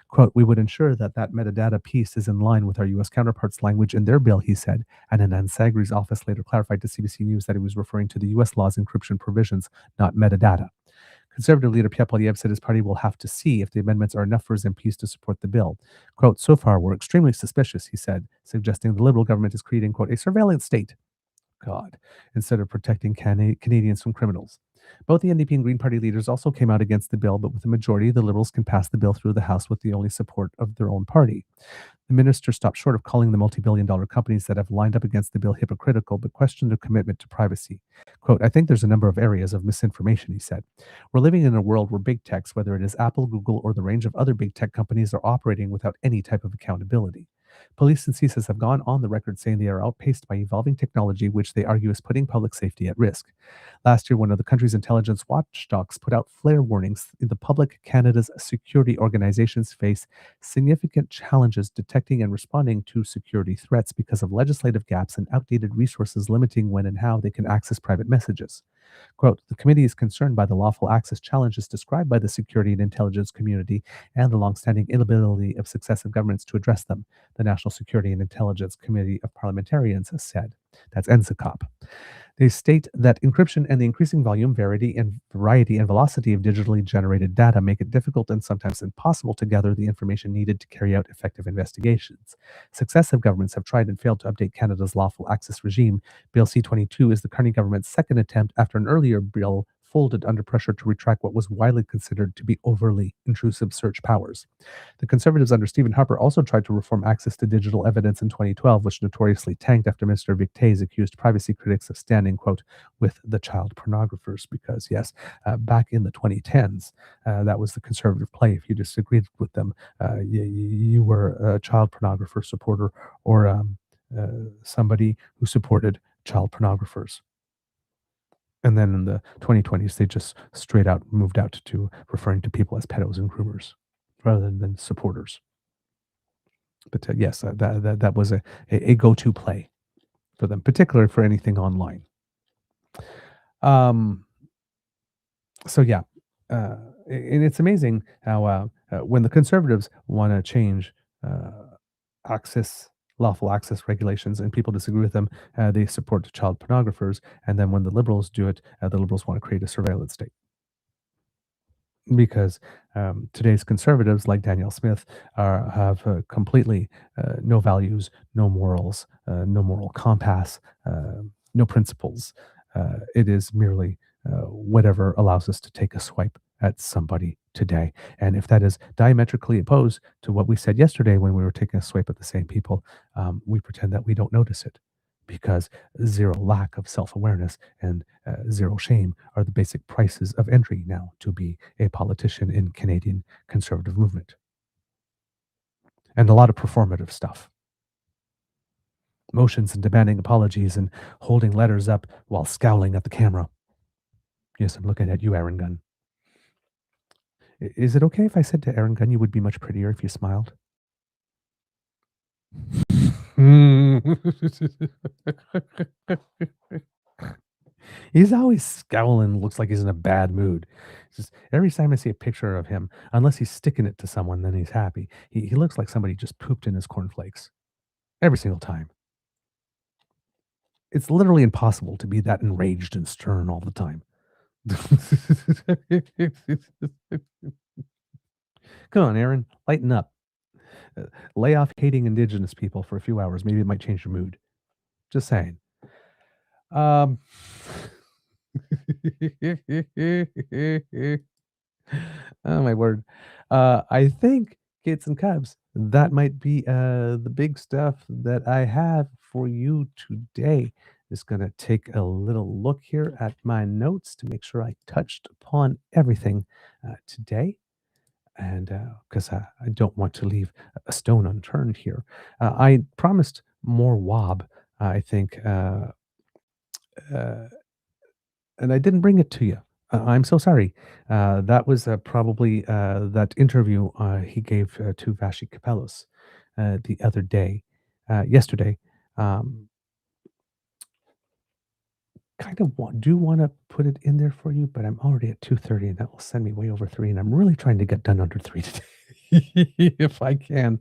Quote, we would ensure that that metadata piece is in line with our U.S. counterparts' language in their bill, he said. Anand-Ansangri's office later clarified to CBC News that he was referring to the U.S. law's encryption provisions, not metadata. Conservative leader Pierre Poilievre said his party will have to see if the amendments are enough for his MPs to support the bill. Quote, so far, we're extremely suspicious, he said, suggesting the Liberal government is creating, quote, a surveillance state. God, instead of protecting Canadians from criminals. Both the NDP and Green Party leaders also came out against the bill, but with a majority, the Liberals can pass the bill through the House with the only support of their own party. The minister stopped short of calling the multi-billion-dollar companies that have lined up against the bill hypocritical, but questioned their commitment to privacy. Quote, I think there's a number of areas of misinformation, he said. We're living in a world where big techs, whether it is Apple, Google, or the range of other big tech companies, are operating without any type of accountability. Police and CSIS have gone on the record saying they are outpaced by evolving technology, which they argue is putting public safety at risk. Last year, one of the country's intelligence watchdogs put out flare warnings in the public. Canada's security organizations face significant challenges detecting and responding to security threats because of legislative gaps and outdated resources limiting when and how they can access private messages. Quote, the committee is concerned by the lawful access challenges described by the security and intelligence community and the longstanding inability of successive governments to address them, the National Security and Intelligence Committee of Parliamentarians said. That's NSICOP. They state that encryption and the increasing volume, variety, and velocity of digitally generated data make it difficult and sometimes impossible to gather the information needed to carry out effective investigations. Successive governments have tried and failed to update Canada's lawful access regime. Bill C-22 is the Carney government's second attempt after an earlier bill folded under pressure to retract what was widely considered to be overly intrusive search powers. The Conservatives under Stephen Harper also tried to reform access to digital evidence in 2012, which notoriously tanked after Minister Victez accused privacy critics of standing, quote, with the child pornographers. Because, yes, back in the 2010s, that was the Conservative play. If you disagreed with them, you were a child pornographer supporter or somebody who supported child pornographers. And then in the 2020s, they just straight out moved out to referring to people as pedos and groomers rather than supporters. But yes, that was a go-to play for them, particularly for anything online. So yeah, and it's amazing how when the Conservatives want to change lawful access regulations and people disagree with them, they support child pornographers. And then when the Liberals do it, the Liberals want to create a surveillance state. Because today's Conservatives, like Danielle Smith, have completely no values, no morals, no moral compass, no principles. It is merely whatever allows us to take a swipe at somebody today. And if that is diametrically opposed to what we said yesterday when we were taking a swipe at the same people, we pretend that we don't notice it, because zero lack of self-awareness and zero shame are the basic prices of entry now to be a politician in Canadian Conservative movement. And a lot of performative stuff. Motions and demanding apologies and holding letters up while scowling at the camera. Yes, I'm looking at you, Aaron Gunn. Is it okay if I said to Aaron Gunn you would be much prettier if you smiled? He's always scowling, looks like he's in a bad mood. Just every time I see a picture of him, unless he's sticking it to someone, then he's happy. He looks like somebody just pooped in his cornflakes. Every single time. It's literally impossible to be that enraged and stern all the time. Come on, Aaron, lighten up. Lay off hating Indigenous people for a few hours. Maybe it might change your mood. Just saying. Oh my word. I think, kids and cubs, that might be the big stuff that I have for you today. Just going to take a little look here at my notes to make sure I touched upon everything today. And because I don't want to leave a stone unturned here. I promised more WOB, I think, and I didn't bring it to you. I'm so sorry. That was probably that interview he gave to Vashi Kapelos the other day, yesterday. Kind of do want to put it in there for you, but I'm already at 2:30, and that will send me way over 3, and I'm really trying to get done under 3 today, if I can.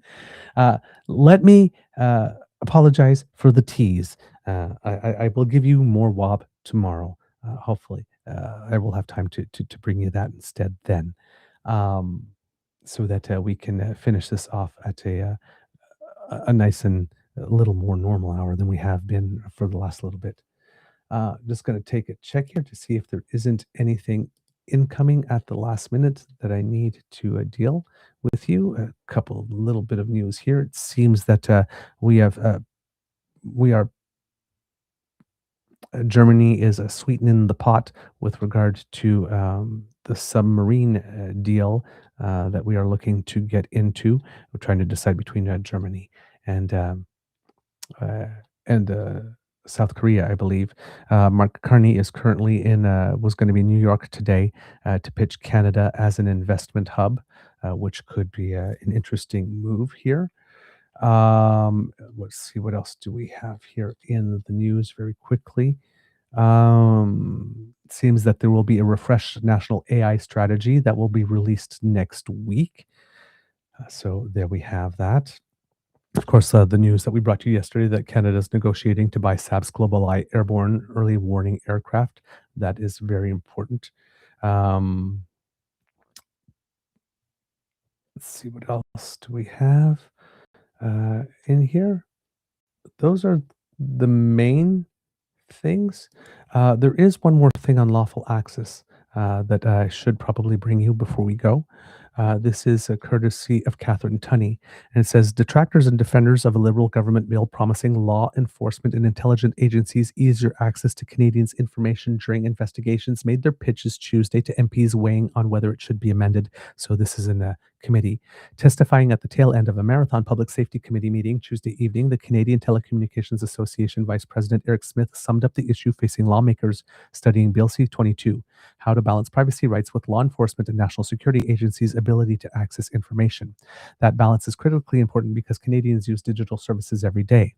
Let me apologize for the tease. I will give you more WOB tomorrow, hopefully. I will have time to bring you that instead then, so that we can finish this off at a nice and a little more normal hour than we have been for the last little bit. Just going to take a check here to see if there isn't anything incoming at the last minute that I need to deal with you. A couple little bit of news here. It seems that Germany is sweetening the pot with regard to the submarine deal that we are looking to get into. We're trying to decide between Germany and South Korea, I believe. Mark Carney is currently was going to be in New York today to pitch Canada as an investment hub, which could be an interesting move here. Let's see, what else do we have here in the news very quickly. It seems that there will be a refreshed national AI strategy that will be released next week. So there we have that. Of course, the news that we brought you yesterday that Canada is negotiating to buy SAB's Global Eye airborne early warning aircraft. That is very important. Let's see, what else do we have in here? Those are the main things. There is one more thing on lawful access that I should probably bring you before we go. This is a courtesy of Catherine Tunney, and it says detractors and defenders of a Liberal government bill promising law enforcement and intelligence agencies easier access to Canadians' information during investigations made their pitches Tuesday to MPs weighing on whether it should be amended. So this is in a committee. Testifying at the tail end of a marathon public safety committee meeting Tuesday evening, the Canadian Telecommunications Association Vice President Eric Smith summed up the issue facing lawmakers studying Bill C-22, how to balance privacy rights with law enforcement and national security agencies' ability to access information. That balance is critically important because Canadians use digital services every day.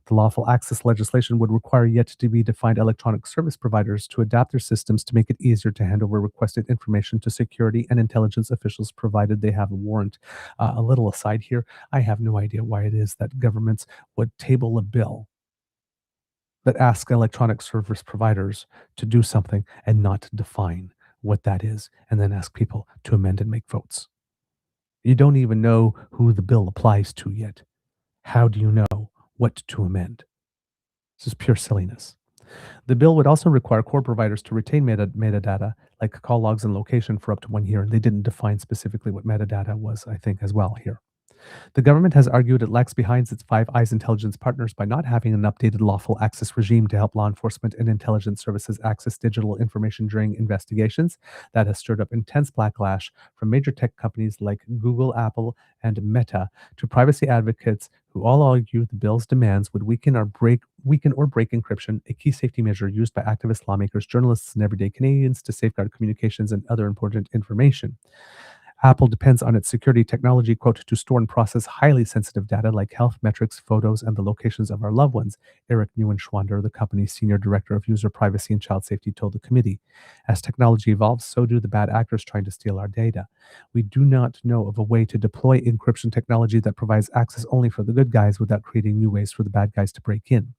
The lawful access legislation would require yet to be defined electronic service providers to adapt their systems to make it easier to hand over requested information to security and intelligence officials provided they have a warrant. A little aside here, I have no idea why it is that governments would table a bill that asks electronic service providers to do something and not define what that is, and then ask people to amend and make votes. You don't even know who the bill applies to yet. How do you know what to amend? This is pure silliness. The bill would also require core providers to retain metadata like call logs and location for up to 1 year. And they didn't define specifically what metadata was, I think, as well here. The government has argued it lags behind its Five Eyes intelligence partners by not having an updated lawful access regime to help law enforcement and intelligence services access digital information during investigations. That has stirred up intense backlash from major tech companies like Google, Apple, and Meta to privacy advocates who all argue the bill's demands would weaken or break encryption, a key safety measure used by activists, lawmakers, journalists, and everyday Canadians to safeguard communications and other important information. Apple depends on its security technology, quote, to store and process highly sensitive data like health metrics, photos, and the locations of our loved ones, Eric Neuenschwander, the company's senior director of user privacy and child safety, told the committee. As technology evolves, so do the bad actors trying to steal our data. We do not know of a way to deploy encryption technology that provides access only for the good guys without creating new ways for the bad guys to break in.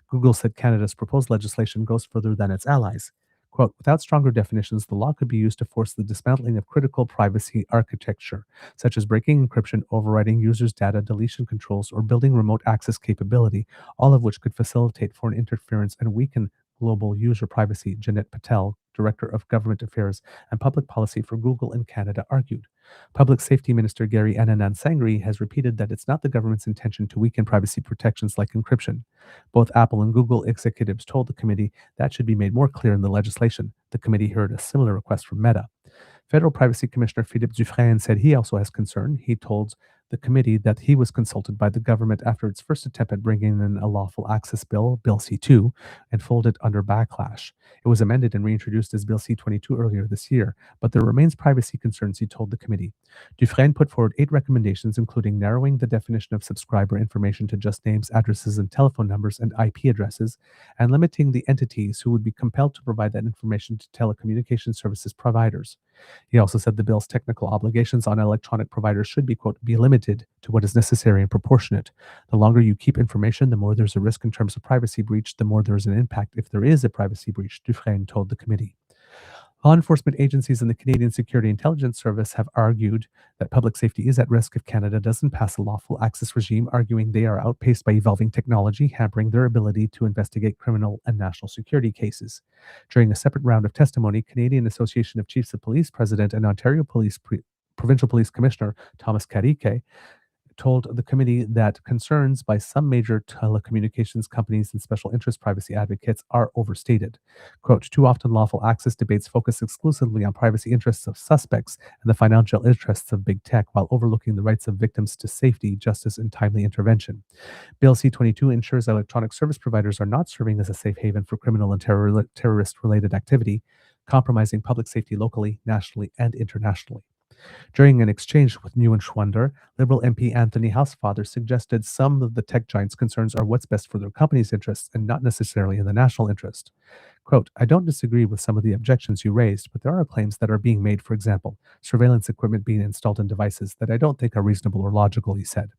Google said Canada's proposed legislation goes further than its allies. Quote, without stronger definitions, the law could be used to force the dismantling of critical privacy architecture, such as breaking encryption, overriding users' data deletion controls, or building remote access capability, all of which could facilitate foreign interference and weaken global user privacy, Jeanette Patel, Director of Government Affairs and Public Policy for Google in Canada, argued. Public Safety Minister Gary Anandan-Sangri has repeated that it's not the government's intention to weaken privacy protections like encryption. Both Apple and Google executives told the committee that should be made more clear in the legislation. The committee heard a similar request from Meta. Federal Privacy Commissioner Philippe Dufresne said he also has concern. He told the committee that he was consulted by the government after its first attempt at bringing in a lawful access bill, Bill C-2, and folded under backlash. It was amended and reintroduced as Bill C-22 earlier this year, but there remains privacy concerns, he told the committee. Dufresne put forward 8 recommendations, including narrowing the definition of subscriber information to just names, addresses, and telephone numbers and IP addresses, and limiting the entities who would be compelled to provide that information to telecommunication services providers. He also said the bill's technical obligations on electronic providers should be, quote, be limited to what is necessary and proportionate. The longer you keep information, the more there's a risk in terms of privacy breach, the more there's an impact if there is a privacy breach, Dufresne told the committee. Law enforcement agencies and the Canadian Security Intelligence Service have argued that public safety is at risk if Canada doesn't pass a lawful access regime, arguing they are outpaced by evolving technology, hampering their ability to investigate criminal and national security cases. During a separate round of testimony, Canadian Association of Chiefs of Police President and Ontario Provincial Police Commissioner Thomas Carrique told the committee that concerns by some major telecommunications companies and special interest privacy advocates are overstated. Quote, too often lawful access debates focus exclusively on privacy interests of suspects and the financial interests of big tech while overlooking the rights of victims to safety, justice, and timely intervention. Bill C-22 ensures electronic service providers are not serving as a safe haven for criminal and terrorist-related activity, compromising public safety locally, nationally, and internationally. During an exchange with Neuenschwander, Liberal MP Anthony Housefather suggested some of the tech giants' concerns are what's best for their company's interests and not necessarily in the national interest. Quote, I don't disagree with some of the objections you raised, but there are claims that are being made, for example, surveillance equipment being installed in devices that I don't think are reasonable or logical, he said.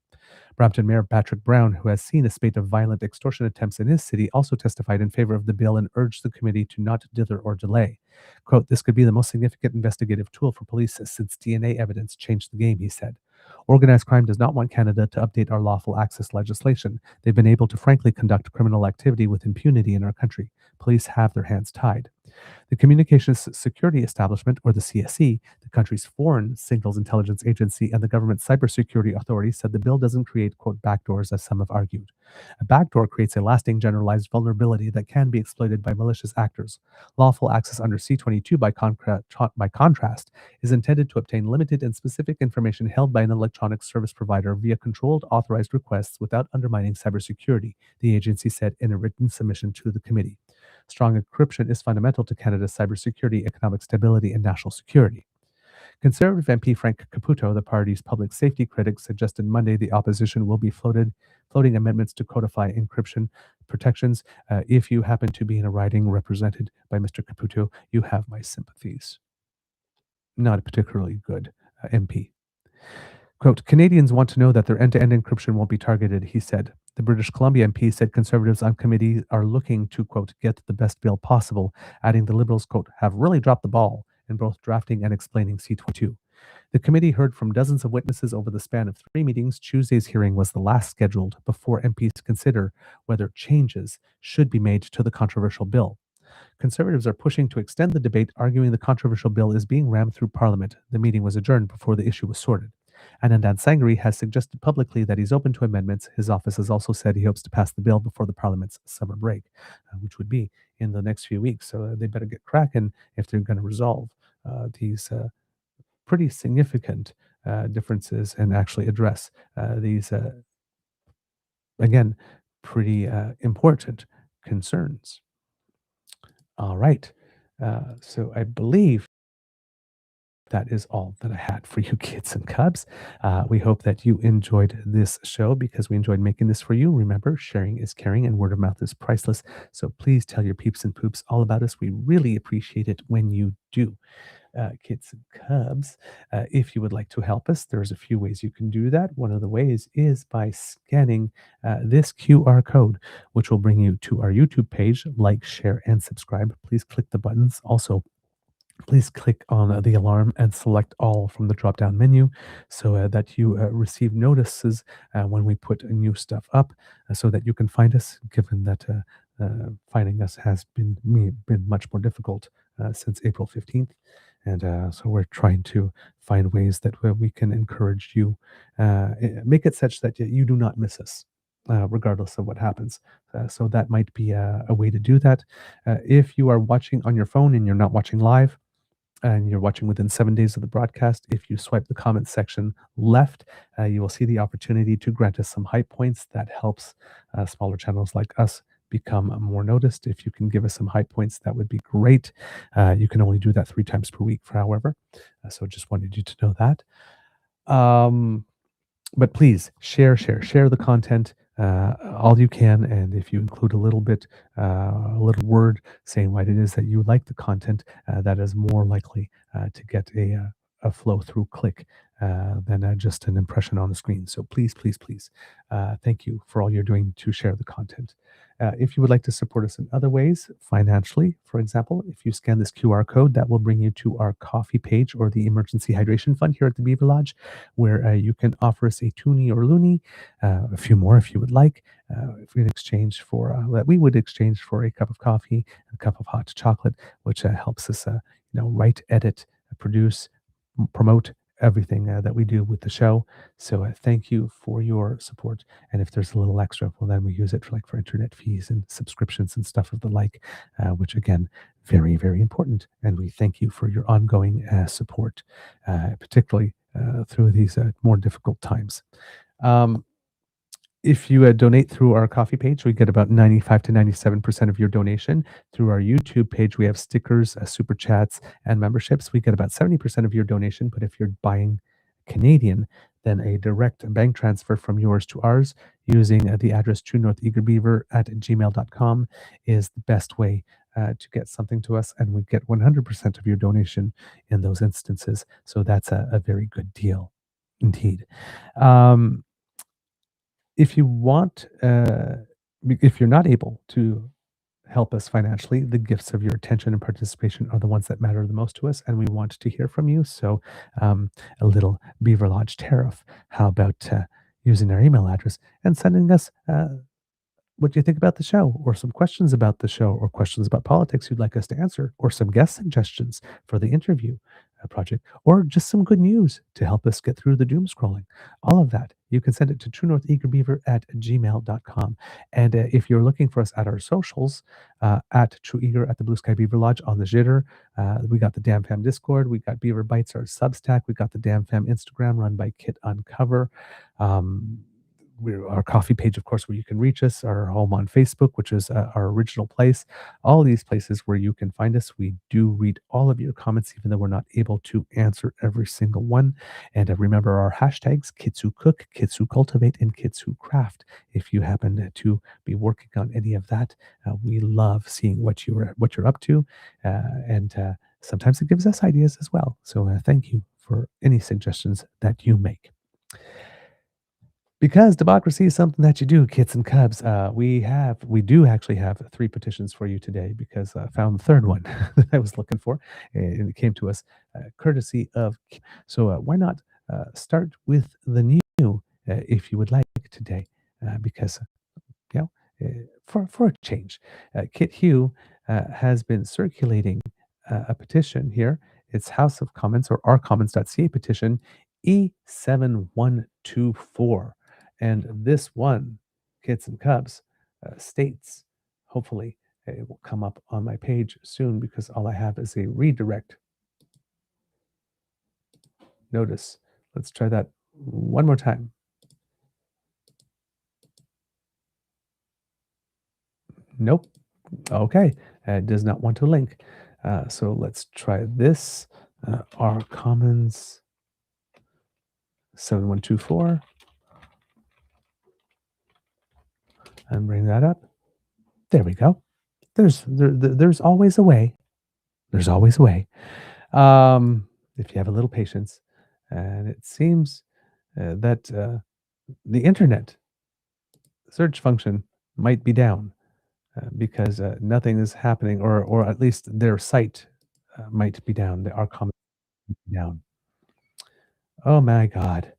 Brampton Mayor Patrick Brown, who has seen a spate of violent extortion attempts in his city, also testified in favor of the bill and urged the committee to not dither or delay. Quote, this could be the most significant investigative tool for police since DNA evidence changed the game, he said. Organized crime does not want Canada to update our lawful access legislation. They've been able to frankly conduct criminal activity with impunity in our country. Police have their hands tied. The Communications Security Establishment, or the CSE, the country's foreign signals intelligence agency, and the government's cybersecurity authority said the bill doesn't create, quote, backdoors, as some have argued. A backdoor creates a lasting generalized vulnerability that can be exploited by malicious actors. Lawful access under C-22, by contrast, is intended to obtain limited and specific information held by an electronic service provider via controlled, authorized requests without undermining cybersecurity, the agency said in a written submission to the committee. Strong encryption is fundamental to Canada's cybersecurity, economic stability, and national security. Conservative MP Frank Caputo, the party's public safety critic, suggested Monday the opposition will be floating amendments to codify encryption protections. If you happen to be in a riding represented by Mr. Caputo, you have my sympathies. Not a particularly good MP. Quote, Canadians want to know that their end-to-end encryption won't be targeted, he said. The British Columbia MP said Conservatives on committee are looking to, quote, get the best bill possible, adding the Liberals, quote, have really dropped the ball in both drafting and explaining C-22. The committee heard from dozens of witnesses over the span of 3 meetings. Tuesday's hearing was the last scheduled before MPs consider whether changes should be made to the controversial bill. Conservatives are pushing to extend the debate, arguing the controversial bill is being rammed through Parliament. The meeting was adjourned before the issue was sorted. Anandan Sangri has suggested publicly that he's open to amendments. His office has also said he hopes to pass the bill before the Parliament's summer break, which would be in the next few weeks. So they better get cracking if they're going to resolve these pretty significant differences and actually address these, again, pretty important concerns. All right. So I believe that is all that I had for you kids and cubs. We hope that you enjoyed this show because we enjoyed making this for you. Remember, sharing is caring and word of mouth is priceless. So please tell your peeps and poops all about us. We really appreciate it when you do. Kids and cubs, if you would like to help us, there's a few ways you can do that. One of the ways is by scanning this QR code, which will bring you to our YouTube page. Like, share, and subscribe. Please click the buttons. Also, please click on the alarm and select all from the drop-down menu so that you receive notices when we put new stuff up so that you can find us, given that finding us has been much more difficult since April 15th. And so we're trying to find ways that we can encourage you, make it such that you do not miss us, regardless of what happens. So that might be a way to do that. If you are watching on your phone and you're not watching live, and you're watching within 7 days of the broadcast, if you swipe the comments section left, you will see the opportunity to grant us some hype points. That helps smaller channels like us become more noticed. If you can give us some hype points, that would be great. You can only do that 3 times per week, however. So just wanted you to know that. But please share the content all you can, and if you include a little bit, a little word saying what it is that you like the content, that is more likely to get a flow through click than just an impression on the screen. So please, thank you for all you're doing to share the content. If you would like to support us in other ways, financially, for example, if you scan this QR code, that will bring you to our coffee page or the Emergency Hydration Fund here at the Beaver Lodge, where you can offer us a toonie or loonie, a few more if you would like, in exchange for that we would exchange for a cup of coffee, a cup of hot chocolate, which helps us, write, edit, produce, promote everything that we do with the show. So thank you for your support. And if there's a little extra, well, then we use it for internet fees and subscriptions and stuff of the like, which again, very, very important. And we thank you for your ongoing support, particularly through these more difficult times. If you donate through our coffee page, we get about 95 to 97% of your donation. Through our YouTube page, we have stickers, super chats, and memberships. We get about 70% of your donation. But if you're buying Canadian, then a direct bank transfer from yours to ours using the address truenortheagerbeaver@gmail.com is the best way to get something to us. And we get 100% of your donation in those instances. So that's a very good deal indeed. If you want, if you're not able to help us financially, the gifts of your attention and participation are the ones that matter the most to us, and we want to hear from you. So a little Beaver Lodge tariff. How about using our email address and sending us what you think about the show, or some questions about the show, or questions about politics you'd like us to answer, or some guest suggestions for the interview project, or just some good news to help us get through the doom scrolling. All of that, you can send it to truenortheagerbeaver@gmail.com. And if you're looking for us at our socials, at True Eager at the Blue Sky Beaver Lodge on the Jitter, we got the Damn Fam Discord, we got Beaver Bites, our Substack, we got the Damn Fam Instagram run by Kit Uncover. Our coffee page, of course, where you can reach us, our home on Facebook, which is our original place. All these places where you can find us. We do read all of your comments, even though we're not able to answer every single one. And remember our hashtags: Kids Who Cook, Kids Who Cultivate, and Kids Who Craft. If you happen to be working on any of that, we love seeing what you're up to, and sometimes it gives us ideas as well. So thank you for any suggestions that you make. Because democracy is something that you do, kids and cubs, we do actually have 3 petitions for you today, because I found the third one that I was looking for, and it came to us courtesy of. So why not start with the new, if you would like today, because for a change, Kit Hugh has been circulating a petition here. It's House of Commons, or ourcommons.ca petition E7124. And this one, kids and cubs, states, hopefully it will come up on my page soon, because all I have is a redirect. Notice. Let's try that one more time. Nope. Okay. It does not want to link. So let's try this. Our Commons 7124. And bring that up. There we go. There's always a way. There's always a way. If you have a little patience. And it seems that the internet search function might be down, because nothing is happening, or at least their site might be down. Our comment might be down. Oh my God.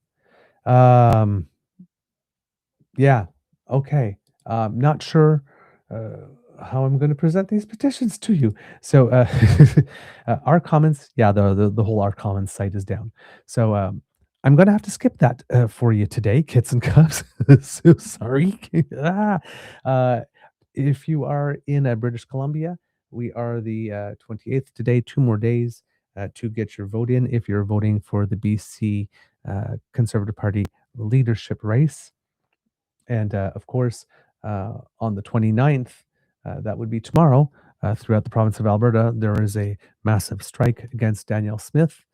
Yeah. Okay. Not sure how I'm going to present these petitions to you. So our comments, the whole our comments site is down. So I'm going to have to skip that for you today, kids and cubs. So sorry. If you are in British Columbia, we are the 28th today, 2 more days to get your vote in if you're voting for the BC Conservative Party leadership race. And of course, on the 29th, that would be tomorrow, throughout the province of Alberta, there is a massive strike against Danielle Smith,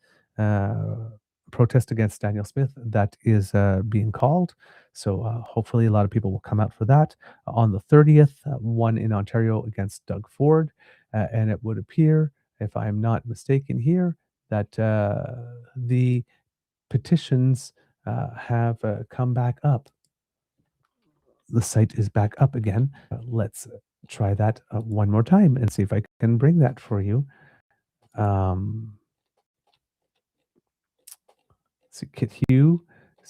protest against Danielle Smith that is being called. So hopefully a lot of people will come out for that. On the 30th, one in Ontario against Doug Ford. And it would appear, if I'm not mistaken here, that the petitions have come back up. The site is back up again. Let's try that one more time and see if I can bring that for you. See, Kit Hugh,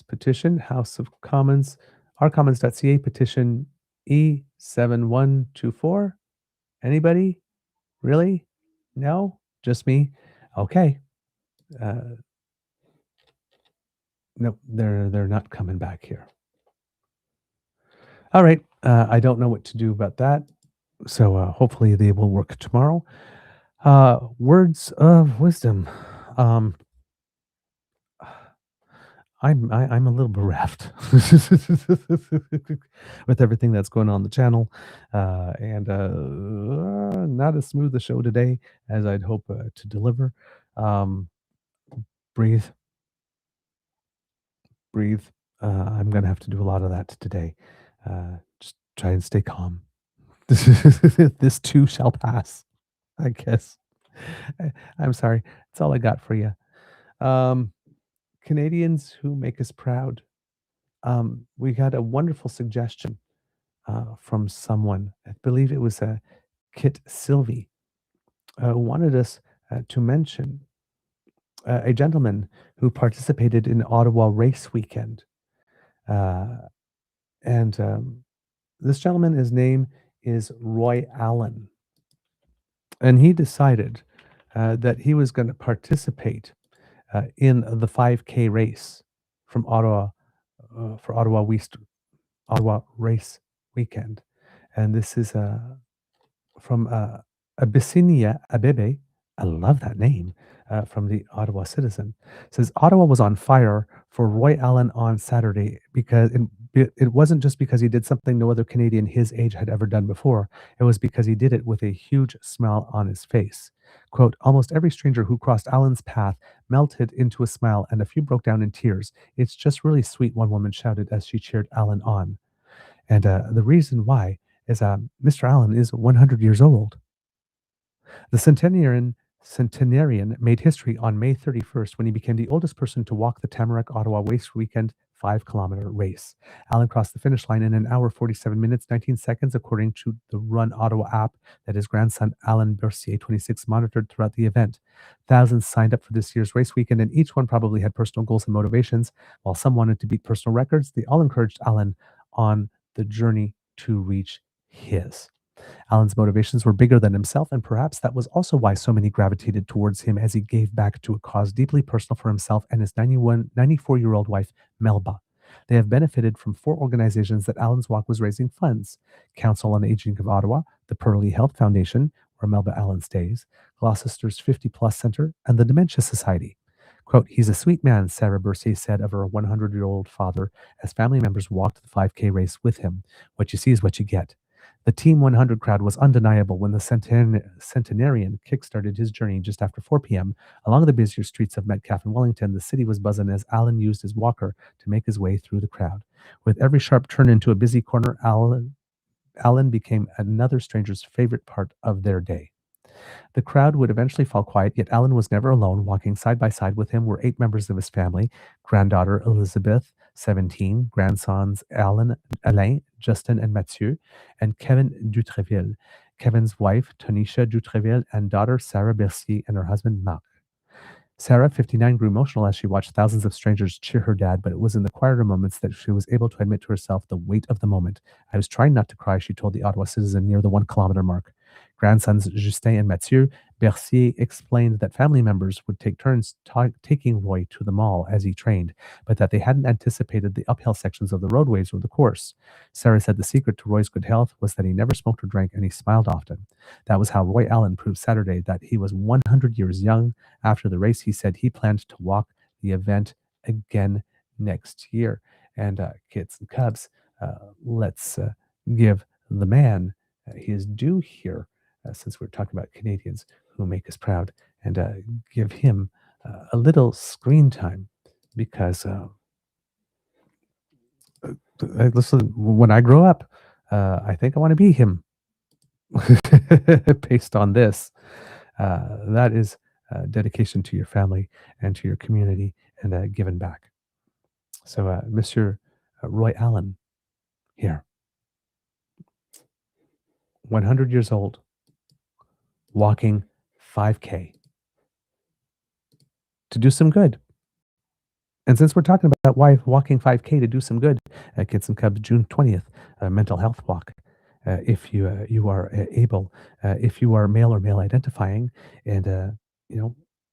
petition, House of Commons, ourcommons.ca petition E7124. Anybody? Really? No? Just me? Okay. Nope, they're not coming back here. All right. I don't know what to do about that. So hopefully they will work tomorrow. Words of wisdom. I'm a little bereft with everything that's going on the channel, and not as smooth a show today as I'd hope to deliver. Breathe. I'm going to have to do a lot of that today. Just try and stay calm. This too shall pass, I guess. I'm sorry. That's all I got for you. Canadians who make us proud. We got a wonderful suggestion from someone. I believe it was Kit Sylvie, who wanted us to mention a gentleman who participated in Ottawa Race Weekend. And this gentleman, his name is Roy Allen. And he decided that he was going to participate in the 5K race from Ottawa for Ottawa race weekend. And this is from Abyssinia Abebe. I love that name, from the Ottawa Citizen. It says Ottawa was on fire for Roy Allen on Saturday because it wasn't just because he did something no other Canadian his age had ever done before. It was because he did it with a huge smile on his face. Quote, almost every stranger who crossed Allen's path melted into a smile and a few broke down in tears. It's just really sweet, one woman shouted as she cheered Allen on. And the reason why is Mr. Allen is 100 years old. The centenarian made history on May 31st when he became the oldest person to walk the Tamarack Ottawa Race Weekend 5-kilometer race. Allen crossed the finish line in an hour, 47 minutes, 19 seconds, according to the Run Ottawa app that his grandson, Alan Bercier, 26, monitored throughout the event. Thousands signed up for this year's race weekend, and each one probably had personal goals and motivations. While some wanted to beat personal records, they all encouraged Allen on the journey to reach his. Allen's motivations were bigger than himself, and perhaps that was also why so many gravitated towards him as he gave back to a cause deeply personal for himself and his 94-year-old wife, Melba. They have benefited from 4 organizations that Allen's walk was raising funds: Council on Aging of Ottawa, the Pearly Health Foundation, where Melba Allen stays, Gloucester's 50 Plus Center, and the Dementia Society. Quote, he's a sweet man, Sarah Bercier said of her 100-year-old father as family members walked the 5K race with him. What you see is what you get. The Team 100 crowd was undeniable when the centenarian kickstarted his journey just after 4 p.m. Along the busier streets of Metcalfe and Wellington, the city was buzzing as Allen used his walker to make his way through the crowd. With every sharp turn into a busy corner, Allen became another stranger's favorite part of their day. The crowd would eventually fall quiet, yet Allen was never alone. Walking side by side with him were 8 members of his family: granddaughter Elizabeth, 17, grandsons Alain, Justin, and Mathieu, and Kevin Dutreville, Kevin's wife, Tanisha Dutreville, and daughter Sarah Bercier and her husband, Marc. Sarah, 59, grew emotional as she watched thousands of strangers cheer her dad, but it was in the quieter moments that she was able to admit to herself the weight of the moment. I was trying not to cry, she told the Ottawa Citizen near the 1-kilometer mark. Grandsons Justin and Mathieu, Bercier explained that family members would take turns taking Roy to the mall as he trained, but that they hadn't anticipated the uphill sections of the roadways or the course. Sarah said the secret to Roy's good health was that he never smoked or drank, and he smiled often. That was how Roy Allen proved Saturday that he was 100 years young. After the race, he said he planned to walk the event again next year. And kids and cubs, let's give the man his due here, since we're talking about Canadians who make us proud, and give him a little screen time, because listen, when I grow up, I think I want to be him. Based on this, that is dedication to your family and to your community, and giving back. So, Monsieur Roy Allen here, 100 years old, walking 5K to do some good. And since we're talking about why walking 5K to do some good, Kids and Cubs, June 20th, mental health walk. If you are able, if you are male or male identifying, and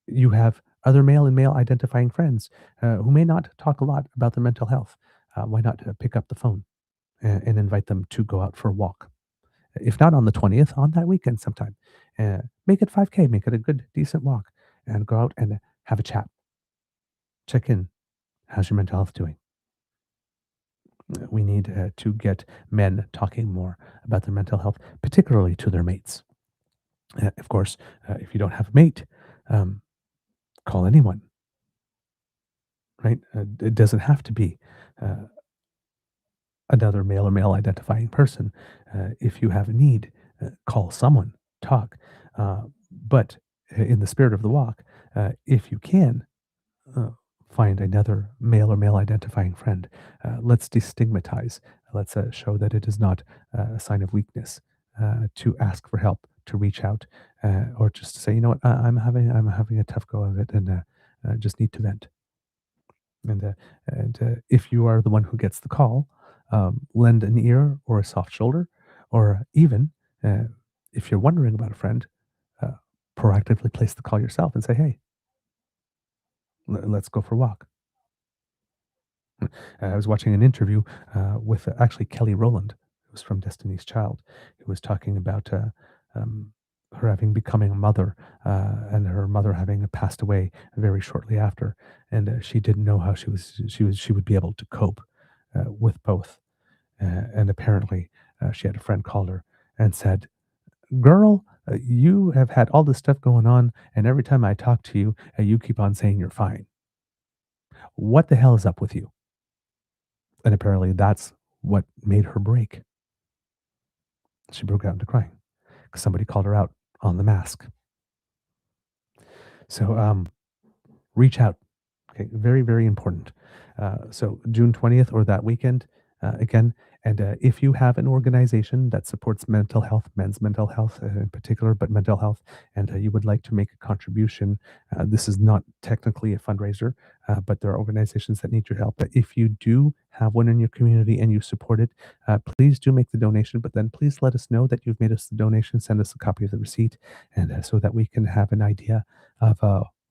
you have other male and male identifying friends who may not talk a lot about their mental health, why not pick up the phone and invite them to go out for a walk? If not on the 20th, on that weekend sometime. Make it 5K, make it a good, decent walk, and go out and have a chat. Check in. How's your mental health doing? We need to get men talking more about their mental health, particularly to their mates. Of course, if you don't have a mate, call anyone, right? It doesn't have to be another male or male identifying person. If you have a need, call someone, talk. But in the spirit of the walk, if you can, find another male or male identifying friend. Let's destigmatize. Let's show that it is not a sign of weakness to ask for help, to reach out, or just to say, you know what, I'm having a tough go of it, and just need to vent. And if you are the one who gets the call, lend an ear or a soft shoulder, or even if you're wondering about a friend, proactively place the call yourself and say, hey, let's go for a walk. I was watching an interview with actually Kelly Rowland, who was from Destiny's Child, who was talking about her having becoming a mother and her mother having passed away very shortly after, and she didn't know how she would be able to cope with both. And apparently, she had a friend call her and said, "Girl, you have had all this stuff going on, and every time I talk to you, you keep on saying you're fine. What the hell is up with you?" And apparently that's what made her break. She broke out into crying because somebody called her out on the mask. So reach out. Okay, very, very important. So June 20th or that weekend, again, and if you have an organization that supports mental health, men's mental health in particular, but mental health, and you would like to make a contribution, this is not technically a fundraiser, but there are organizations that need your help. But if you do have one in your community and you support it, please do make the donation, but then please let us know that you've made us the donation, send us a copy of the receipt, and so that we can have an idea of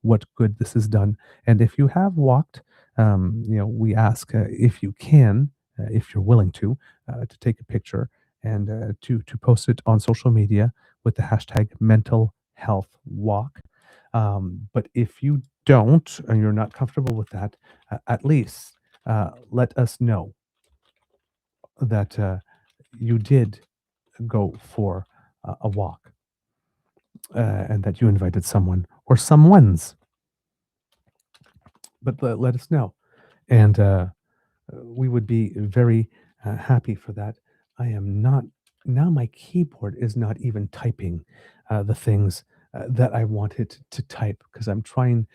what good this has done. And if you have walked, we ask if you can, if you're willing to take a picture and to post it on social media with the hashtag mental health walk. But if you don't, and you're not comfortable with that, at least let us know that you did go for a walk and that you invited someone or someone's. But let us know. And we would be very happy for that. I am not, now my keyboard is not even typing the things that I wanted to type because I'm trying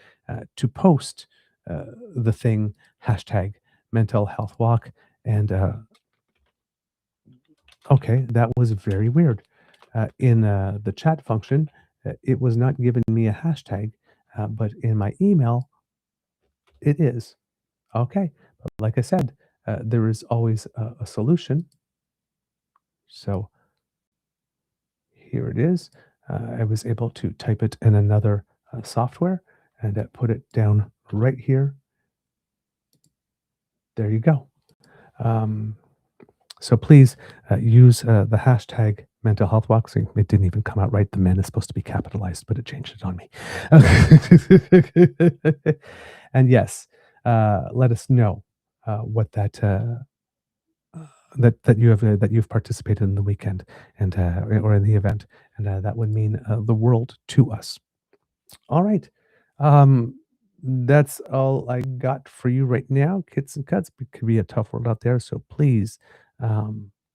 to post the thing, hashtag mental health walk. And okay, that was very weird. In the chat function, it was not giving me a hashtag, but in my email, it is. Okay, but like I said, there is always a solution. So here it is. I was able to type it in another software and put it down right here. There you go. So please use the hashtag mental health walk. So it didn't even come out right. The men is supposed to be capitalized, but it changed it on me. And yes, let us know what that that you've participated in the weekend and or in the event, and that would mean the world to us. All right, that's all I got for you right now, kids and cuts. It could be a tough world out there, so please,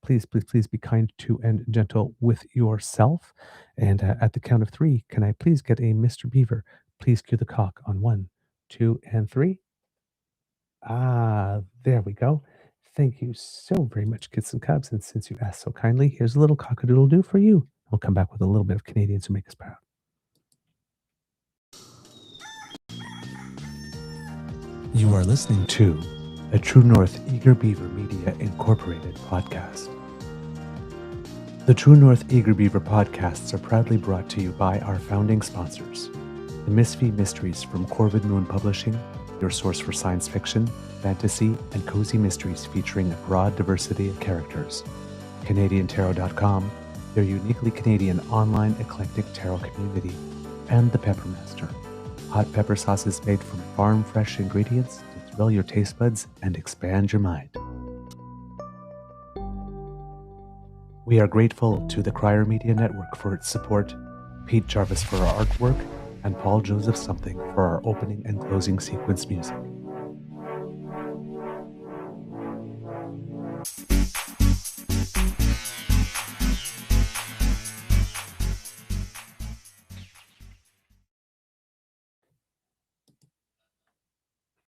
please be kind to and gentle with yourself. And at the count of 3, can I please get a Mr. Beaver? Please cue the cock on 1, 2, and 3. Ah, there we go. Thank you so very much, kids and cubs. And since you asked so kindly, here's a little cock-a-doodle-doo for you. We'll come back with a little bit of Canadians who make us proud. You are listening to a True North Eager Beaver Media Incorporated podcast. The True North Eager Beaver podcasts are proudly brought to you by our founding sponsors, the Misfit Mysteries from Corvid Moon Publishing, your source for science fiction, fantasy, and cozy mysteries featuring a broad diversity of characters. CanadianTarot.com, their uniquely Canadian online eclectic tarot community, and The Peppermaster, hot pepper sauces made from farm-fresh ingredients to thrill your taste buds and expand your mind. We are grateful to the Crier Media Network for its support, Pete Jarvis for our artwork, and Paul Joseph Something for our opening and closing sequence music.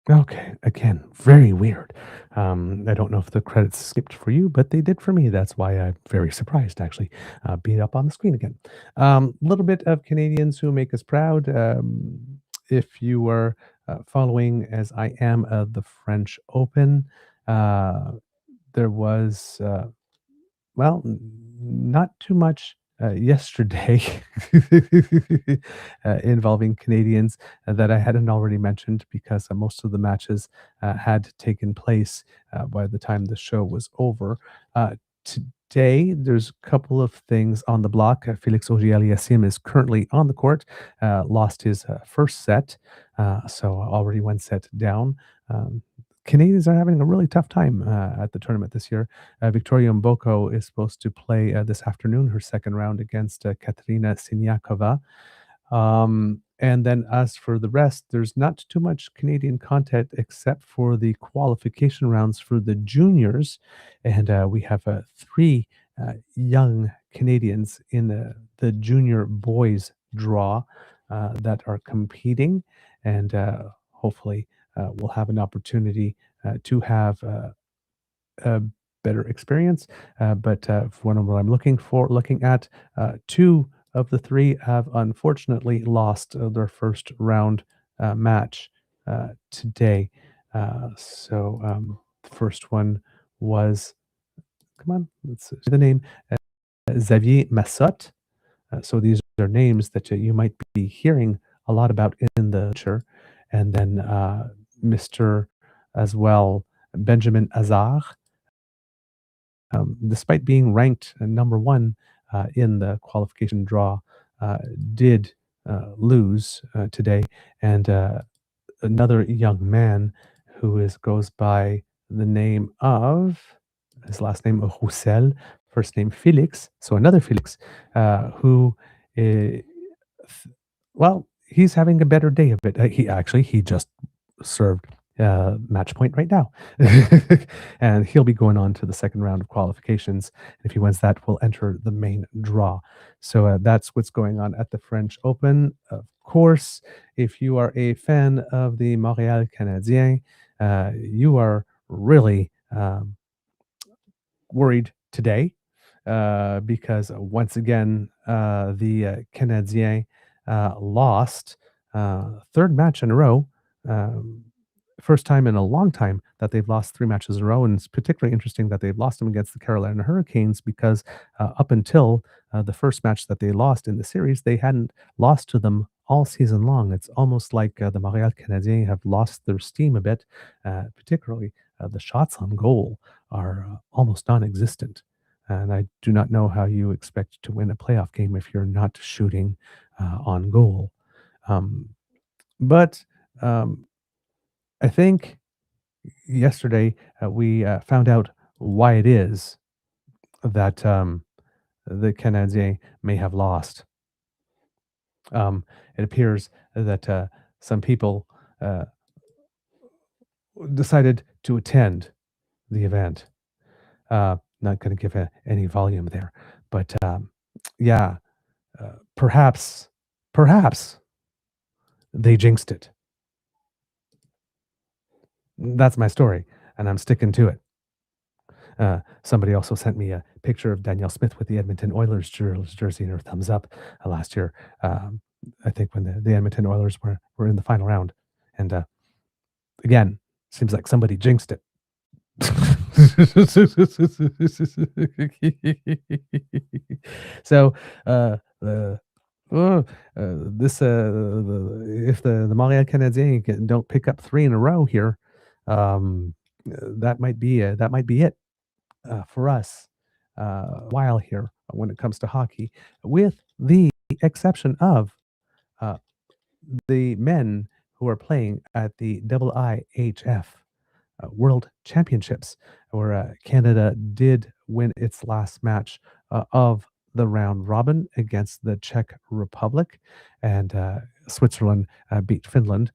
Okay, again, very weird. I don't know if the credits skipped for you, but they did for me. That's why I'm very surprised, actually, being up on the screen again. A little bit of Canadians who make us proud. If you are following, as I am, the French Open, there was, well, not too much yesterday involving Canadians that I hadn't already mentioned because most of the matches had taken place by the time the show was over. Today, there's a couple of things on the block. Felix Auger-Aliassime is currently on the court, lost his first set, so already one set down. Canadians are having a really tough time at the tournament this year. Victoria Mboko is supposed to play this afternoon, her second round against Katerina Siniakova. And then as for the rest, there's not too much Canadian content except for the qualification rounds for the juniors. And we have three young Canadians in the junior boys draw that are competing. And hopefully we'll have an opportunity to have a better experience. But what I'm looking at, two of the three have unfortunately lost their first round match today. So the first one was, come on, let's see the name, Xavier Massot. So these are names that you might be hearing a lot about in the future. And then Mr. as well, Benjamin Hazard, despite being ranked number one in the qualification draw, did lose today. And another young man who goes by the name of, his last name Roussel, first name Felix, so another Felix, who, well, he's having a better day of it. He just served match point right now. And he'll be going on to the second round of qualifications. If he wins that, we'll enter the main draw. So that's what's going on at the French Open. Of course, if you are a fan of the Montréal Canadien, you are really worried today because once again, the Canadiens lost third match in a row. First time in a long time that they've lost three matches in a row. And it's particularly interesting that they've lost them against the Carolina Hurricanes because up until the first match that they lost in the series, they hadn't lost to them all season long. It's almost like the Montréal Canadiens have lost their steam a bit, particularly the shots on goal are almost non-existent. And I do not know how you expect to win a playoff game if you're not shooting on goal. But I think yesterday we found out why it is that the Canadiens may have lost. It appears that some people decided to attend the event. Not going to give any volume there, but yeah, perhaps they jinxed it. That's my story, and I'm sticking to it. Somebody also sent me a picture of Danielle Smith with the Edmonton Oilers jersey and her thumbs up last year. I think when the Edmonton Oilers were in the final round. And again, seems like somebody jinxed it. So if the Montréal Canadiens don't pick up three in a row here, that might be it for us while here when it comes to hockey, with the exception of the men who are playing at the IIHF World Championships, where Canada did win its last match of the round robin against the Czech Republic, and Switzerland beat Finland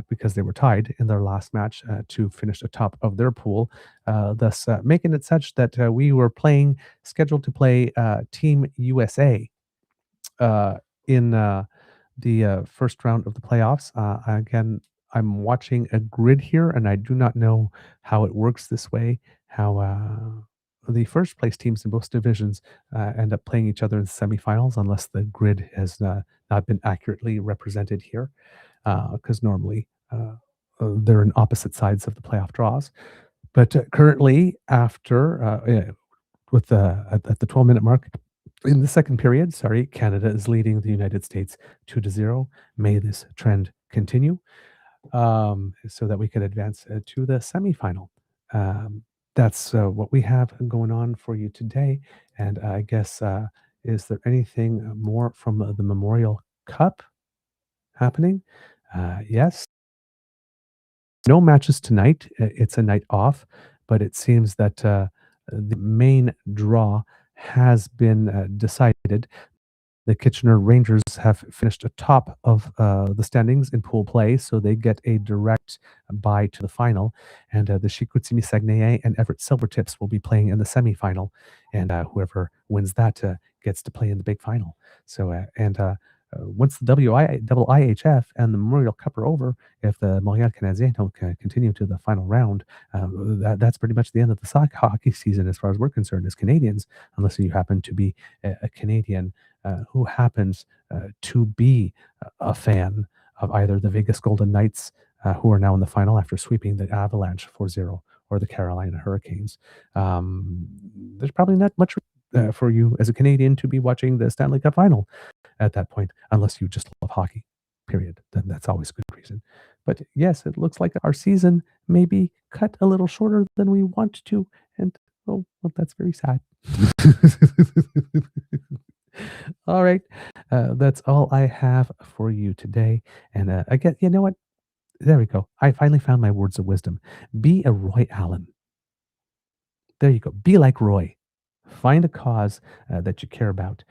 because they were tied in their last match to finish atop of their pool, thus making it such that we were scheduled to play Team USA in the first round of the playoffs. Again, I'm watching a grid here, and I do not know how it works this way, how the first place teams in both divisions end up playing each other in the semifinals, unless the grid has not been accurately represented here, because normally they're in opposite sides of the playoff draws. But currently, with at the 12-minute mark in the second period, Canada is leading the United States 2-0. May this trend continue, so that we can advance to the semifinal. That's what we have going on for you today. And I guess, is there anything more from the Memorial Cup happening? Yes. No matches tonight. It's a night off, but it seems that the main draw has been decided. The Kitchener Rangers have finished atop of the standings in pool play, so they get a direct bye to the final. And the Chicoutimi Saguenay and Everett Silvertips will be playing in the semifinal, and whoever wins that gets to play in the big final. So, once the IIHF and the Memorial Cup are over, if the Montreal Canadiens don't continue to the final round, that's pretty much the end of the hockey season as far as we're concerned as Canadians, unless you happen to be a Canadian who happens to be a fan of either the Vegas Golden Knights, who are now in the final after sweeping the Avalanche 4-0, or the Carolina Hurricanes. There's probably not much for you as a Canadian to be watching the Stanley Cup final at that point, unless you just love hockey, period. Then that's always a good reason. But yes, it looks like our season may be cut a little shorter than we want to, and well, that's very sad. All right, that's all I have for you today. And again, you know what? There we go. I finally found my words of wisdom. Be a Roy Allen. There you go. Be like Roy. Find a cause that you care about.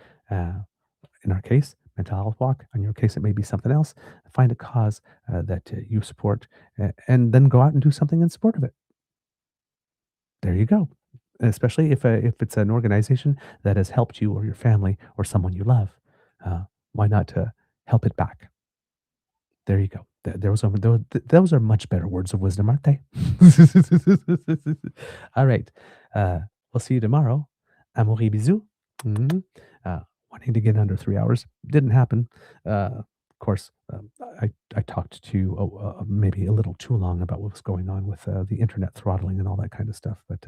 In our case, mental health walk. In your case, it may be something else. Find a cause that you support, and then go out and do something in support of it. There you go. Especially if it's an organization that has helped you or your family or someone you love, why not help it back? There you go. Those are much better words of wisdom, aren't they? All right. We'll see you tomorrow. Amour et bisous. Wanting to get under 3 hours. Didn't happen. Of course, I talked to you maybe a little too long about what was going on with the internet throttling and all that kind of stuff. But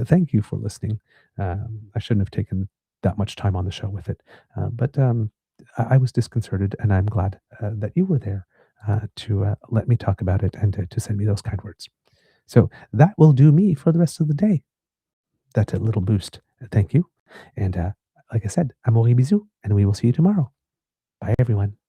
thank you for listening. I shouldn't have taken that much time on the show with it. But I was disconcerted, and I'm glad that you were there to let me talk about it and to send me those kind words. So that will do me for the rest of the day. That's a little boost. Thank you. And like I said, amour et bisous, and we will see you tomorrow. Bye, everyone.